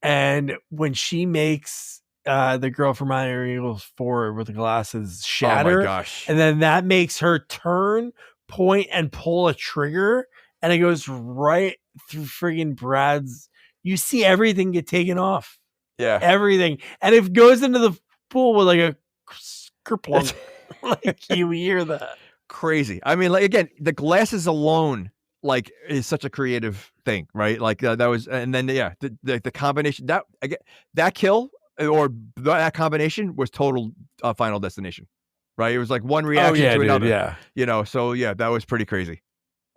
And when she makes the girl from Iron Eagles forward with the glasses shatter, oh my gosh, and then that makes her turn, point, and pull a trigger. And it goes right through friggin' Brad's. You see everything get taken off. Yeah. Everything. And it goes into the pool with like a kerplunk. Like you hear that. Crazy. I mean, like, again, the glasses alone, like, is such a creative thing, right? Like, that was, and then, the combination, that kill or that combination was total Final Destination, right? It was like one reaction to another. Yeah. So, yeah, that was pretty crazy.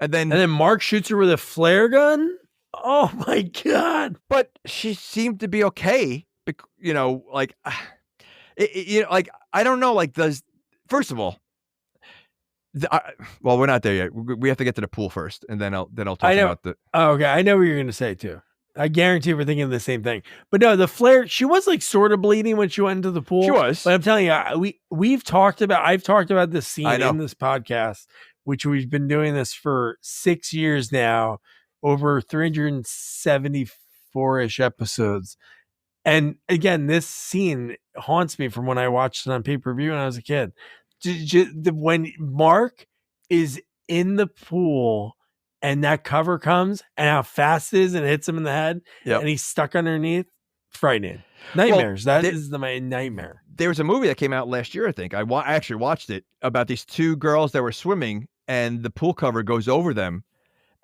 And then Mark shoots her with a flare gun. Oh my God. But she seemed to be okay. Like, like, I don't know. Like, first of all, well, we're not there yet. We have to get to the pool first, and then I'll talk about the. Oh, okay. I know what you're going to say too. I guarantee we're thinking the same thing. But no, the flare, she was like sort of bleeding when she went into the pool. She was. But I'm telling you, I've talked about this scene in this podcast, which we've been doing this for 6 years now, over 374-ish episodes. And again, this scene haunts me from when I watched it on pay-per-view when I was a kid. When Mark is in the pool and that cover comes and how fast it is and hits him in the head and he's stuck underneath, frightening. Nightmares. Well, that is my nightmare. There was a movie that came out last year, I think. I actually watched it, about these two girls that were swimming and the pool cover goes over them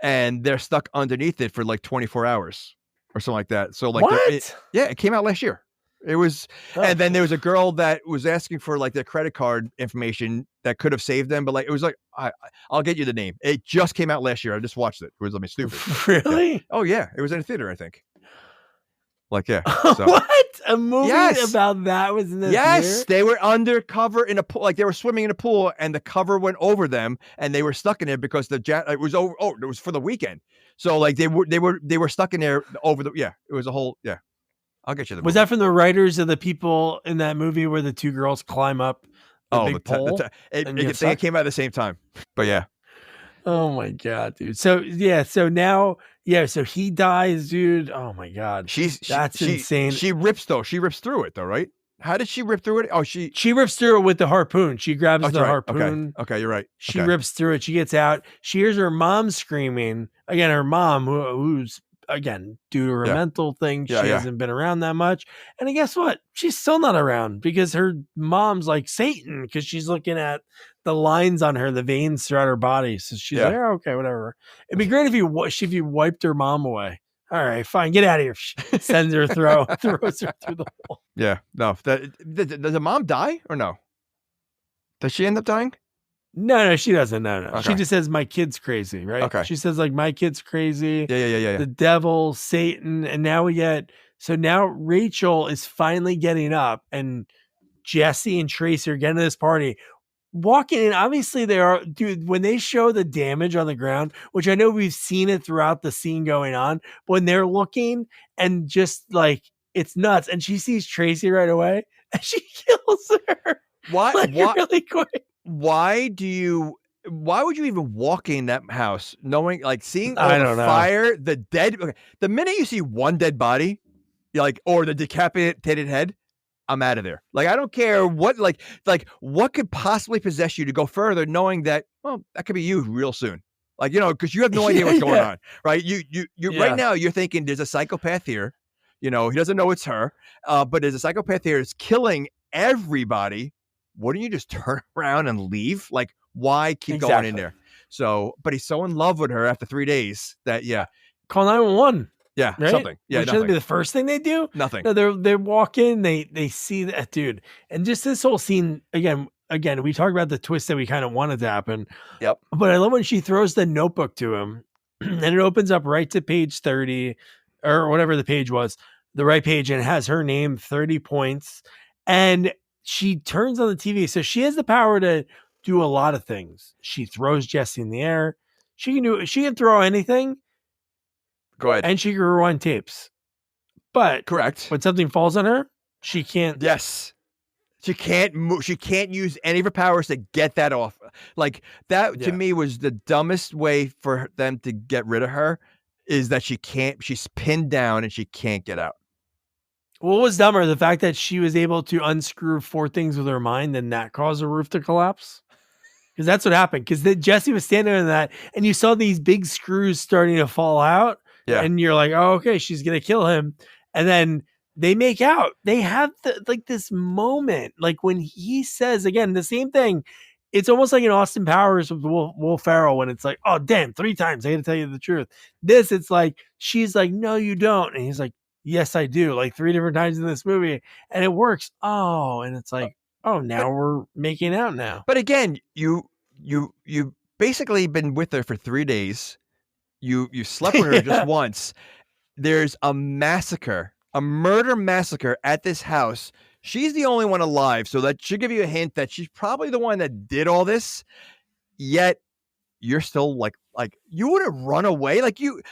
and they're stuck underneath it for like 24 hours or something like that. So like, what? It came out last year. It was, and then there was a girl that was asking for like their credit card information that could have saved them, but like, it was like, I'll get you the name. It just came out last year. I just watched it. It was, stupid. Really? Yeah. Oh yeah. It was in a theater, I think. Like, yeah. So. What? A movie about that was in the theater? They were undercover in a pool, like they were swimming in a pool, and the cover went over them, and they were stuck in there because it was over. Oh, it was for the weekend, so like they were stuck in there over the. Yeah, it was a whole. Yeah, I'll get you the. Was that from the writers of the people in that movie where the two girls climb up the big pole? It came out at the same time, but yeah. Oh my God, dude. So now, so he dies, dude. Oh my God. That's insane. She rips through it though, right? How did she rip through it? Oh, she rips through it with the harpoon. She grabs the harpoon. Okay, you're right. She rips through it. She gets out. She hears her mom screaming. Again, her mom, who's again, due to her Yeah. mental thing, she Yeah, yeah. hasn't been around that much. And guess what? She's still not around because her mom's like Satan because she's looking at the lines on her, the veins throughout her body. So she's Yeah. like, oh, okay, whatever. It'd be great if you wiped her mom away. All right, fine, get out of here. Sends her, throws her through the wall. Yeah, no. Does the mom die or no? Does she end up dying? No, she doesn't. No. Okay. She just says my kid's crazy, right? Okay. She says like my kid's crazy. Yeah. The devil, Satan, and now now Rachel is finally getting up, and Jesse and Tracy are getting to this party. Walking in, obviously they are, dude, when they show the damage on the ground, which I know we've seen it throughout the scene going on, but when they're looking and just like, it's nuts. And she sees Tracy right away and she kills her. Why? Like, really quick. Why would you even walk in that house knowing, like, seeing all I the don't know. fire, the dead, okay, the minute you see one dead body, you're like, or the decapitated head, I'm out of there. Like, I don't care what, like what could possibly possess you to go further knowing that, well, that could be you real soon. Like, because you have no idea what's going on, right? You right now you're thinking there's a psychopath here. He doesn't know it's her, but there's a psychopath here that's killing everybody. Wouldn't you just turn around and leave? Like, why keep going in there? So, but he's so in love with her after 3 days that, Call 911. Yeah, right? something. Yeah, Which shouldn't be the first thing they do. Nothing. No, they walk in, they see that dude, and just this whole scene again. We talked about the twist that we kind of wanted to happen. Yep. But I love when she throws the notebook to him, and it opens up right to page 30 or whatever the page was, the right page, and it has her name, 30 points, and she turns on the TV. So she has the power to do a lot of things. She throws Jesse in the air. She can throw anything. Go ahead. And she can rewind tapes. But correct. When something falls on her, she can't. Yes. She can't move. She can't use any of her powers to get that off. Like that to me was the dumbest way for them to get rid of her, is that she's pinned down and she can't get out. What was dumber? The fact that she was able to unscrew 4 things with her mind and that caused the roof to collapse? Because that's what happened. Because Jesse was standing in that and you saw these big screws starting to fall out. Yeah. And you're like, oh, okay, she's going to kill him. And then they make out. They have this moment, like when he says, again, the same thing. It's almost like in Austin Powers with Will Ferrell when it's like, oh, damn, 3 times. I got to tell you the truth. This, it's like, she's like, no, you don't. And he's like, yes, I do. Like 3 different times in this movie. And it works. Oh, and it's like, oh, now we're making out now. But again, you basically been with her for 3 days. You slept with her just once. There's a murder massacre at this house. She's the only one alive, so that should give you a hint that she's probably the one that did all this. Yet you're still like you would have run away. Like in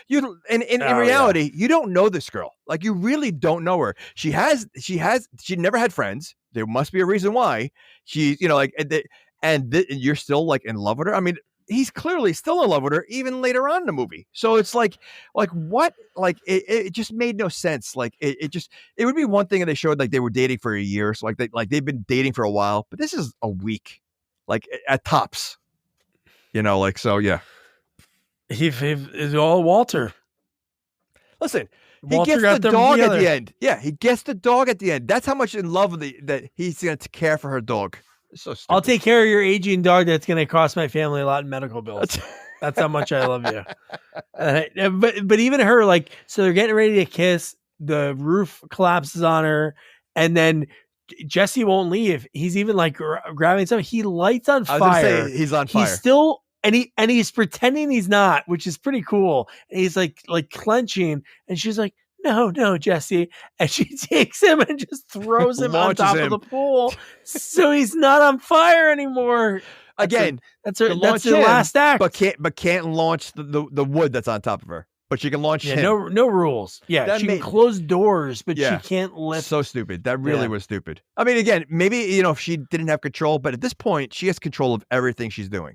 reality, you don't know this girl. Like you really don't know her. She never had friends. There must be a reason why. She, you're still like in love with her. I mean, he's clearly still in love with her even later on in the movie. So it's like what? Like it just made no sense. Like it would be one thing if they showed like they were dating for a year. So they've been dating for a while, but this is a week, like at tops, so yeah. He is all Walter. Listen, Walter he gets the dog together at the end. Yeah, he gets the dog at the end. That's how much in love that he's going to care for her dog. It's so stupid. I'll take care of your aging dog. That's going to cost my family a lot in medical bills. That's how much I love you. But even her, like, so they're getting ready to kiss. The roof collapses on her, and then Jesse won't leave. He's even like grabbing something. He lights on fire. I was gonna say, he's on fire. He's still. And he's pretending he's not, which is pretty cool. And he's like clenching, and she's like, "No, Jesse," and she takes him and just throws him on top of the pool, so he's not on fire anymore. Again, that's the last act, but can't launch the wood that's on top of her. But she can launch him. No rules. Yeah, she can close doors, but she can't lift. So stupid. That really was stupid. I mean, again, maybe if she didn't have control, but at this point, she has control of everything she's doing.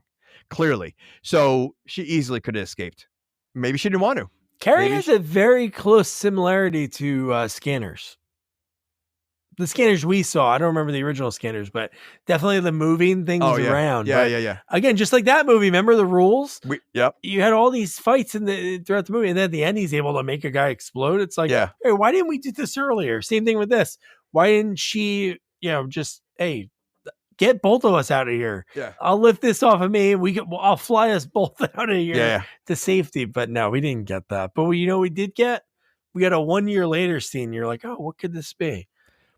Clearly. So she easily could have escaped. Maybe she didn't want to. Carrie has a very close similarity to Scanners. the scanners we saw. I don't remember the original scanners, but definitely the moving things around. Yeah, but yeah. again, just like that movie, remember the rules? Yep. You had all these fights throughout the movie, and then at the end, he's able to make a guy explode. It's like, Yeah. hey, why didn't we do this earlier? Same thing with this. Why didn't she, just, hey, get both of us out of here? Yeah. I'll lift this off of me. I'll fly us both out of here Yeah. to safety. But no, we didn't get that. But we did get? We got a 1 year later scene. You're like, oh, what could this be?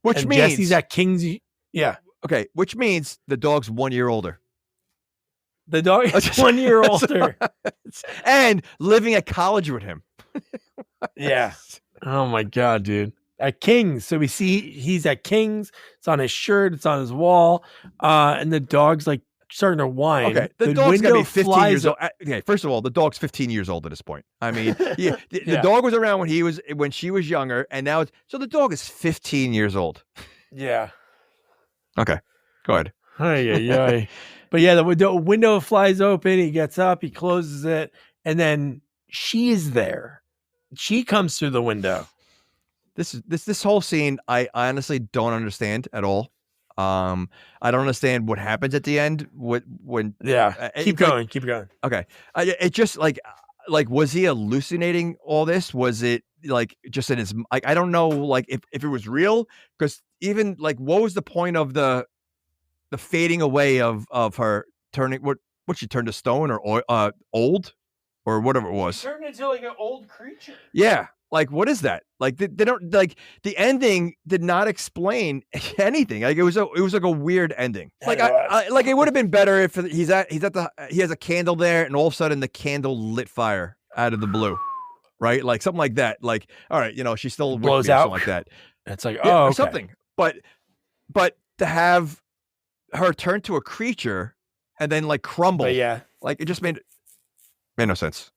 Which and means Jesse's at King's. Yeah. Okay. Which means the dog's 1 year older. The dog is 1 year older. And living at college with him. Yeah. Oh my God, dude. At King's. So we see he's at King's. It's on his shirt. It's on his wall. And the dog's like starting to whine. Okay. The dog's got to be 15 years old. Okay. First of all, the dog's 15 years old at this point. I mean, the dog was around when she was younger. And now so the dog is 15 years old. Yeah. Okay. Go ahead. Ay. But yeah, the window flies open. He gets up. He closes it. And then she's there. She comes through the window. This whole scene, I honestly don't understand at all. I don't understand what happens at the end. Keep going. Okay, it just like was he hallucinating all this? Was it like just in his? I don't know. Like if it was real, because even like what was the point of the fading away of her turning what she turned to stone or old or whatever it was? She turned into like an old creature. Yeah. Like, what is that? Like, they don't like the ending did not explain anything. Like, it was like a weird ending. Like, like it would have been better if he has a candle there, and all of a sudden the candle lit fire out of the blue, right? Like something like that. Like, all right, she still blows out, something like that. It's like okay. Something. But to have her turn to a creature and then like crumble, like it just made no sense.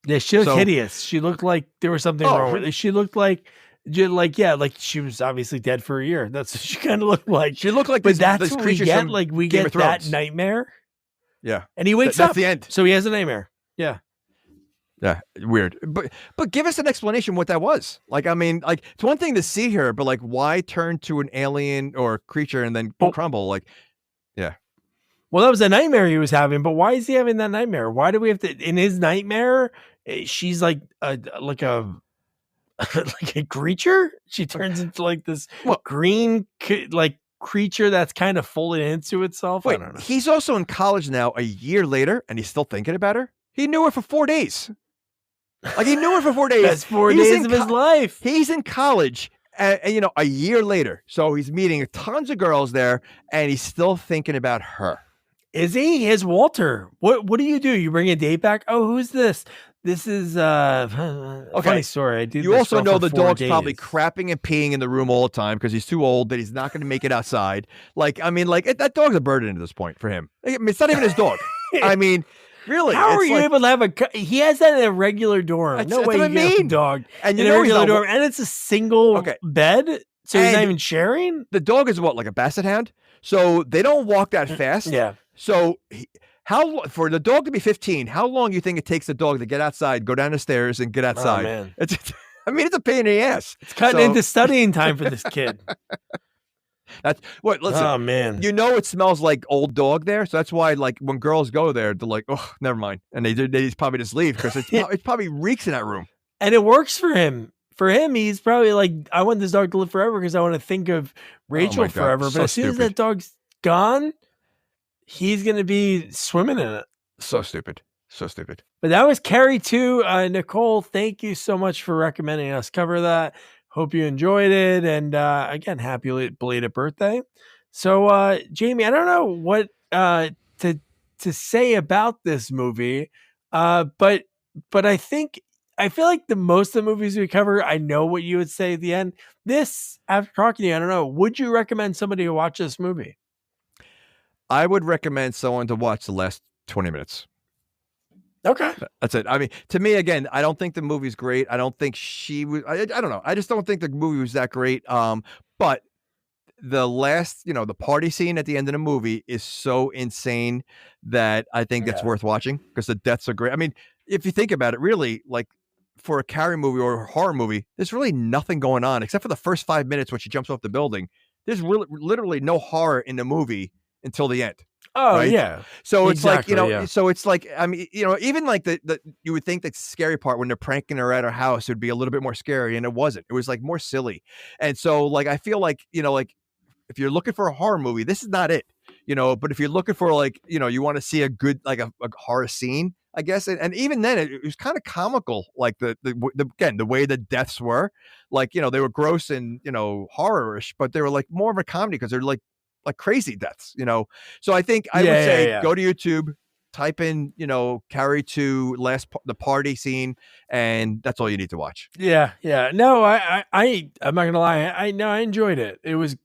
Yeah, she looked hideous. She looked like there was something wrong with it. She looked like she was obviously dead for a year. That's what she kind of looked like. She looked like, but that's what we get. Like we get that nightmare. Yeah, and he wakes up. That's the end. So he has a nightmare. Yeah, weird. But give us an explanation what that was. Like, I mean, like it's one thing to see her, but like, why turn to an alien or creature and then crumble? Like, yeah. Well, that was a nightmare he was having, but why is he having that nightmare? Why do we have to? In his nightmare, she's like a creature. She turns into like this green creature that's kind of folded into itself. Wait, I don't know. He's also in college now, a year later, and he's still thinking about her. He knew her for 4 days. Like he knew her for 4 days. That's 4 days of his life. He's in college. And a year later, so he's meeting tons of girls there, and he's still thinking about her. Is he? His Walter. What do? You bring a date back? Oh, who's this? This is funny story. I did. You also know the dog's days. probably crapping and peeing in the room all the time because he's too old that he's not going to make it outside. Like, I mean, like that dog's a burden at this point for him. I mean, it's not even his dog. I mean, really. How are you able to have he has that in a regular dorm? No way you get a dog and in a regular dorm, and it's a single bed, so he's not even sharing. The dog is what, like a basset hound? So they don't walk that fast. Yeah. So how for the dog to be 15? How long do you think it takes the dog to get outside, go down the stairs, and get outside? Oh, man. I mean, it's a pain in the ass. It's cutting into studying time for this kid. That's what. Listen, oh man, it smells like old dog there, so that's why like when girls go there, they're like, oh, never mind, and they probably just leave because it probably reeks in that room. And it works for him. For him, he's probably like, I want this dog to live forever because I want to think of Rachel forever. But as soon as that dog's gone, he's gonna be swimming in it. So stupid. But that was Carrie 2. Nicole, thank you so much for recommending us cover that. Hope you enjoyed it. And again, happy belated birthday. So Jamie, I don't know what to say about this movie. But I feel like most of the movies we cover, I know what you would say at the end. This, after talking to you, I don't know. Would you recommend somebody to watch this movie? I would recommend someone to watch the last 20 minutes. Okay. That's it. I mean, to me, again, I don't think the movie's great. I don't think she was, I don't know. I just don't think the movie was that great. But the last, the party scene at the end of the movie is so insane that I think that's worth watching because the deaths are great. I mean, if you think about it, really, like for a Carrie movie or a horror movie, there's really nothing going on except for the first 5 minutes when she jumps off the building. there's really literally no horror in the movie until the end. Oh right? yeah. So it's like, Exactly, yeah. so it's like, I mean, even like the you would think the scary part when they're pranking her at her house would be a little bit more scary, and it wasn't. It was like more silly. And so like I feel like, like if you're looking for a horror movie, this is not it. But if you're looking for like, you want to see a good like a horror scene, I guess, and even then it was kind of comical, like the again the way the deaths were, like they were gross and horror-ish, but they were like more of a comedy because they're like crazy deaths, So I think I would say go to YouTube, type in Carrie 2 the party scene, and that's all you need to watch. Yeah. No, I'm not gonna lie. I enjoyed it. It was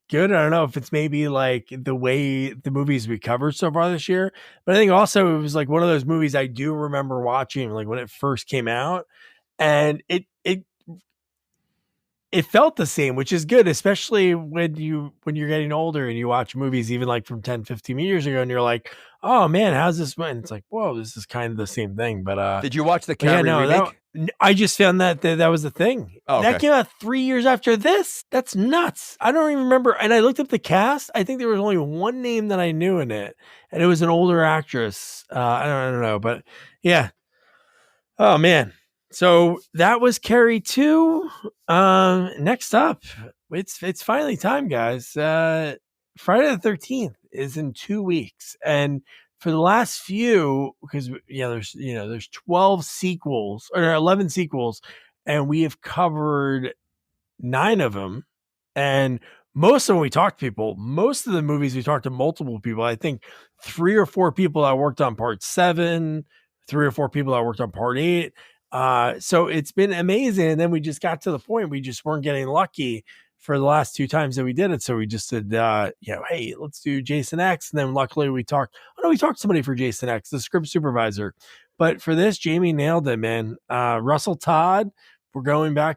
good. I don't know if it's maybe like the way the movies we covered so far this year, but I think also it was like one of those movies I do remember watching like when it first came out, and it felt the same, which is good, especially when you're getting older and you watch movies even like from 10, 15 years ago and you're like, oh man, how's this? And it's like, whoa, this is kind of the same thing. But did you watch the Carrie remake? I just found that was the thing. Oh, okay. That came out 3 years after this. That's nuts. I don't even remember. And I looked up the cast. I think there was only one name that I knew in it, and it was an older actress. I don't know, but yeah. Oh man. So that was Carrie 2. Next up, it's finally time, guys. Friday the 13th is in 2 weeks, and for the last few, because there's 12 sequels or 11 sequels, and we have covered 9 of them, and most of them we talked to people. Most of the movies we talked to multiple people. I think 3 or 4 people that worked on part 7, 3 or 4 people that worked on part 8. So it's been amazing. And then we just got to the point we just weren't getting lucky for the last 2 times that we did it. So we just said, hey, let's do Jason X. And then luckily we talked to somebody for Jason X, the script supervisor. But for this, Jamie nailed it, man. Russell Todd, we're going but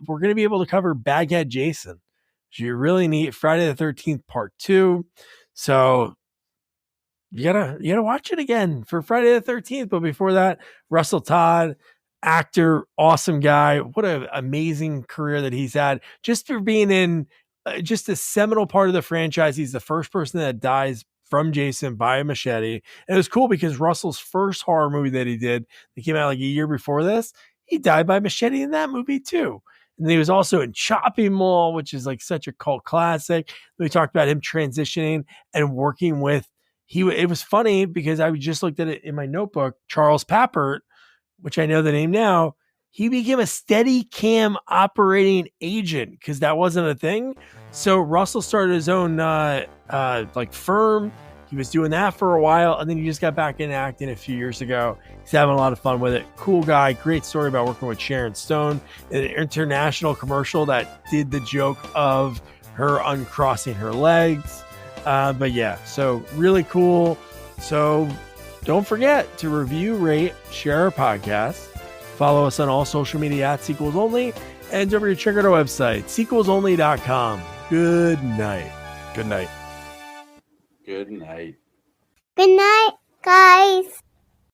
we're going to be able to cover Baghead Jason. So you really need Friday the 13th part 2. So you gotta watch it again for Friday the 13th. But before that, Russell Todd, actor, awesome guy. What an amazing career that he's had, just for being in just a seminal part of the franchise. He's the first person that dies from Jason by a machete. And it was cool because Russell's first horror movie that he did, that came out like a year before this, he died by machete in that movie too. And he was also in Chopping Mall, which is like such a cult classic. We talked about him transitioning and working with, it was funny because I just looked at it in my notebook, Charles Pappert, which I know the name now. He became a Steadicam operating agent because that wasn't a thing. So Russell started his own like firm. He was doing that for a while, and then he just got back into acting a few years ago. He's having a lot of fun with it. Cool guy. Great story about working with Sharon Stone in an international commercial that did the joke of her uncrossing her legs. But yeah, so really cool. So don't forget to review, rate, share our podcast. Follow us on all social media at Sequels Only. And don't forget to check out our website, sequelsonly.com. Good night. Good night. Good night. Good night, guys.